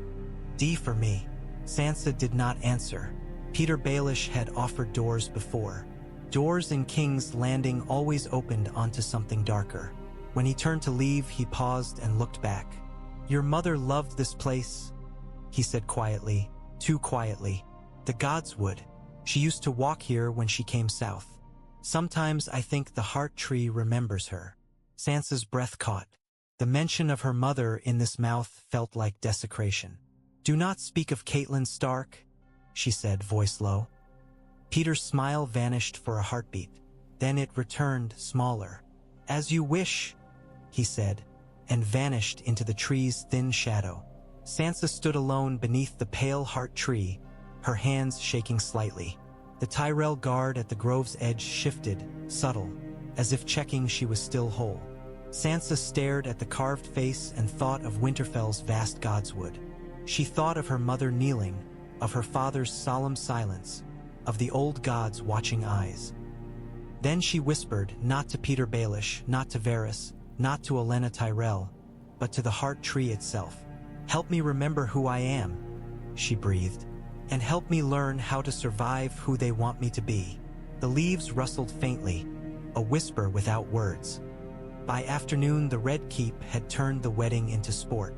D for me. Sansa did not answer. Petyr Baelish had offered doors before. Doors in King's Landing always opened onto something darker. When he turned to leave, he paused and looked back. "Your mother loved this place," he said quietly, too quietly. "The gods would. She used to walk here when she came south. Sometimes I think the heart tree remembers her." Sansa's breath caught. The mention of her mother in this mouth felt like desecration. "Do not speak of Catelyn Stark," she said, voice low. Peter's smile vanished for a heartbeat. Then it returned, smaller. "As you wish," he said, and vanished into the tree's thin shadow. Sansa stood alone beneath the pale heart tree, her hands shaking slightly. The Tyrell guard at the grove's edge shifted, subtle, as if checking she was still whole. Sansa stared at the carved face and thought of Winterfell's vast godswood. She thought of her mother kneeling, of her father's solemn silence, of the old gods' watching eyes. Then she whispered, not to Petyr Baelish, not to Varys, not to Olenna Tyrell, but to the heart tree itself. "Help me remember who I am," she breathed, "and help me learn how to survive who they want me to be." The leaves rustled faintly, a whisper without words. By afternoon, the Red Keep had turned the wedding into sport.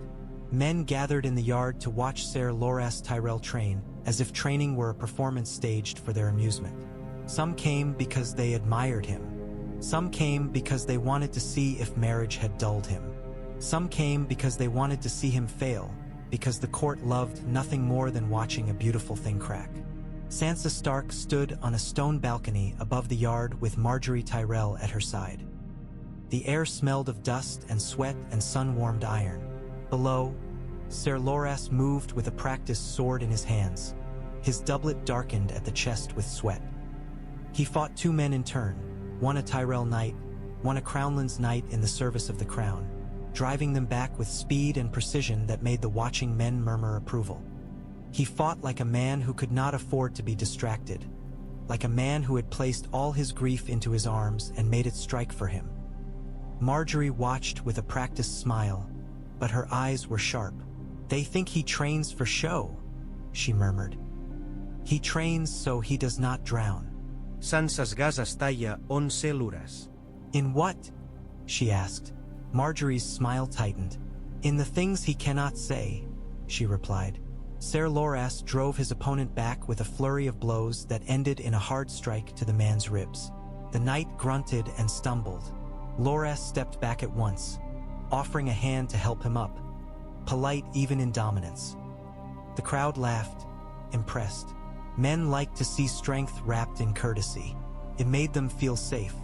Men gathered in the yard to watch Ser Loras Tyrell train, as if training were a performance staged for their amusement. Some came because they admired him. Some came because they wanted to see if marriage had dulled him. Some came because they wanted to see him fail, because the court loved nothing more than watching a beautiful thing crack. Sansa Stark stood on a stone balcony above the yard with Margaery Tyrell at her side. The air smelled of dust and sweat and sun-warmed iron. Below, Ser Loras moved with a practiced sword in his hands. His doublet darkened at the chest with sweat. He fought two men in turn, one a Tyrell knight, one a Crownlands knight in the service of the crown, driving them back with speed and precision that made the watching men murmur approval. He fought like a man who could not afford to be distracted, like a man who had placed all his grief into his arms and made it strike for him. Margaery watched with a practiced smile, but her eyes were sharp. "They think he trains for show," she murmured. "He trains so he does not drown." Sansa's gasas talla 11 luras. "In what?" she asked. Margaery's smile tightened. "In the things he cannot say," she replied. Ser Loras drove his opponent back with a flurry of blows that ended in a hard strike to the man's ribs. The knight grunted and stumbled. Loras stepped back at once, offering a hand to help him up, polite even in dominance. The crowd laughed, impressed. Men liked to see strength wrapped in courtesy. It made them feel safe.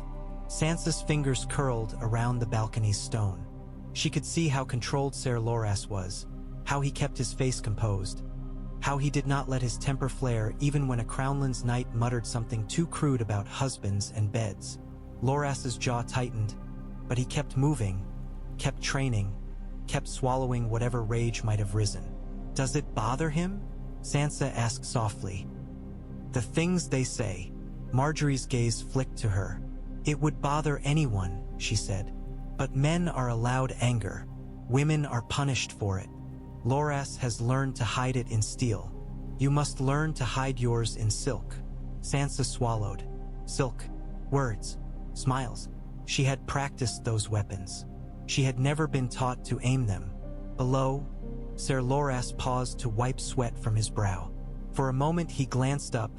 Sansa's fingers curled around the balcony's stone. She could see how controlled Ser Loras was, how he kept his face composed, how he did not let his temper flare even when a Crownlands knight muttered something too crude about husbands and beds. Loras's jaw tightened, but he kept moving, kept training, kept swallowing whatever rage might have risen. "Does it bother him?" Sansa asked softly. "The things they say." Margaery's gaze flicked to her. "It would bother anyone," she said. "But men are allowed anger. Women are punished for it. Loras has learned to hide it in steel. You must learn to hide yours in silk." Sansa swallowed. Silk. Words. Smiles. She had practiced those weapons. She had never been taught to aim them. Below, Ser Loras paused to wipe sweat from his brow. For a moment he glanced up,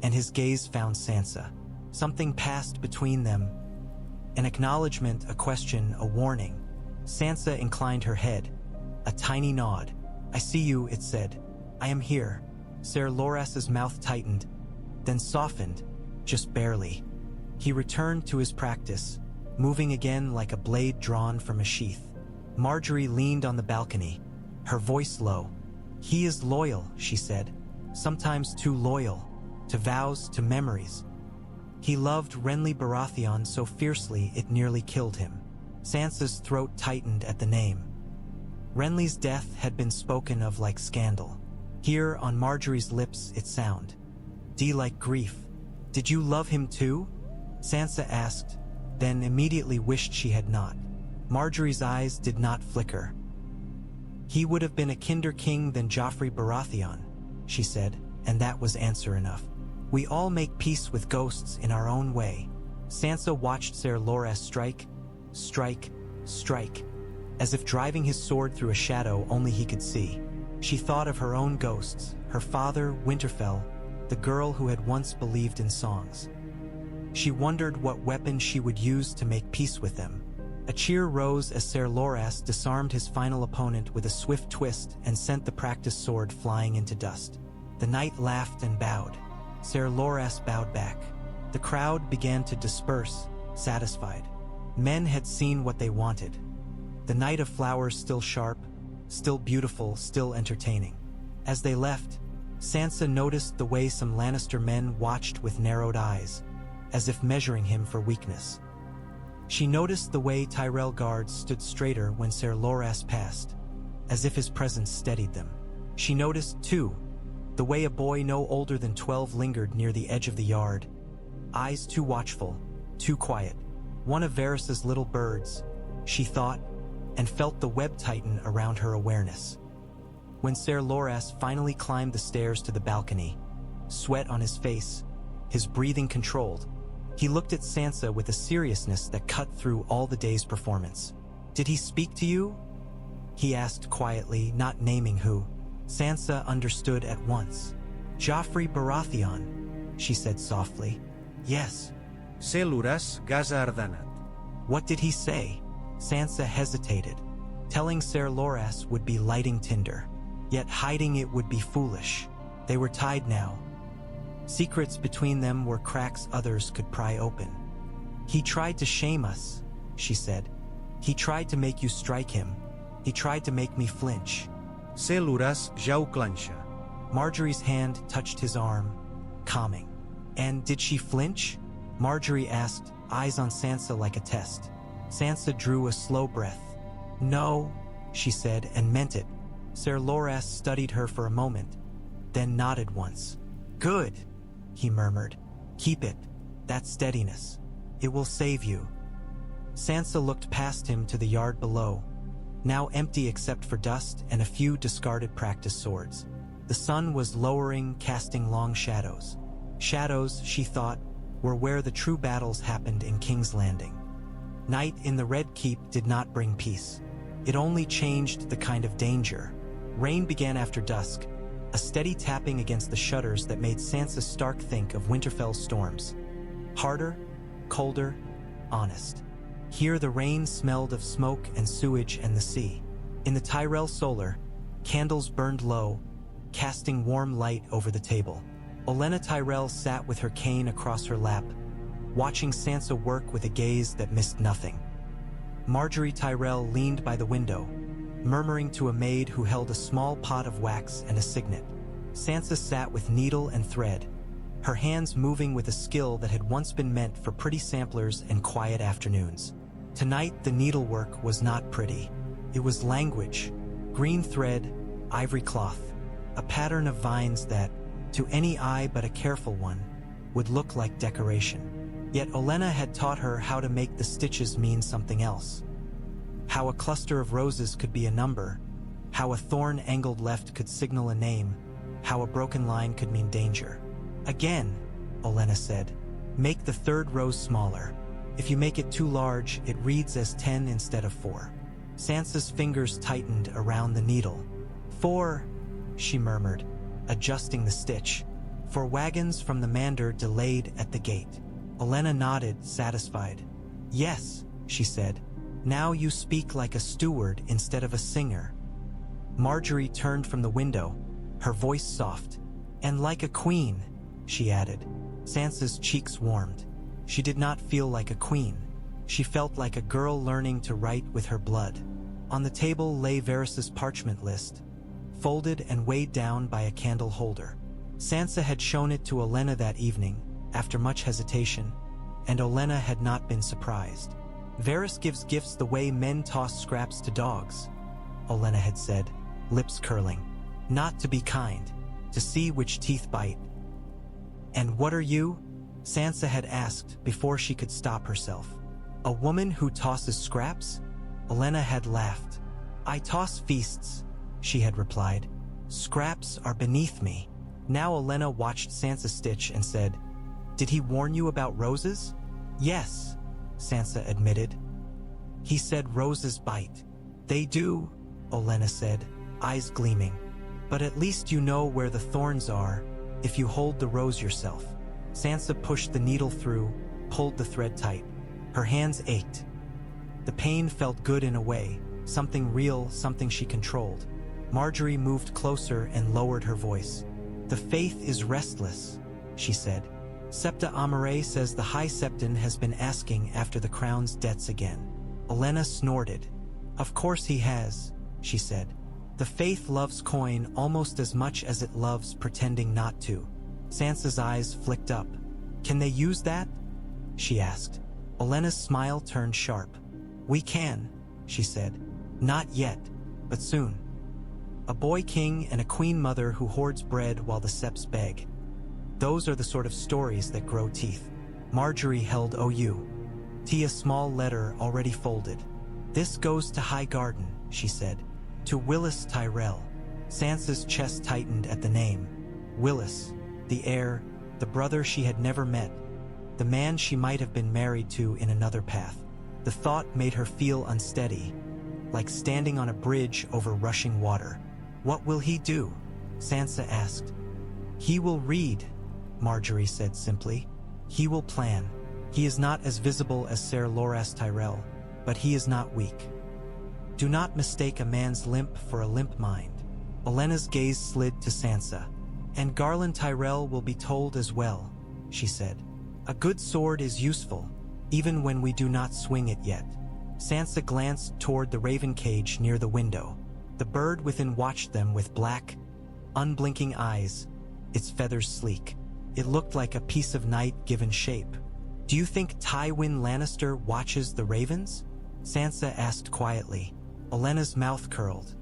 and his gaze found Sansa. Something passed between them. An acknowledgement, a question, a warning. Sansa inclined her head. A tiny nod. "I see you," it said. "I am here." Ser Loras's mouth tightened, then softened, just barely. He returned to his practice, moving again like a blade drawn from a sheath. Margaery leaned on the balcony, her voice low. "He is loyal," she said, "sometimes too loyal, to vows, to memories. He loved Renly Baratheon so fiercely it nearly killed him." Sansa's throat tightened at the name. Renly's death had been spoken of like scandal. Here on Margaery's lips it sounded. "D like grief. Did you love him too?" Sansa asked, then immediately wished she had not. Margaery's eyes did not flicker. "He would have been a kinder king than Joffrey Baratheon," she said, and that was answer enough. "We all make peace with ghosts in our own way." Sansa watched Ser Loras strike, strike, as if driving his sword through a shadow only he could see. She thought of her own ghosts, her father, Winterfell, the girl who had once believed in songs. She wondered what weapon she would use to make peace with them. A cheer rose as Ser Loras disarmed his final opponent with a swift twist and sent the practiced sword flying into dust. The knight laughed and bowed. Ser Loras bowed back. The crowd began to disperse, satisfied. Men had seen what they wanted. The Knight of Flowers still sharp, still beautiful, still entertaining. As they left, Sansa noticed the way some Lannister men watched with narrowed eyes, as if measuring him for weakness. She noticed the way Tyrell guards stood straighter when Ser Loras passed, as if his presence steadied them. She noticed, too, the way a boy no older than 12 lingered near the edge of the yard, eyes too watchful, too quiet. One of Varys's little birds, she thought, and felt the web tighten around her awareness. When Ser Loras finally climbed the stairs to the balcony, sweat on his face, his breathing controlled, he looked at Sansa with a seriousness that cut through all the day's performance. "Did he speak to you?" he asked quietly, not naming who. Sansa understood at once. "Joffrey Baratheon," she said softly. "Yes." Ser Loras Gaza Ardanat. "What did he say?" Sansa hesitated. Telling Ser Loras would be lighting tinder, yet hiding it would be foolish. They were tied now. Secrets between them were cracks others could pry open. "He tried to shame us," she said. "He tried to make you strike him. He tried to make me flinch." Ser Loras Jau Clancha. Marjorie's hand touched his arm, calming. "And did she flinch?" Marjorie asked, eyes on Sansa like a test. Sansa drew a slow breath. "No," she said, and meant it. Ser Loras studied her for a moment, then nodded once. "Good," he murmured. "Keep it, that steadiness. It will save you." Sansa looked past him to the yard below, now empty except for dust and a few discarded practice swords. The sun was lowering, casting long shadows. Shadows, she thought, were where the true battles happened in King's Landing. Night in the Red Keep did not bring peace. It only changed the kind of danger. Rain began after dusk, a steady tapping against the shutters that made Sansa Stark think of Winterfell's storms. Harder, colder, honest. Here the rain smelled of smoke and sewage and the sea. In the Tyrell solar, candles burned low, casting warm light over the table. Olenna Tyrell sat with her cane across her lap, watching Sansa work with a gaze that missed nothing. Marjorie Tyrell leaned by the window, murmuring to a maid who held a small pot of wax and a signet. Sansa sat with needle and thread, her hands moving with a skill that had once been meant for pretty samplers and quiet afternoons. Tonight, the needlework was not pretty. It was language, green thread, ivory cloth, a pattern of vines that, to any eye but a careful one, would look like decoration. Yet Olenna had taught her how to make the stitches mean something else. How a cluster of roses could be a number, how a thorn angled left could signal a name, how a broken line could mean danger. "Again," Olenna said, "make the third rose smaller. If you make it too large, it reads as 10 instead of 4. Sansa's fingers tightened around the needle. "4, she murmured, adjusting the stitch. "For wagons from the Mander delayed at the gate." Olenna nodded, satisfied. "Yes," she said. "Now you speak like a steward instead of a singer." Marjorie turned from the window, her voice soft. "And like a queen," she added. Sansa's cheeks warmed. She did not feel like a queen. She felt like a girl learning to write with her blood. On the table lay Varys's parchment list, folded and weighed down by a candle holder. Sansa had shown it to Olenna that evening, after much hesitation, and Olenna had not been surprised. "Varys gives gifts the way men toss scraps to dogs," Olenna had said, lips curling. "Not to be kind, to see which teeth bite." "And what are you?" Sansa had asked before she could stop herself. "A woman who tosses scraps?" Olenna had laughed. "I toss feasts," she had replied. "Scraps are beneath me." Now Olenna watched Sansa stitch and said, "Did he warn you about roses?" "Yes," Sansa admitted. He said roses bite. They do, Olenna said, eyes gleaming. But at least you know where the thorns are, if you hold the rose yourself. Sansa pushed the needle through, pulled the thread tight. Her hands ached. The pain felt good in a way, something real, something she controlled. Marjorie moved closer and lowered her voice. The faith is restless, she said. Septa Amare says the High Septon has been asking after the crown's debts again. Olenna snorted. Of course he has, she said. The faith loves coin almost as much as it loves pretending not to. Sansa's eyes flicked up. Can they use that? She asked. Olenna's smile turned sharp. We can, she said. Not yet, but soon. A boy king and a queen mother who hoards bread while the Septs beg. Those are the sort of stories that grow teeth. Marjorie held OU. A small letter already folded. This goes to Highgarden, she said. To Willis Tyrell. Sansa's chest tightened at the name. Willis, the heir, the brother she had never met, the man she might have been married to in another path. The thought made her feel unsteady, like standing on a bridge over rushing water. What will he do? Sansa asked. He will read, Marjorie said simply. He will plan. He is not as visible as Ser Loras Tyrell, but he is not weak. Do not mistake a man's limp for a limp mind. Olenna's gaze slid to Sansa. And Garland Tyrell will be told as well, she said. A good sword is useful, even when we do not swing it yet. Sansa glanced toward the raven cage near the window. The bird within watched them with black, unblinking eyes, its feathers sleek. It looked like a piece of night given shape. Do you think Tywin Lannister watches the ravens? Sansa asked quietly. Olenna's mouth curled.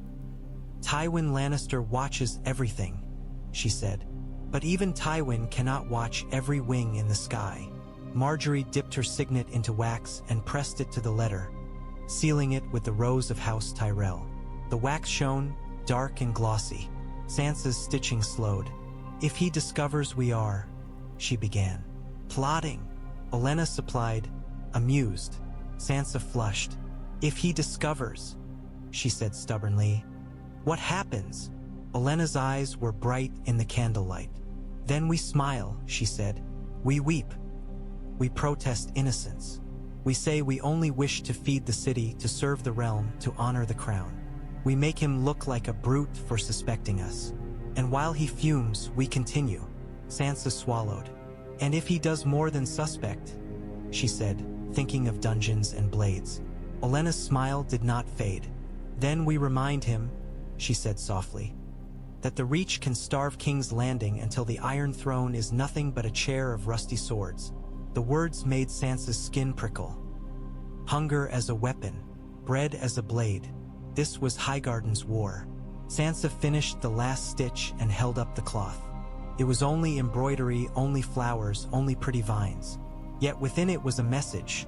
Tywin Lannister watches everything, she said. But even Tywin cannot watch every wing in the sky. Marjorie dipped her signet into wax and pressed it to the letter, sealing it with the rose of House Tyrell. The wax shone, dark and glossy. Sansa's stitching slowed. If he discovers we are, she began. Plotting, Olenna supplied, amused. Sansa flushed. If he discovers, she said stubbornly. What happens? Olenna's eyes were bright in the candlelight. Then we smile, she said. We weep. We protest innocence. We say we only wish to feed the city, to serve the realm, to honor the crown. We make him look like a brute for suspecting us. And while he fumes, we continue. Sansa swallowed. And if he does more than suspect, she said, thinking of dungeons and blades. Olenna's smile did not fade. Then we remind him, she said softly, that the Reach can starve King's Landing until the Iron Throne is nothing but a chair of rusty swords. The words made Sansa's skin prickle. Hunger as a weapon, bread as a blade. This was Highgarden's war. Sansa finished the last stitch and held up the cloth. It was only embroidery, only flowers, only pretty vines. Yet within it was a message.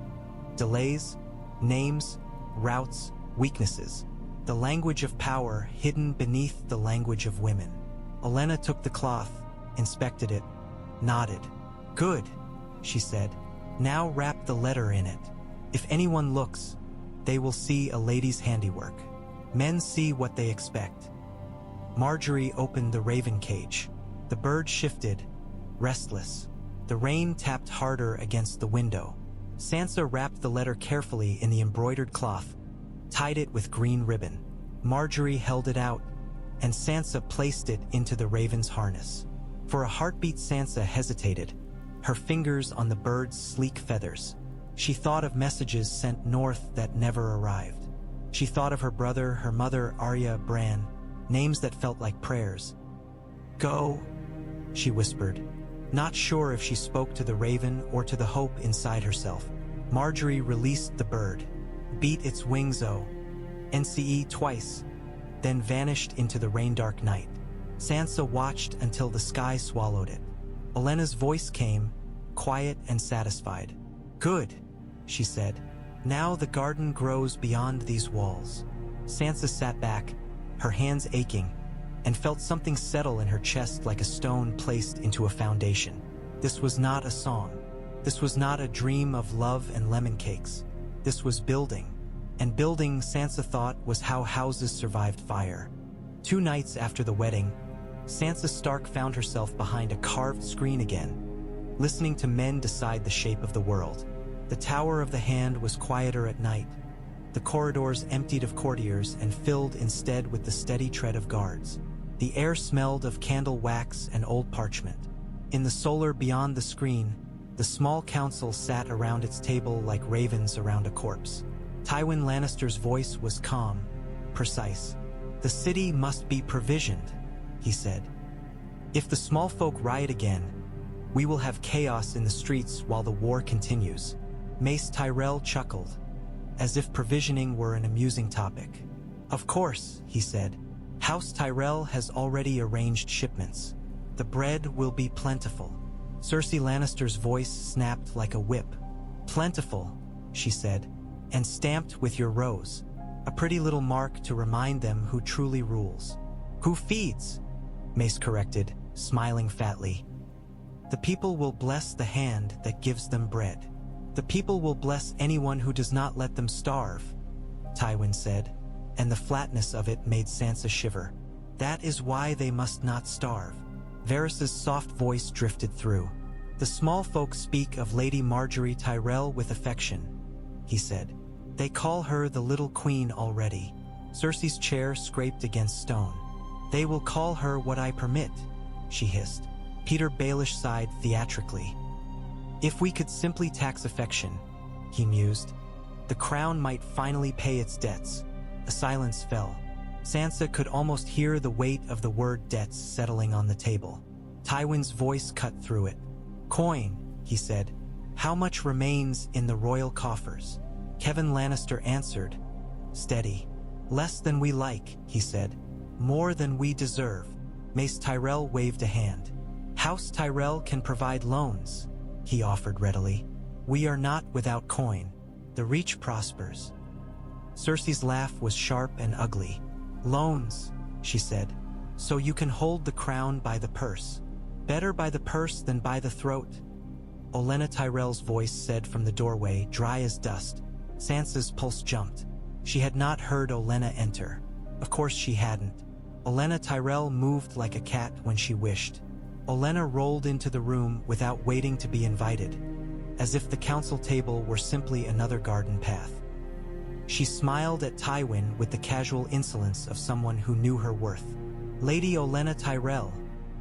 Delays, names, routes, weaknesses. The language of power hidden beneath the language of women. Olenna took the cloth, inspected it, nodded. Good, she said. Now wrap the letter in it. If anyone looks, they will see a lady's handiwork. Men see what they expect. Marjorie opened the raven cage. The bird shifted, restless. The rain tapped harder against the window. Sansa wrapped the letter carefully in the embroidered cloth, tied it with green ribbon. Marjorie held it out, and Sansa placed it into the raven's harness. For a heartbeat, Sansa hesitated, her fingers on the bird's sleek feathers. She thought of messages sent north that never arrived. She thought of her brother, her mother, Arya, Bran, names that felt like prayers. Go, she whispered, not sure if she spoke to the raven or to the hope inside herself. Marjorie released the bird, beat its wings NCE twice, then vanished into the rain-dark night. Sansa watched until the sky swallowed it. Olenna's voice came, quiet and satisfied. Good, she said. Now the garden grows beyond these walls. Sansa sat back, her hands aching, and felt something settle in her chest like a stone placed into a foundation. This was not a song. This was not a dream of love and lemon cakes. This was building. And building, Sansa thought, was how houses survived fire. 2 nights after the wedding, Sansa Stark found herself behind a carved screen again, listening to men decide the shape of the world. The Tower of the Hand was quieter at night. The corridors emptied of courtiers and filled instead with the steady tread of guards. The air smelled of candle wax and old parchment. In the solar beyond the screen, the small council sat around its table like ravens around a corpse. Tywin Lannister's voice was calm, precise. "The city must be provisioned," he said. "If the small folk riot again, we will have chaos in the streets while the war continues." Mace Tyrell chuckled, as if provisioning were an amusing topic. "Of course," he said. "House Tyrell has already arranged shipments. The bread will be plentiful." Cersei Lannister's voice snapped like a whip. "Plentiful," she said, "and stamped with your rose. A pretty little mark to remind them who truly rules." "Who feeds?" Mace corrected, smiling fatly. "The people will bless the hand that gives them bread. The people will bless anyone who does not let them starve," Tywin said, and the flatness of it made Sansa shiver. "That is why they must not starve." Varys's soft voice drifted through. "The small folk speak of Lady Margaery Tyrell with affection," he said. "They call her the Little Queen already." Cersei's chair scraped against stone. "They will call her what I permit," she hissed. Petyr Baelish sighed theatrically. "If we could simply tax affection," he mused, "the crown might finally pay its debts." A silence fell. Sansa could almost hear the weight of the word debts settling on the table. Tywin's voice cut through it. "Coin," he said. "How much remains in the royal coffers?" Kevan Lannister answered, steady. "Less than we like," he said. "More than we deserve." Mace Tyrell waved a hand. "House Tyrell can provide loans," he offered readily. "We are not without coin. The reach prospers." Cersei's laugh was sharp and ugly. "Loans," she said. "So you can hold the crown by the purse. Better by the purse than by the throat." Olenna Tyrell's voice said from the doorway, dry as dust. Sansa's pulse jumped. She had not heard Olenna enter. Of course she hadn't. Olenna Tyrell moved like a cat when she wished. Olenna rolled into the room without waiting to be invited, as if the council table were simply another garden path. She smiled at Tywin with the casual insolence of someone who knew her worth. "Lady Olenna Tyrell,"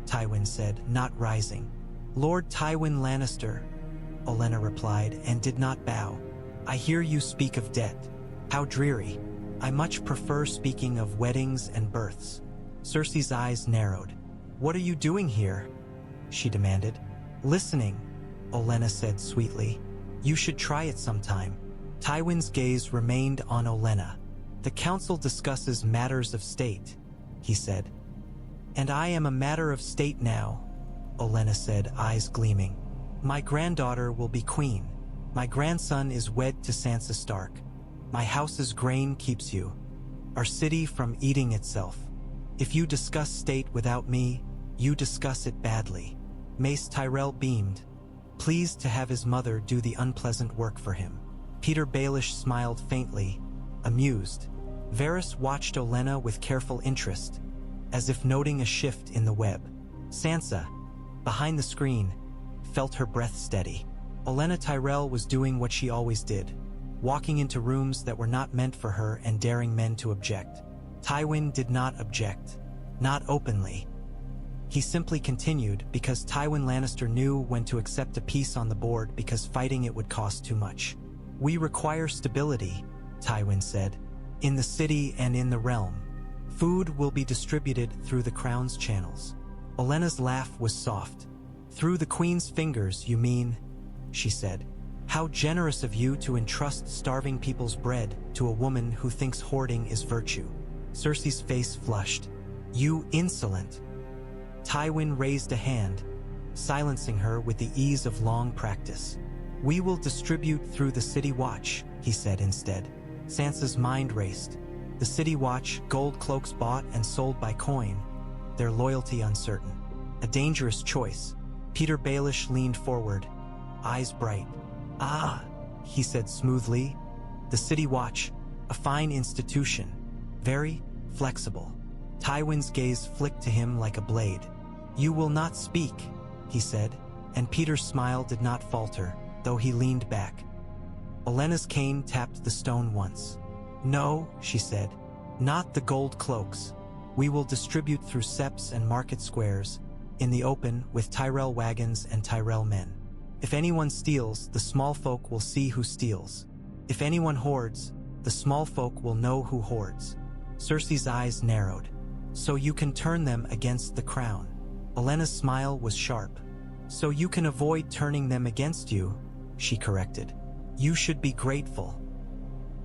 Tywin said, not rising. "Lord Tywin Lannister," Olenna replied, and did not bow. "I hear you speak of debt. How dreary. I much prefer speaking of weddings and births." Cersei's eyes narrowed. "What are you doing here?" she demanded. "Listening," Olenna said sweetly. "You should try it sometime." Tywin's gaze remained on Olenna. "The council discusses matters of state," he said. "And I am a matter of state now," Olenna said, eyes gleaming. "My granddaughter will be queen. My grandson is wed to Sansa Stark. My house's grain keeps you, our city from eating itself. If you discuss state without me, you discuss it badly." Mace Tyrell beamed, pleased to have his mother do the unpleasant work for him. Petyr Baelish smiled faintly, amused. Varys watched Olenna with careful interest, as if noting a shift in the web. Sansa, behind the screen, felt her breath steady. Olenna Tyrell was doing what she always did, walking into rooms that were not meant for her and daring men to object. Tywin did not object, not openly. He simply continued because Tywin Lannister knew when to accept a piece on the board because fighting it would cost too much. "We require stability," Tywin said, "in the city and in the realm. Food will be distributed through the crown's channels." Olenna's laugh was soft. "Through the queen's fingers, you mean?" she said. "How generous of you to entrust starving people's bread to a woman who thinks hoarding is virtue." Cersei's face flushed. "You insolent!" Tywin raised a hand, silencing her with the ease of long practice. "We will distribute through the City Watch," he said instead. Sansa's mind raced. The City Watch, gold cloaks bought and sold by coin, their loyalty uncertain. A dangerous choice. Petyr Baelish leaned forward, eyes bright. "Ah," he said smoothly. "The City Watch, A fine institution. Very flexible. Tywin's gaze flicked to him like a blade. You will not speak, he said, and Petyr's smile did not falter, though he leaned back. Olenna's cane tapped the stone once. No, she said, not the gold cloaks. We will distribute through septs and market squares, in the open with Tyrell wagons and Tyrell men. If anyone steals, the small folk will see who steals. If anyone hoards, the small folk will know who hoards. Cersei's eyes narrowed. So you can turn them against the crown. Olenna's smile was sharp. So you can avoid turning them against you, she corrected. You should be grateful.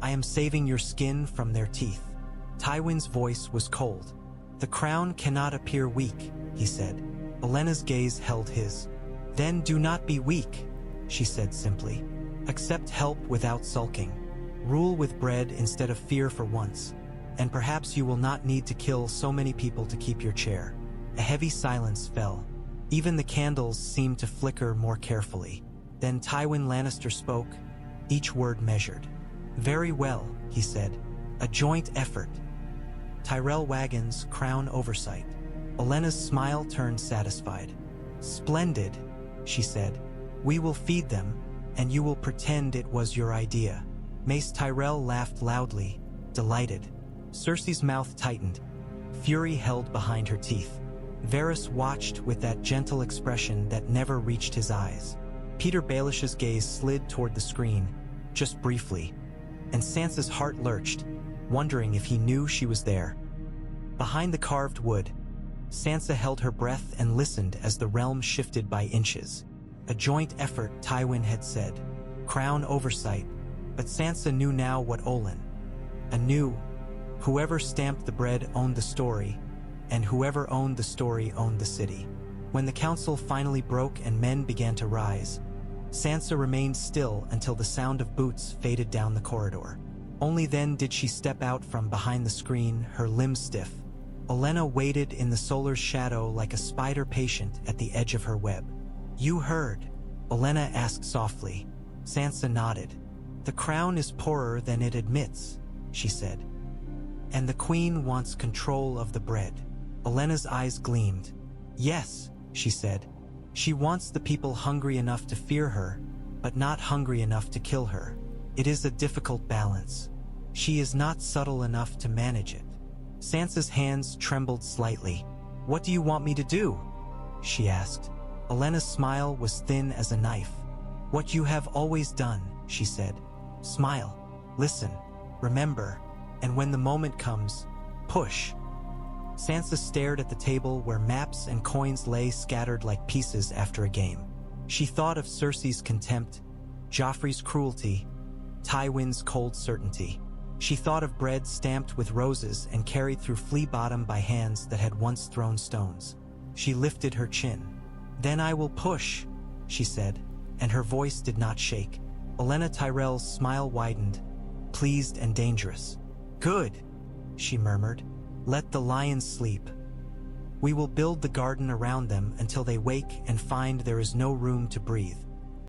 I am saving your skin from their teeth. Tywin's voice was cold. The crown cannot appear weak, he said. Olenna's gaze held his. Then do not be weak, she said simply. Accept help without sulking. Rule with bread instead of fear for once. And perhaps you will not need to kill so many people to keep your chair. A heavy silence fell. Even the candles seemed to flicker more carefully. Then Tywin Lannister spoke, each word measured. Very well, he said. A joint effort. Tyrell wagons, crown oversight. Olenna's smile turned satisfied. Splendid, she said. We will feed them, and you will pretend it was your idea. Mace Tyrell laughed loudly, delighted. Cersei's mouth tightened, fury held behind her teeth. Varys watched with that gentle expression that never reached his eyes. Petyr Baelish's gaze slid toward the screen, just briefly, and Sansa's heart lurched, wondering if he knew she was there. Behind the carved wood, Sansa held her breath and listened as the realm shifted by inches. A joint effort, Tywin had said. Crown oversight, but Sansa knew now what Olenna knew. Whoever stamped the bread owned the story, and whoever owned the story owned the city. When the council finally broke and men began to rise, Sansa remained still until the sound of boots faded down the corridor. Only then did she step out from behind the screen, her limbs stiff. Olenna waited in the solar's shadow like a spider patient at the edge of her web. You heard? Olenna asked softly. Sansa nodded. The crown is poorer than it admits, she said. And the queen wants control of the bread. Olenna's eyes gleamed. Yes, she said. She wants the people hungry enough to fear her, but not hungry enough to kill her. It is a difficult balance. She is not subtle enough to manage it. Sansa's hands trembled slightly. What do you want me to do? She asked. Olenna's smile was thin as a knife. What you have always done, she said. Smile. Listen. Remember. And when the moment comes, push. Sansa stared at the table where maps and coins lay scattered like pieces after a game. She thought of Cersei's contempt, Joffrey's cruelty, Tywin's cold certainty. She thought of bread stamped with roses and carried through Flea Bottom by hands that had once thrown stones. She lifted her chin. Then I will push, she said, and her voice did not shake. Olenna Tyrell's smile widened, pleased and dangerous. Good, she murmured. Let the lions sleep. We will build the garden around them until they wake and find there is no room to breathe.